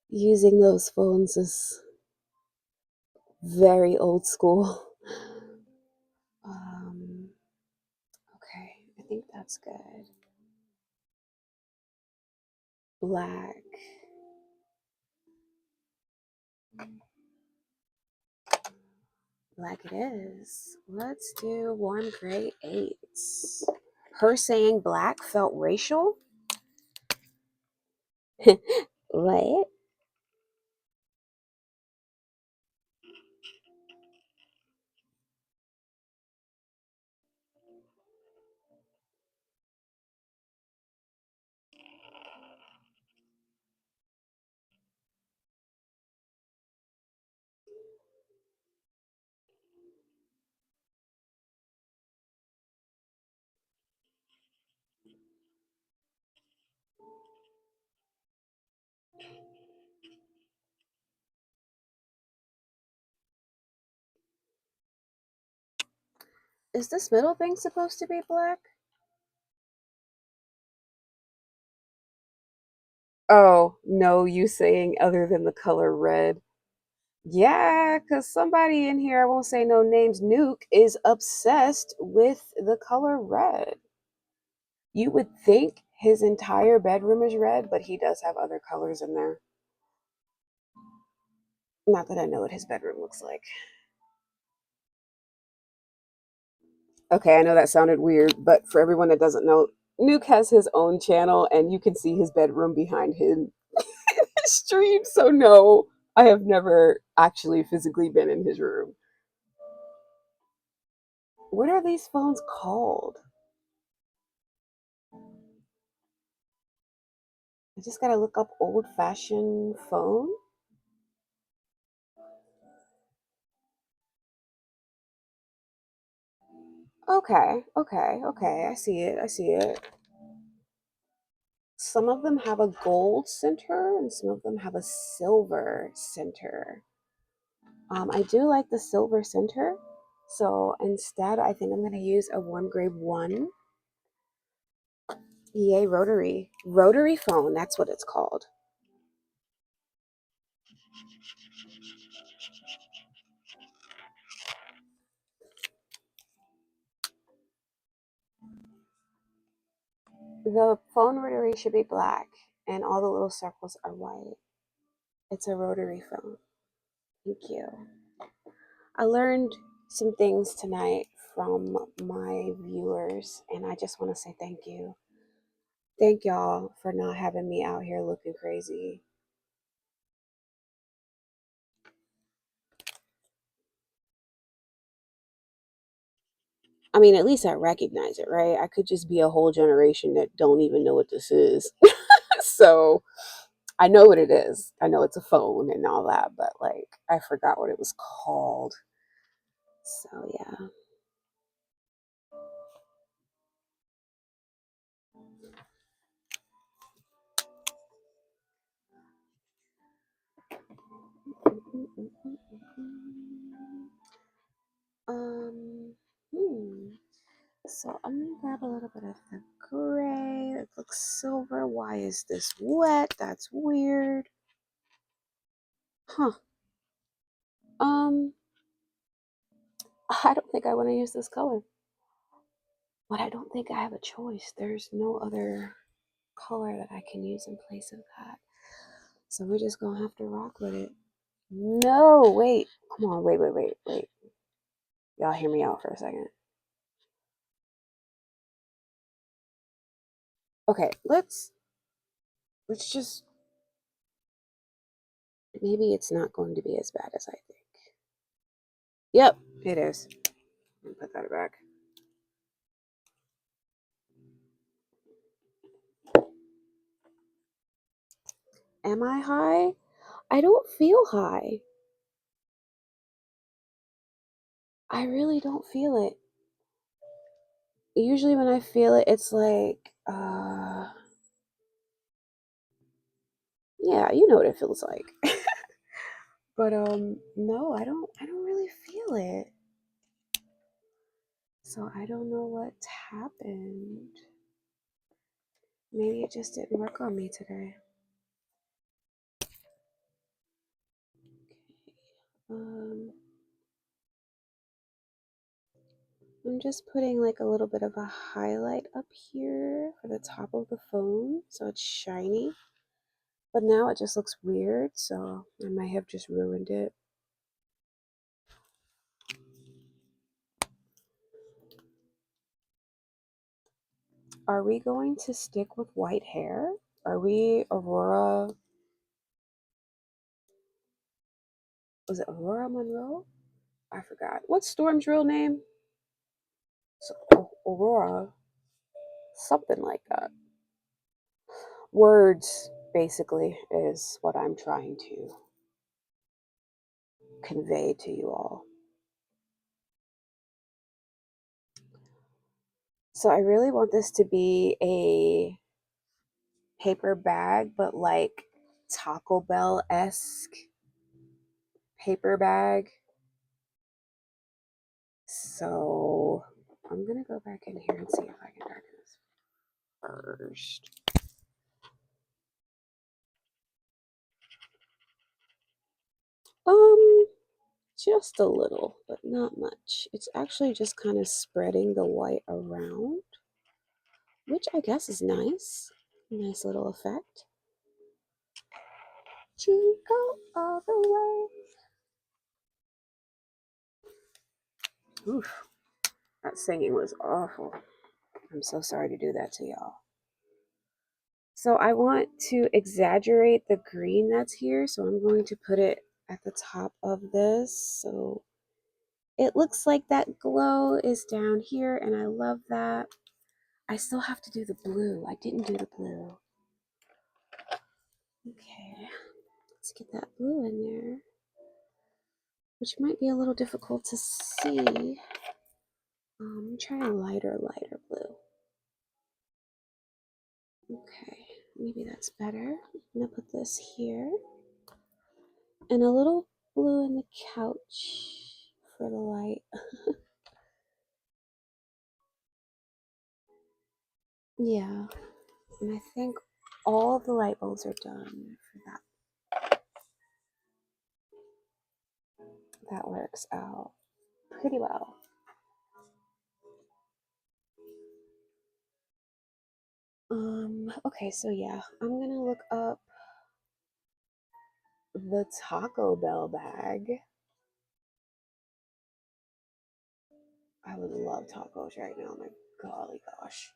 Speaker 1: using those phones is very old school. Um, okay, I think that's good. Black. Black it is. Let's do warm gray 8s. Her saying black felt racial? What? Is this middle thing supposed to be black? Oh, no, you saying other than the color red. Yeah, because somebody in here, I won't say no names, Nuke, is obsessed with the color red. You would think his entire bedroom is red, but he does have other colors in there. Not that I know what his bedroom looks like. Okay, I know that sounded weird, but for everyone that doesn't know, Nuke has his own channel and you can see his bedroom behind him stream. So no, I have never actually physically been in his room. What are these phones called? I just gotta look up old fashioned phone. Okay, okay, okay. I see it. I see it. Some of them have a gold center and some of them have a silver center. I do like the silver center. So instead, I think I'm going to use a warm gray 1 EA rotary phone. That's what it's called. The phone rotary should be black and all the little circles are white. It's a rotary phone. Thank you. I learned some things tonight from my viewers, and I just want to say thank you. Thank y'all for not having me out here looking crazy. I mean, at least I recognize it, right? I could just be a whole generation that don't even know what this is. So I know what it is. I know it's a phone and all that, but like I forgot what it was called. So yeah. Um, hmm. So I'm gonna grab a little bit of the gray. It looks silver. Why is this wet? That's weird. Huh. Um, I don't think I want to use this color, but I don't think I have a choice. There's no other color that I can use in place of that. So we're just gonna have to rock with it. No, wait. Come on, wait. Y'all hear me out for a second. Okay, let's just maybe it's not going to be as bad as I think. Yep, it is. Put that back. Am I high? I don't feel high. I really don't feel it. Usually when I feel it, it's like, yeah, you know what it feels like. But no, I don't really feel it. So I don't know what happened. Maybe it just didn't work on me today. Um, I'm just putting like a little bit of a highlight up here for the top of the phone so it's shiny. But now it just looks weird, so I might have just ruined it. Are we going to stick with white hair? Are we Aurora? Was it Aurora Monroe? I forgot. What's Storm's real name? Aurora. Something like that. Words, basically, is what I'm trying to convey to you all. So I really want this to be a paper bag, but like Taco Bell-esque paper bag. So I'm gonna go back in here and see if I can darken this first. Um, just a little, but not much. It's actually just kind of spreading the white around, which I guess is nice. Nice little effect. Jingle all the way. Oof, that singing was awful. I'm so sorry to do that to y'all. So I want to exaggerate the green that's here, so I'm going to put it at the top of this. So it looks like that glow is down here, and I love that. I still have to do the blue. I didn't do the blue. Okay, let's get that blue in there, which might be a little difficult to see. Try a lighter blue. Okay, maybe that's better. I'm gonna put this here. And a little blue in the couch for the light. Yeah, and I think all of the light bulbs are done for that. That works out pretty well. Okay, so yeah, I'm gonna look up the Taco Bell bag. I would love tacos right now, my golly gosh.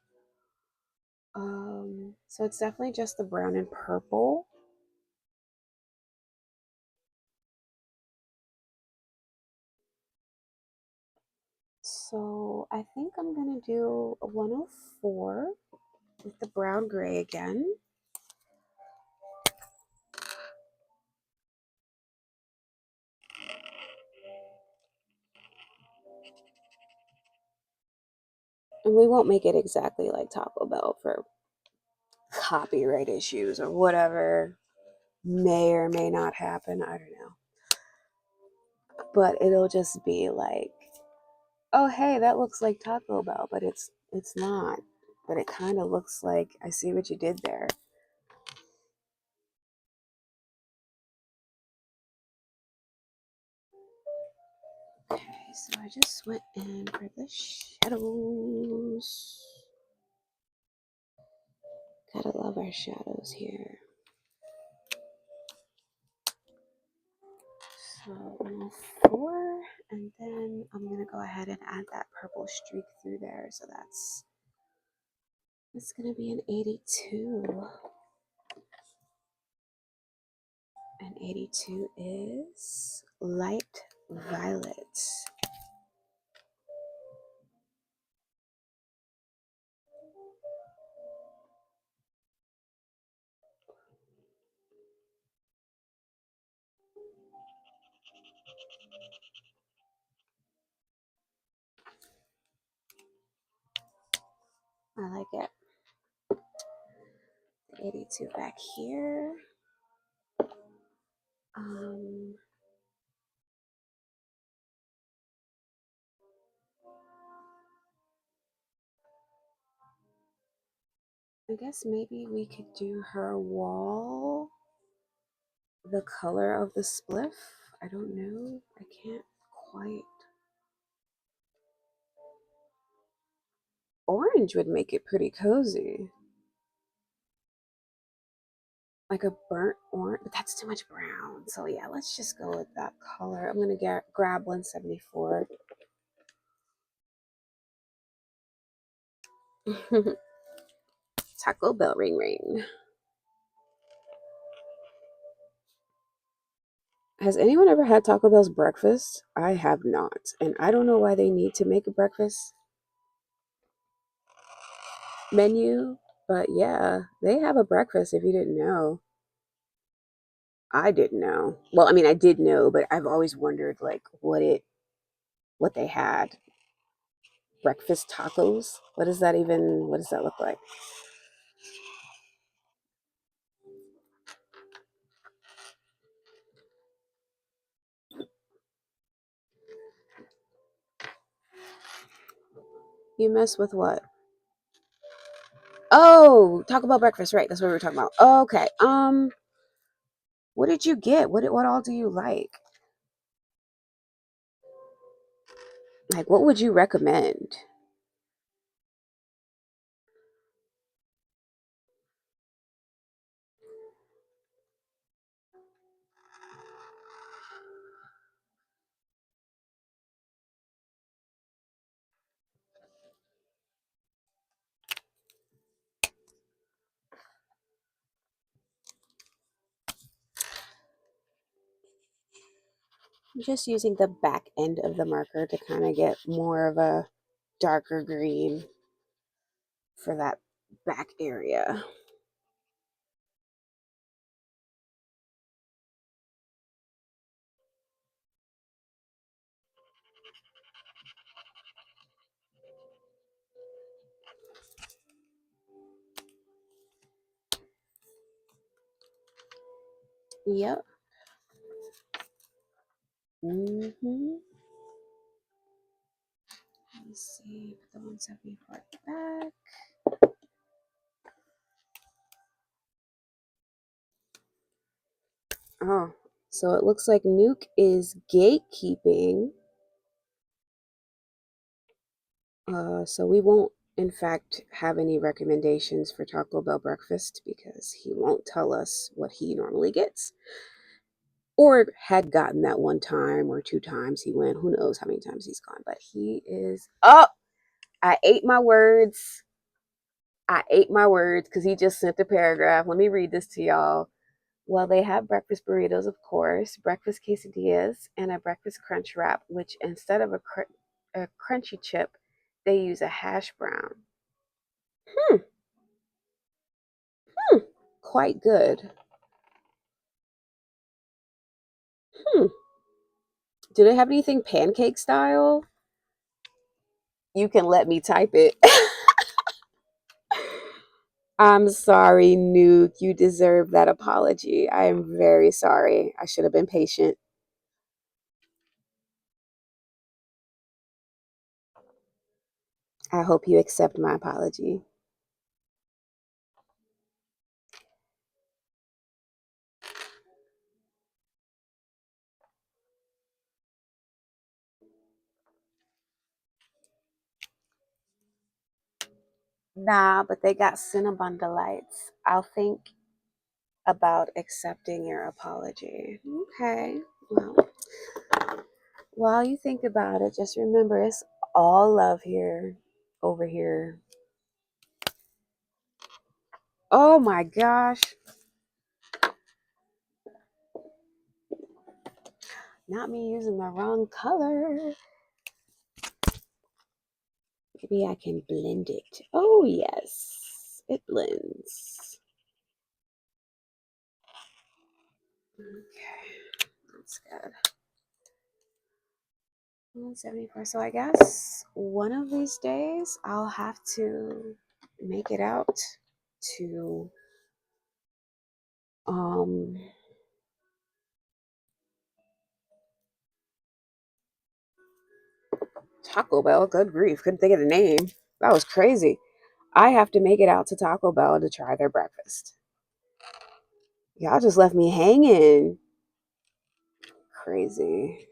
Speaker 1: So it's definitely just the brown and purple. So I think I'm gonna do a 104 with the brown gray again. And we won't make it exactly like Taco Bell for copyright issues or whatever may or may not happen. I don't know. But it'll just be like, oh hey, that looks like Taco Bell, but it's not. But it kind of looks like, I see what you did there. Okay, so I just went in for the shadows. Gotta love our shadows here. So 104, and then I'm gonna go ahead and add that purple streak through there. So it's gonna be an 82. And 82 is light violet. I like it. 82 back here. Um, I guess maybe we could do her wall, the color of the spliff. I don't know. I can't quite. Orange would make it pretty cozy. Like a burnt orange, but that's too much brown. So yeah, let's just go with that color. I'm gonna grab 174. Taco Bell ring ring. Has anyone ever had Taco Bell's breakfast? I have not, and I don't know why they need to make a breakfast menu, but yeah, they have a breakfast if you didn't know. I didn't know. Well, I mean, I did know, but I've always wondered like what they had. Breakfast tacos? What does that look like? You mess with what? Oh, Taco Bell breakfast, right? That's what we were talking about. Okay. What did you get? What all do you like? Like, what would you recommend? I'm just using the back end of the marker to kind of get more of a darker green for that back area. Yep. Mm-hmm. Let's see. Put the 174 back. Oh, so it looks like Nuke is gatekeeping. So we won't, in fact, have any recommendations for Taco Bell breakfast because he won't tell us what he normally gets or had gotten that one time or two times he went. Who knows how many times he's gone, but he is up. I ate my words. I ate my words because he just sent a paragraph. Let me read this to y'all. Well, they have breakfast burritos, of course, breakfast quesadillas, and a breakfast crunch wrap, which instead of a crunchy chip, they use a hash brown. Hmm, hmm, quite good. Hmm. Do they have anything pancake style? You can let me type it. I'm sorry, Nuke. You deserve that apology. I am very sorry. I should have been patient. I hope you accept my apology. Nah, but they got Cinnabon delights. I'll think about accepting your apology. Okay. Well, while you think about it, just remember it's all love here, over here. Oh my gosh. Not me using the wrong color. Maybe I can blend it. Oh, yes. It blends. Okay. That's good. 174. So I guess one of these days I'll have to make it out to um Taco Bell. Good grief, couldn't think of the name. That was crazy. I have to make it out to Taco Bell to try their breakfast. Y'all just left me hanging. Crazy.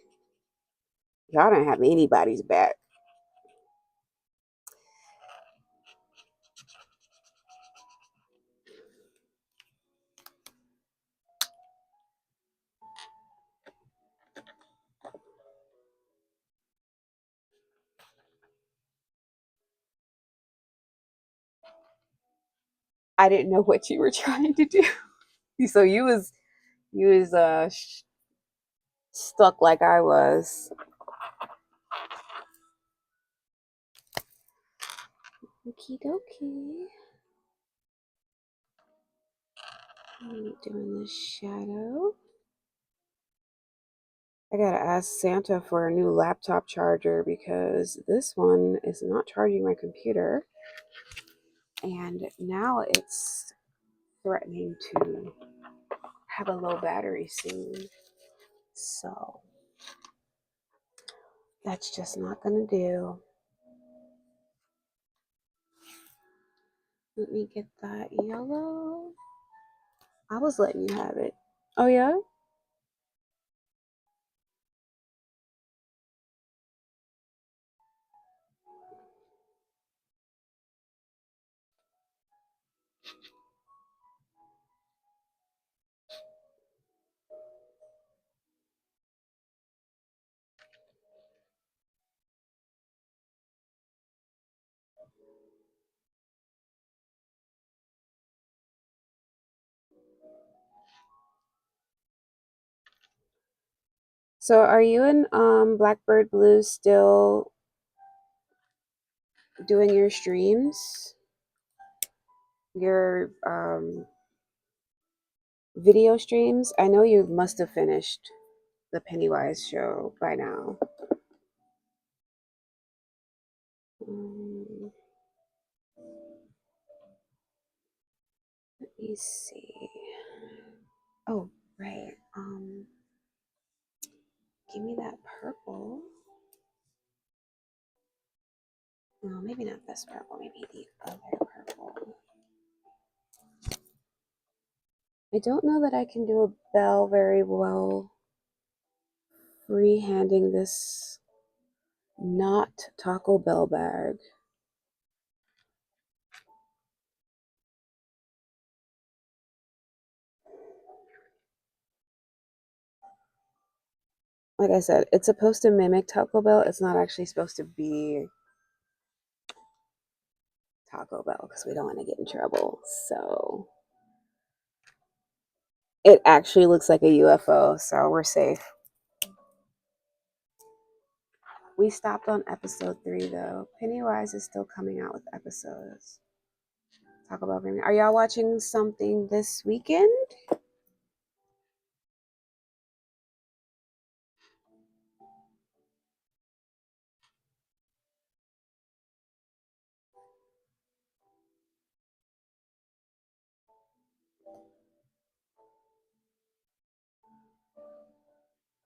Speaker 1: Y'all don't have anybody's back. I didn't know what you were trying to do. So you was stuck like I was. Okie dokie. I'm doing the shadow. I gotta ask Santa for a new laptop charger because this one is not charging my computer. And now it's threatening to have a low battery soon. So that's just not gonna do. Let me get that yellow. I was letting you have it. Oh, yeah? So are you and Blackbird Blue still doing your streams? Your video streams? I know you must have finished the Pennywise show by now. Um, let me see. Oh, right. Give me that purple. No, maybe not this purple. Maybe the other purple. I don't know that I can do a bell very well freehanding this not Taco Bell bag. Like I said, it's supposed to mimic Taco Bell. It's not actually supposed to be Taco Bell because we don't want to get in trouble. So it actually looks like a UFO, so we're safe. We stopped on episode 3 though. Pennywise is still coming out with episodes. Taco Bell Premium. Are y'all watching something this weekend?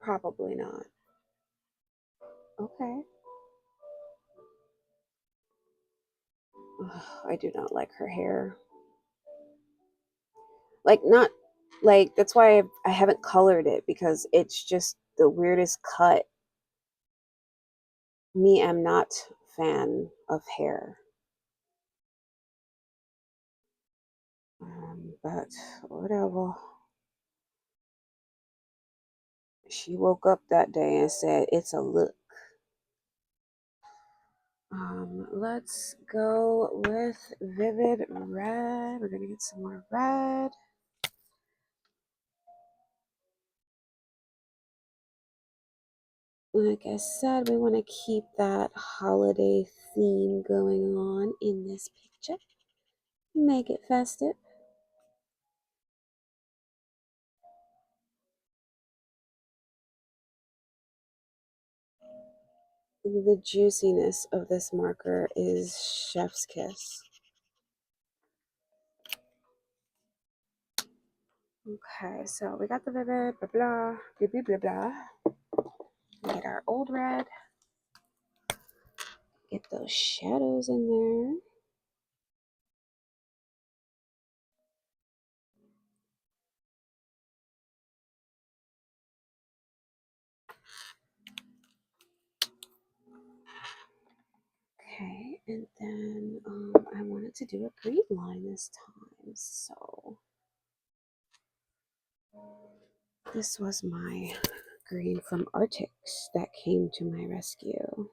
Speaker 1: Probably not. Okay. Ugh, I do not like her hair. Like, not like that's why I haven't colored it because it's just the weirdest cut. Me, I'm not fan of hair. But whatever. She woke up that day and said it's a look. Let's go with vivid red. We're gonna get some more red. Like I said, we want to keep that holiday theme going on in this picture. Make it festive. The juiciness of this marker is chef's kiss. Okay, so we got the vivid, blah, blah, blah, blah, blah, blah. Get our old red. Get those shadows in there. Okay, and then I wanted to do a green line this time, so this was my green from Arctics that came to my rescue.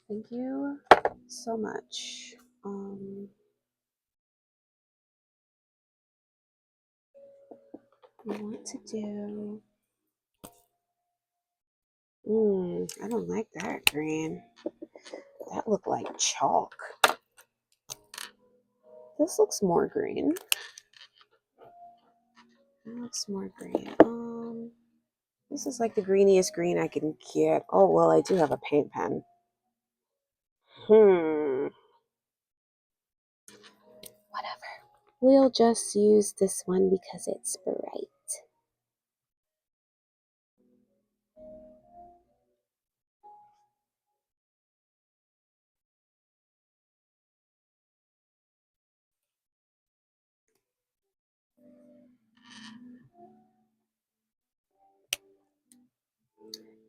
Speaker 1: Thank you so much. I want to do. I don't like that green. That looked like chalk. This looks more green. That looks more green. This is like the greeniest green I can get. Oh, well, I do have a paint pen. Whatever. We'll just use this one because it's bright.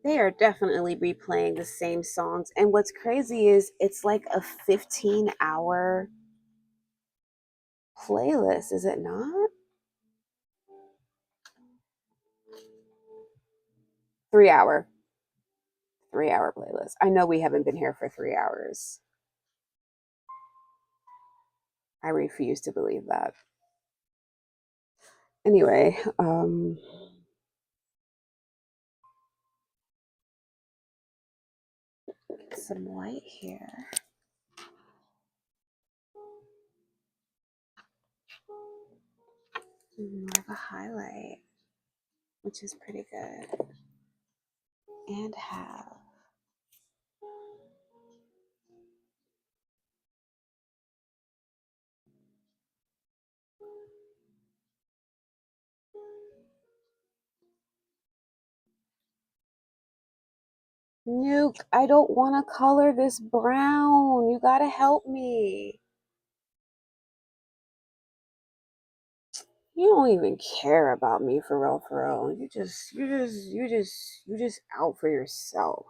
Speaker 1: They are definitely replaying the same songs. And what's crazy is it's like a 15-hour playlist, is it not? 3 hour. 3 hour playlist. I know we haven't been here for 3 hours. I refuse to believe that. Anyway, get some white here. More of a highlight, which is pretty good. And have Nuke, I don't want to color this brown. You gotta help me. You don't even care about me for real, for real. You just out for yourself.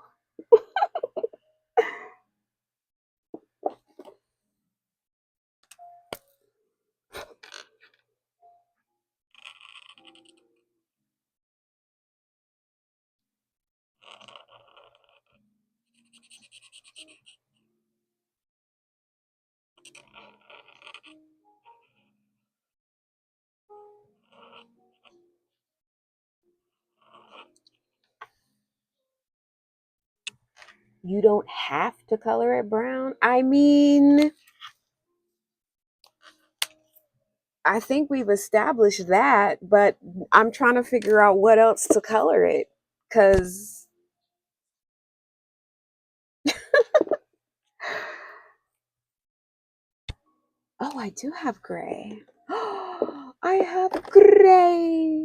Speaker 1: You don't have to color it brown. I mean, I think we've established that, but I'm trying to figure out what else to color it. Cause oh, I do have gray. I have gray.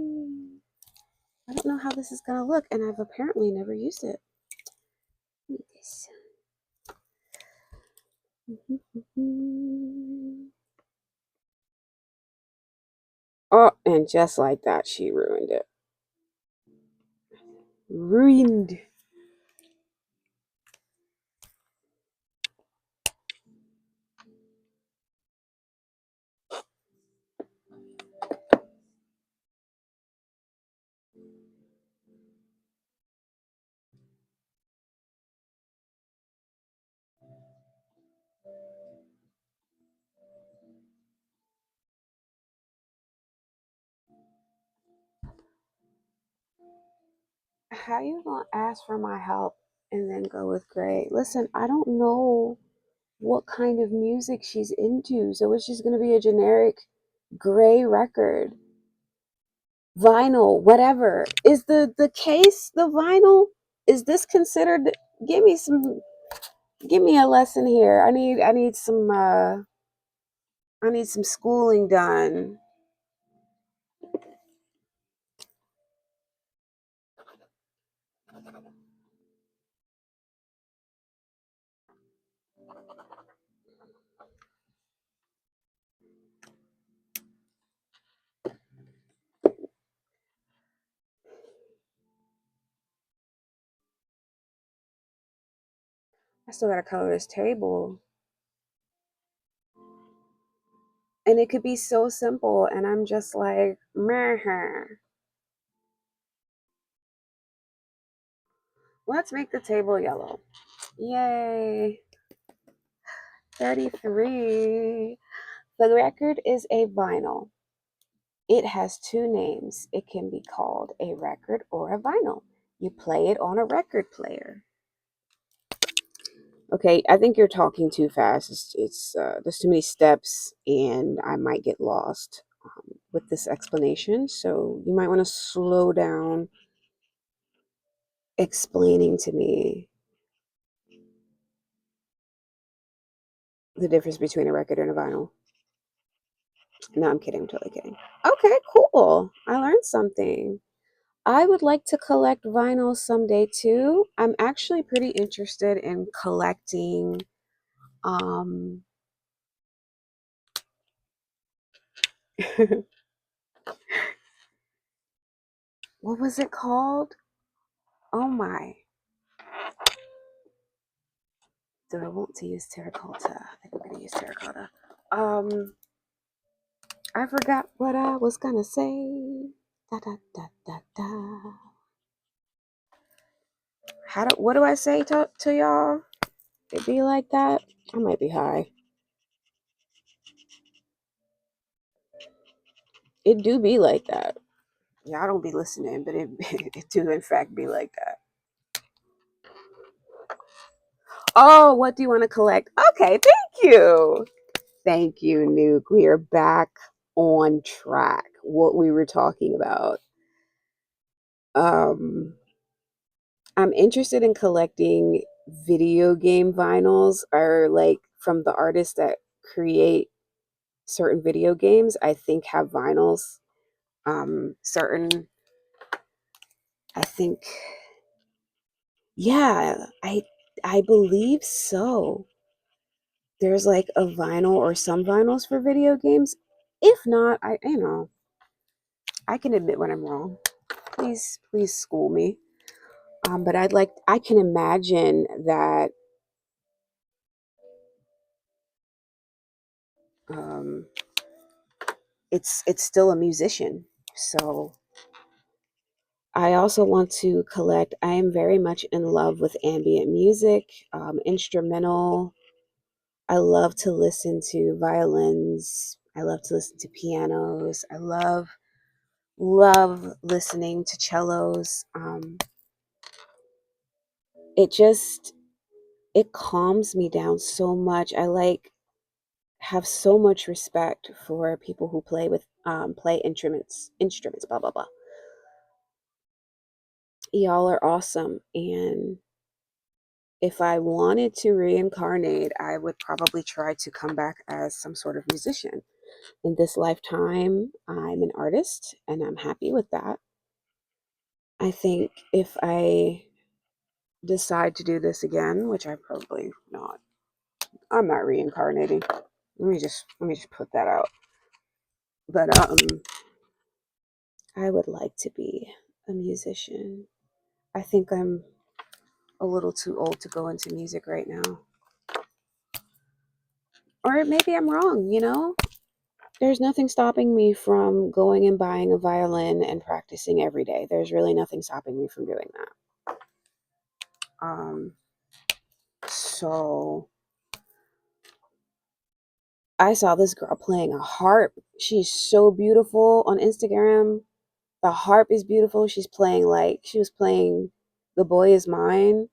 Speaker 1: I don't know how this is gonna look, and I've apparently never used it. Look at this. Oh, and just like that, she ruined it. Ruined. How you gonna ask for my help and then go with gray? Listen, I don't know what kind of music she's into, so it's just gonna be a generic gray record. Vinyl, whatever. Is the case the vinyl? Is this considered? Give me some. Give me a lesson here. I need some schooling done. I still gotta color this table. And it could be so simple, and I'm just like, meh. Let's make the table yellow. Yay. 33. The record is a vinyl. It has two names. It can be called a record or a vinyl. You play it on a record player. Okay, I think you're talking too fast. There's too many steps, and I might get lost with this explanation. So you might want to slow down explaining to me the difference between a record and a vinyl. No, I'm kidding. I'm totally kidding. Okay, cool. I learned something. I would like to collect vinyl someday too. I'm actually pretty interested in collecting um what was it called? Oh my. Do I want to use terracotta? I think I'm gonna use terracotta. I forgot what I was gonna say. Da da da da da. What do I say to y'all? It be like that? I might be high. It do be like that. Yeah, I don't be listening, but it it do in fact be like that. Oh, what do you want to collect? Okay, thank you. Thank you, Nuke. We are back on track. What we were talking about. Um, I'm interested in collecting video game vinyls or like from the artists that create certain video games, I think have vinyls. Certain I think yeah, I believe so. There's like a vinyl or some vinyls for video games. If not, I can admit when I'm wrong. Please school me. But I can imagine that um, it's still a musician. So I also want to collect. I am very much in love with ambient music, instrumental. I love to listen to violins. I love to listen to pianos. I love listening to cellos. It just it calms me down so much. I like have so much respect for people who play instruments, blah blah blah. Y'all are awesome, and if I wanted to reincarnate, I would probably try to come back as some sort of musician. In this lifetime, I'm an artist, and I'm happy with that. I think if I decide to do this again, which I probably not, I'm not reincarnating. Let me just put that out. But I would like to be a musician. I think I'm a little too old to go into music right now. Or maybe I'm wrong, you know? There's nothing stopping me from going and buying a violin and practicing every day. There's really nothing stopping me from doing that. So I saw this girl playing a harp. She's so beautiful on Instagram. The harp is beautiful. She was playing The Boy Is Mine,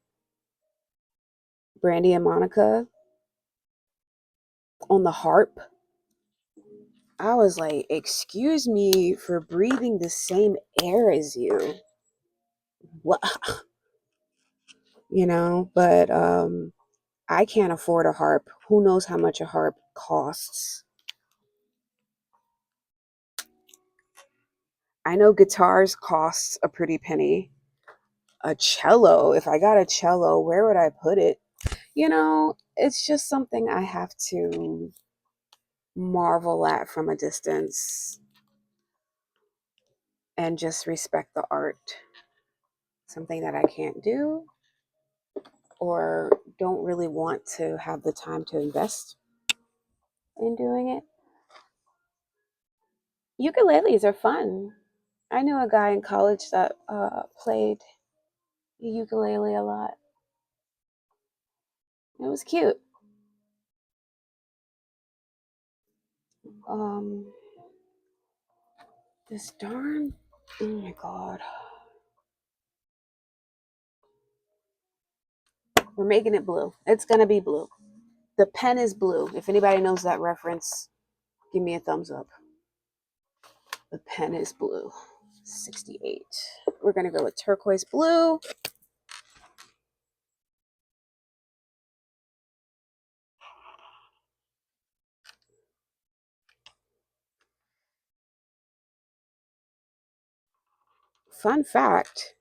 Speaker 1: Brandy and Monica on the harp. I was like, excuse me for breathing the same air as you. What? But I can't afford a harp. Who knows how much a harp costs? I know guitars cost a pretty penny. A cello, if I got a cello, where would I put it? It's just something I have to marvel at from a distance and just respect the art. Something that I can't do or don't really want to have the time to invest in doing it. Ukuleles are fun. I knew a guy in college that played the ukulele a lot. It was cute. Um, this darn, oh my god, we're making it blue. It's gonna be blue. The pen is blue. If anybody knows that reference, give me a thumbs up. The pen is blue. 68. We're gonna go with turquoise blue. Fun fact,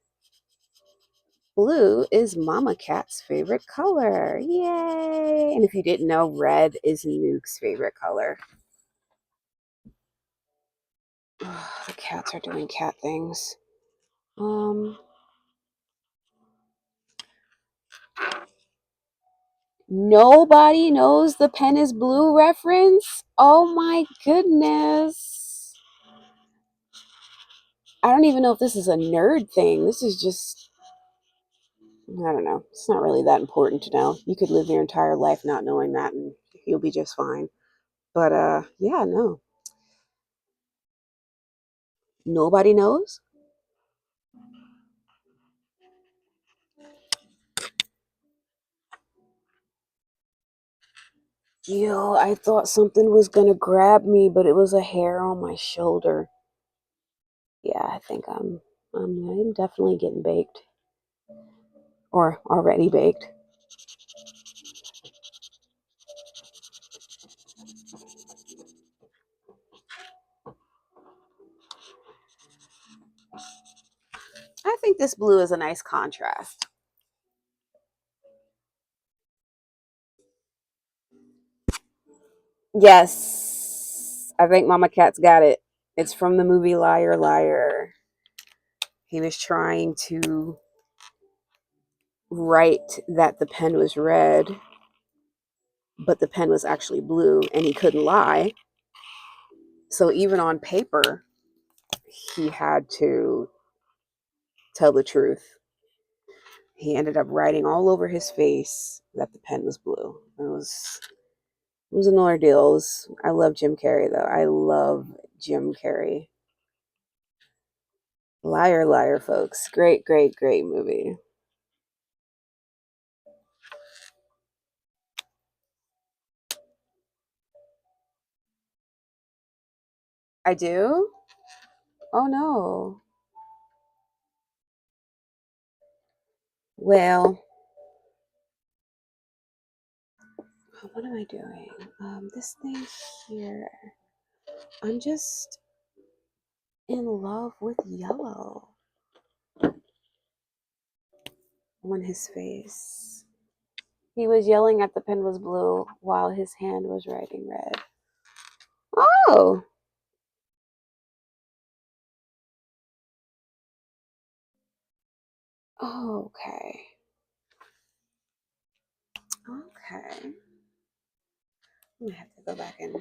Speaker 1: blue is Mama Cat's favorite color. Yay! And if you didn't know, red is Nuke's favorite color. The cats are doing cat things. Nobody knows the pen is blue reference? Oh my goodness. I don't even know if this is a nerd thing. This is just, I don't know. It's not really that important to know. You could live your entire life not knowing that and you'll be just fine. But yeah, no. Nobody knows? Yo, I thought something was gonna grab me, but it was a hair on my shoulder. Yeah, I think I'm definitely getting baked. Or already baked. I think this blue is a nice contrast. Yes. I think Mama Cat's got it. It's from the movie Liar Liar. He was trying to write that the pen was red, but the pen was actually blue, and he couldn't lie. So even on paper, he had to tell the truth. He ended up writing all over his face that the pen was blue. It was an ordeal. I love Jim Carrey though. I love Jim Carrey. Liar Liar, folks. Great, great, great movie. I do? Oh no. Well, what am I doing? This thing here. I'm just in love with yellow on his face. He was yelling at the pen was blue while his hand was writing red. Oh, okay. Okay. I'm gonna have to go back and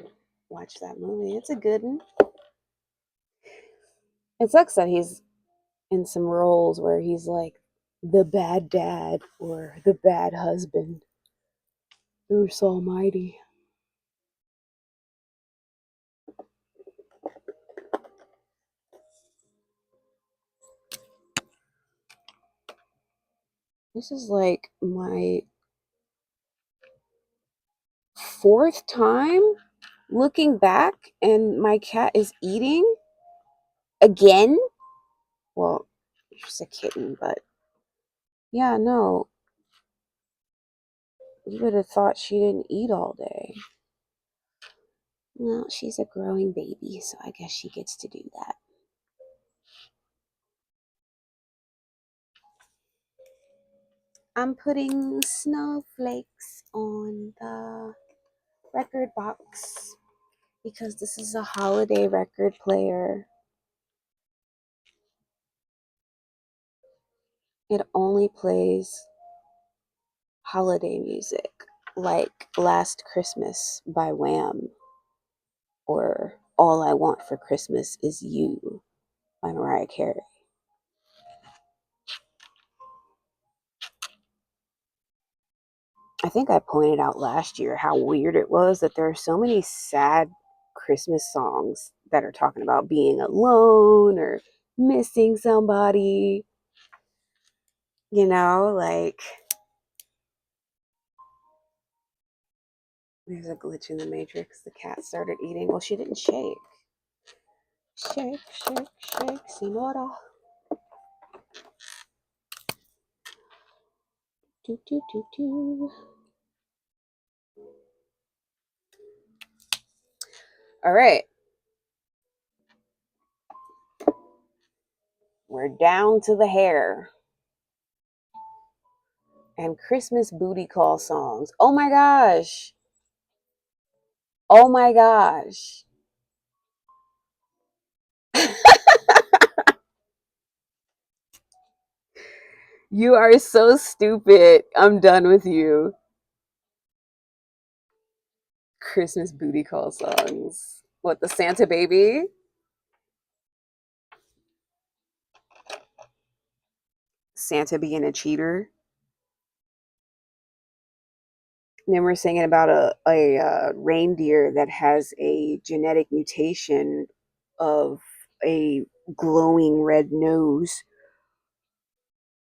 Speaker 1: watch that movie. It's a good one. It sucks that he's in some roles where he's like the bad dad or the bad husband. Bruce Almighty. This is like my fourth time looking back and my cat is eating again. Well, she's a kitten, but yeah, no. You would have thought she didn't eat all day. Well, she's a growing baby, so I guess she gets to do that. I'm putting snowflakes on the record box because this is a holiday record player. It only plays holiday music like Last Christmas by Wham or All I Want for Christmas Is You by Mariah Carey. I think I pointed out last year how weird it was that there are so many sad Christmas songs that are talking about being alone or missing somebody. Like there's a glitch in the matrix. The cat started eating. Well, she didn't shake. Shake, shake, shake, Sinora. Do, do, do, do. All right. We're down to the hair. And Christmas booty call songs. Oh my gosh. Oh my gosh. You are so stupid. I'm done with you. Christmas booty call songs. What, the Santa baby? Santa being a cheater. And then we're singing about a reindeer that has a genetic mutation of a glowing red nose.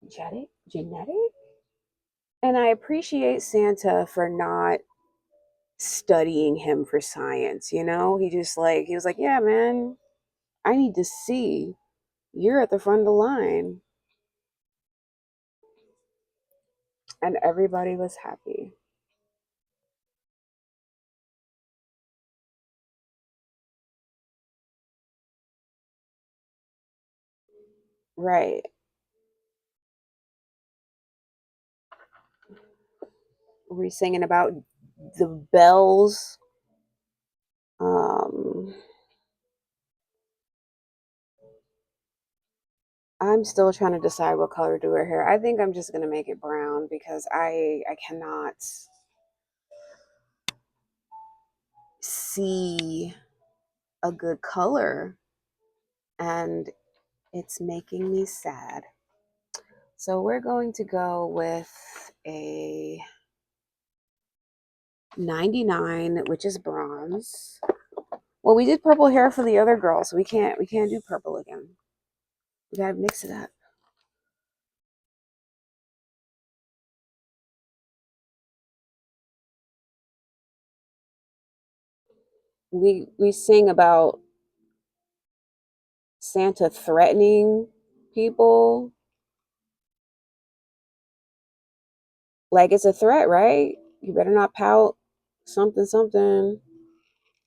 Speaker 1: Genetic? And I appreciate Santa for not studying him for science, he was like, yeah, man, I need to see. You're at the front of the line. And everybody was happy. Right. We're singing about the bells. Um, I'm still trying to decide what color to wear hair. I think I'm just gonna make it brown because I cannot see a good color and it's making me sad. So we're going to go with a 99, which is bronze. Well, we did purple hair for the other girl, so we can't do purple again. We gotta mix it up. We sing about Santa threatening people. Like it's a threat, right? You better not pout. Something, something.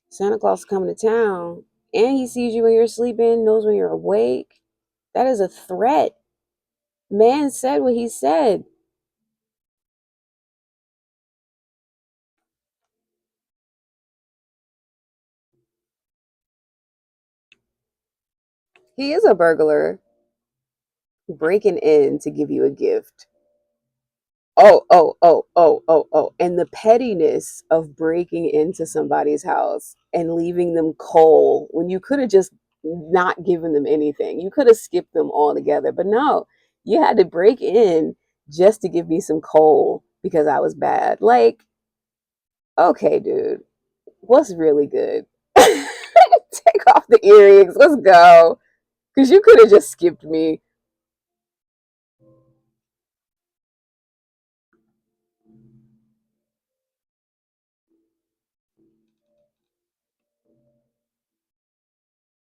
Speaker 1: Santa Claus is coming to town. And he sees you when you're sleeping, knows when you're awake. That is a threat. Man said what he said. He is a burglar breaking in to give you a gift. Oh. And the pettiness of breaking into somebody's house and leaving them cold when you could have just not given them anything. You could have skipped them altogether. But no, you had to break in just to give me some coal because I was bad. Like, okay, dude, what's really good? Take off the earrings. Let's go. Because you could have just skipped me.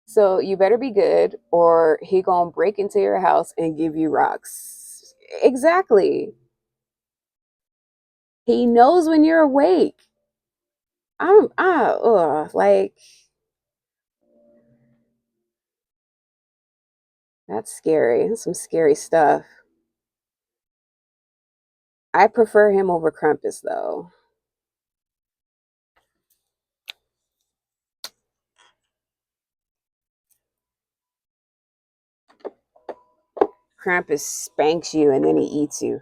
Speaker 1: So you better be good, or he gonna break into your house and give you rocks. Exactly. He knows when you're awake. Like that's scary. That's some scary stuff. I prefer him over Krampus though. Krampus spanks you and then he eats you.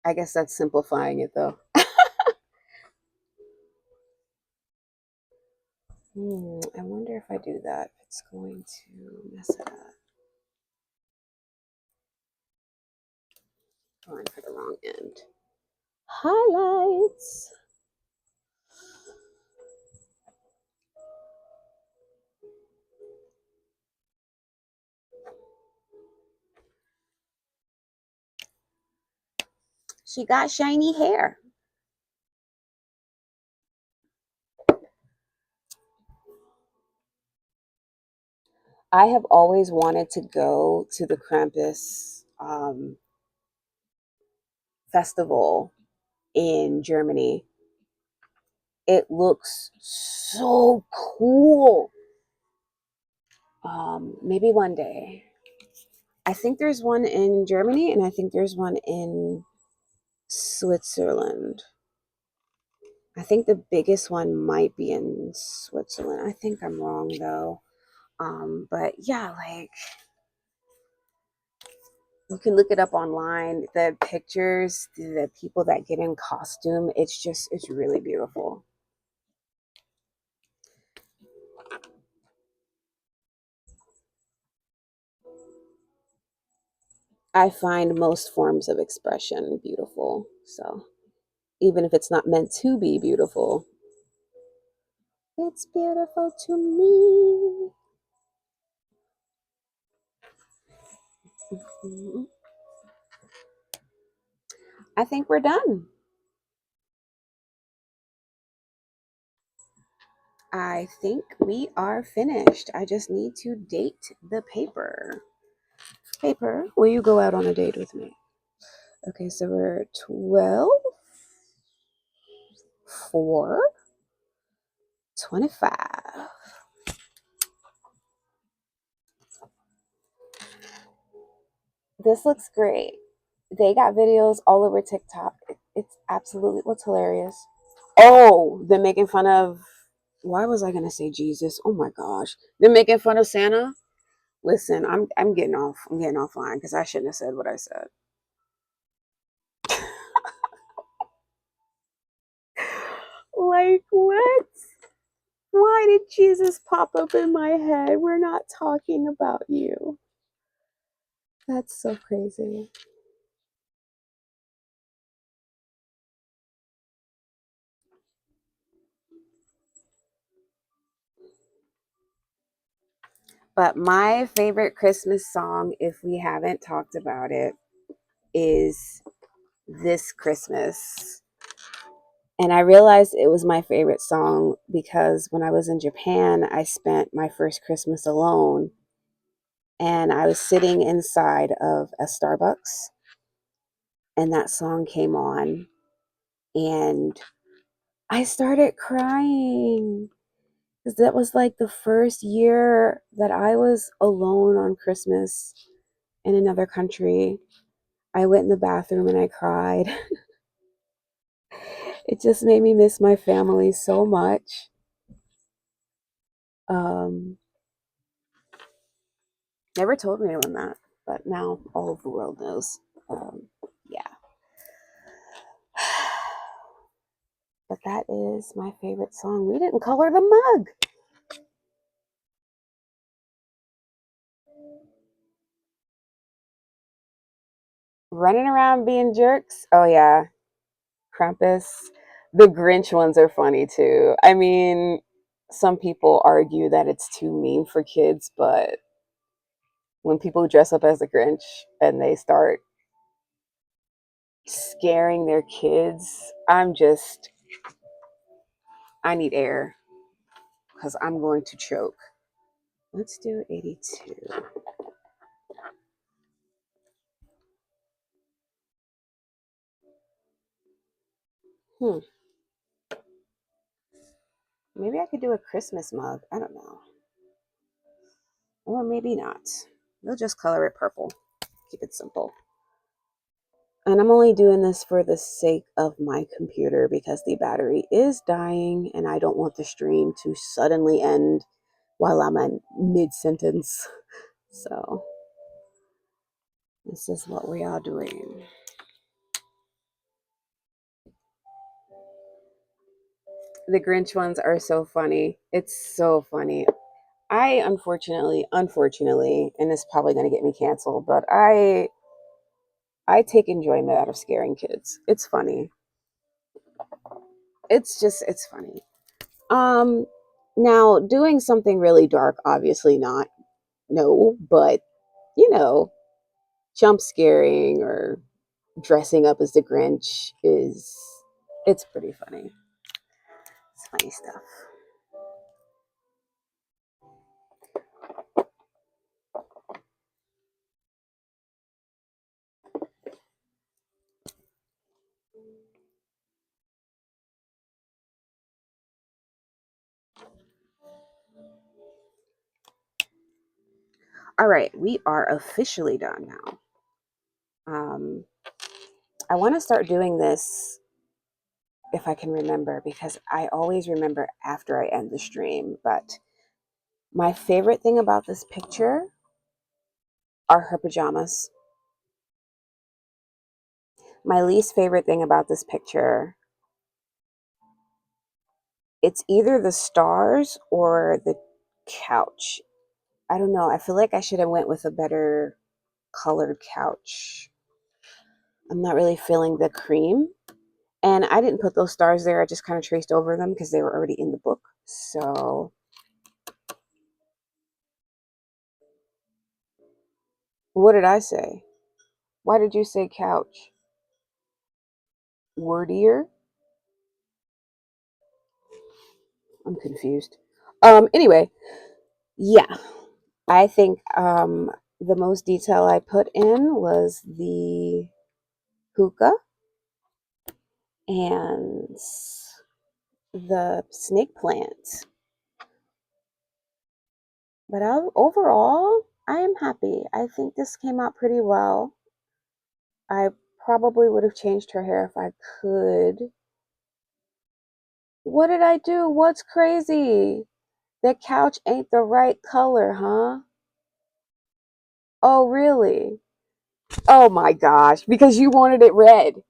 Speaker 1: I guess that's simplifying it though. I wonder if I do that, if it's going to mess it up. Going for the wrong end. Highlights. She got shiny hair. I have always wanted to go to the Krampus festival in Germany. It looks so cool. Maybe one day. I think there's one in Germany and I think there's one in Switzerland. I think the biggest one might be in Switzerland. I think I'm wrong though. But yeah, like you can look it up online. The pictures, the people that get in costume, it's really beautiful. I find most forms of expression beautiful. So even if it's not meant to be beautiful, it's beautiful to me. Mhm. I think we're done. I think we are finished. I just need to date the paper. Paper, will you go out on a date with me? Okay, so we're 12, 4, 25. This looks great. They got videos all over TikTok. It's absolutely what's hilarious. Oh, they're making fun of. Why was I gonna say Jesus? Oh my gosh, they're making fun of Santa. Listen, I'm getting off. I'm getting offline because I shouldn't have said what I said. Like what? Why did Jesus pop up in my head? We're not talking about you. That's so crazy. But my favorite Christmas song, if we haven't talked about it, is This Christmas. And I realized it was my favorite song because when I was in Japan, I spent my first Christmas alone and I was sitting inside of a Starbucks and that song came on and I started crying because that was like the first year that I was alone on Christmas in another country. I went in the bathroom and I cried. It just made me miss my family so much. Um, Never told anyone that, but now all of the world knows. Yeah. But that is my favorite song. We didn't color the mug. Running around being jerks. Oh, yeah. Krampus. The Grinch ones are funny too. I mean, some people argue that it's too mean for kids, but when people dress up as the Grinch and they start scaring their kids, I need air because I'm going to choke. Let's do 82. Hmm. Maybe I could do a Christmas mug. I don't know. Or maybe not. We'll just color it purple. Keep it simple. And I'm only doing this for the sake of my computer because the battery is dying and I don't want the stream to suddenly end while I'm in mid-sentence. So this is what we are doing. The Grinch ones are so funny. It's so funny. I unfortunately, and this is probably going to get me canceled, but I take enjoyment out of scaring kids. It's funny. It's funny. Um Now doing something really dark, obviously not. No, but you know, jump scaring or dressing up as the Grinch is it's pretty funny. It's funny stuff. All right, we are officially done now. Um, I want to start doing this if I can remember because I always remember after I end the stream. But my favorite thing about this picture are her pajamas. My least favorite thing about this picture, it's either the stars or the couch. I don't know. I feel like I should have went with a better colored couch. I'm not really feeling the cream. And I didn't put those stars there. I just kind of traced over them because they were already in the book. So, what did I say? Why did you say couch? Wordier? I'm confused. Anyway, yeah. I think the most detail I put in was the hookah and the snake plant. But overall, I am happy. I think this came out pretty well. I probably would have changed her hair if I could. What did I do? What's crazy? The couch ain't the right color, huh? Oh, really? Oh my gosh, because you wanted it red.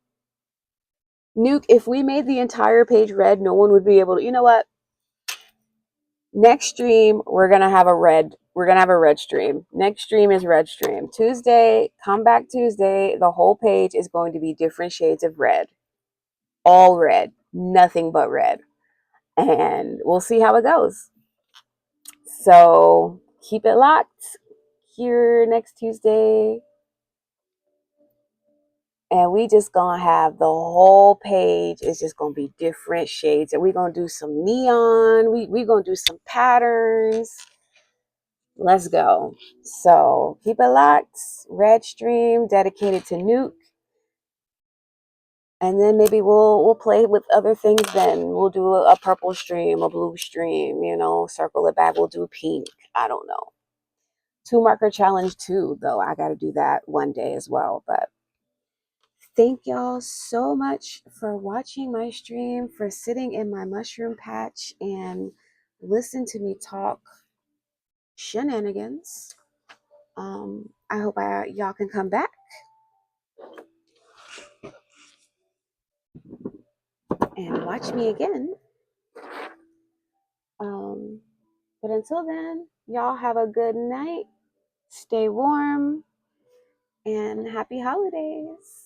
Speaker 1: Nuke, if we made the entire page red, no one would be able to. You know what? Next stream, we're gonna have a red stream. Next stream is red stream. Tuesday, come back Tuesday, the whole page is going to be different shades of red. All red. Nothing but red. And we'll see how it goes. So keep it locked here next Tuesday. And we just gonna have the whole page is just gonna be different shades. And we're gonna do some neon. We gonna do some patterns. Let's go. So keep it locked. Red stream dedicated to Nuke. And then maybe we'll play with other things then. We'll do a purple stream, a blue stream, circle it back. We'll do pink. I don't know. 2 marker challenge too, though. I gotta do that one day as well. But thank y'all so much for watching my stream, for sitting in my mushroom patch and listen to me talk shenanigans. I hope y'all can come back and watch me again. Um, but until then, y'all have a good night. Stay warm and happy holidays.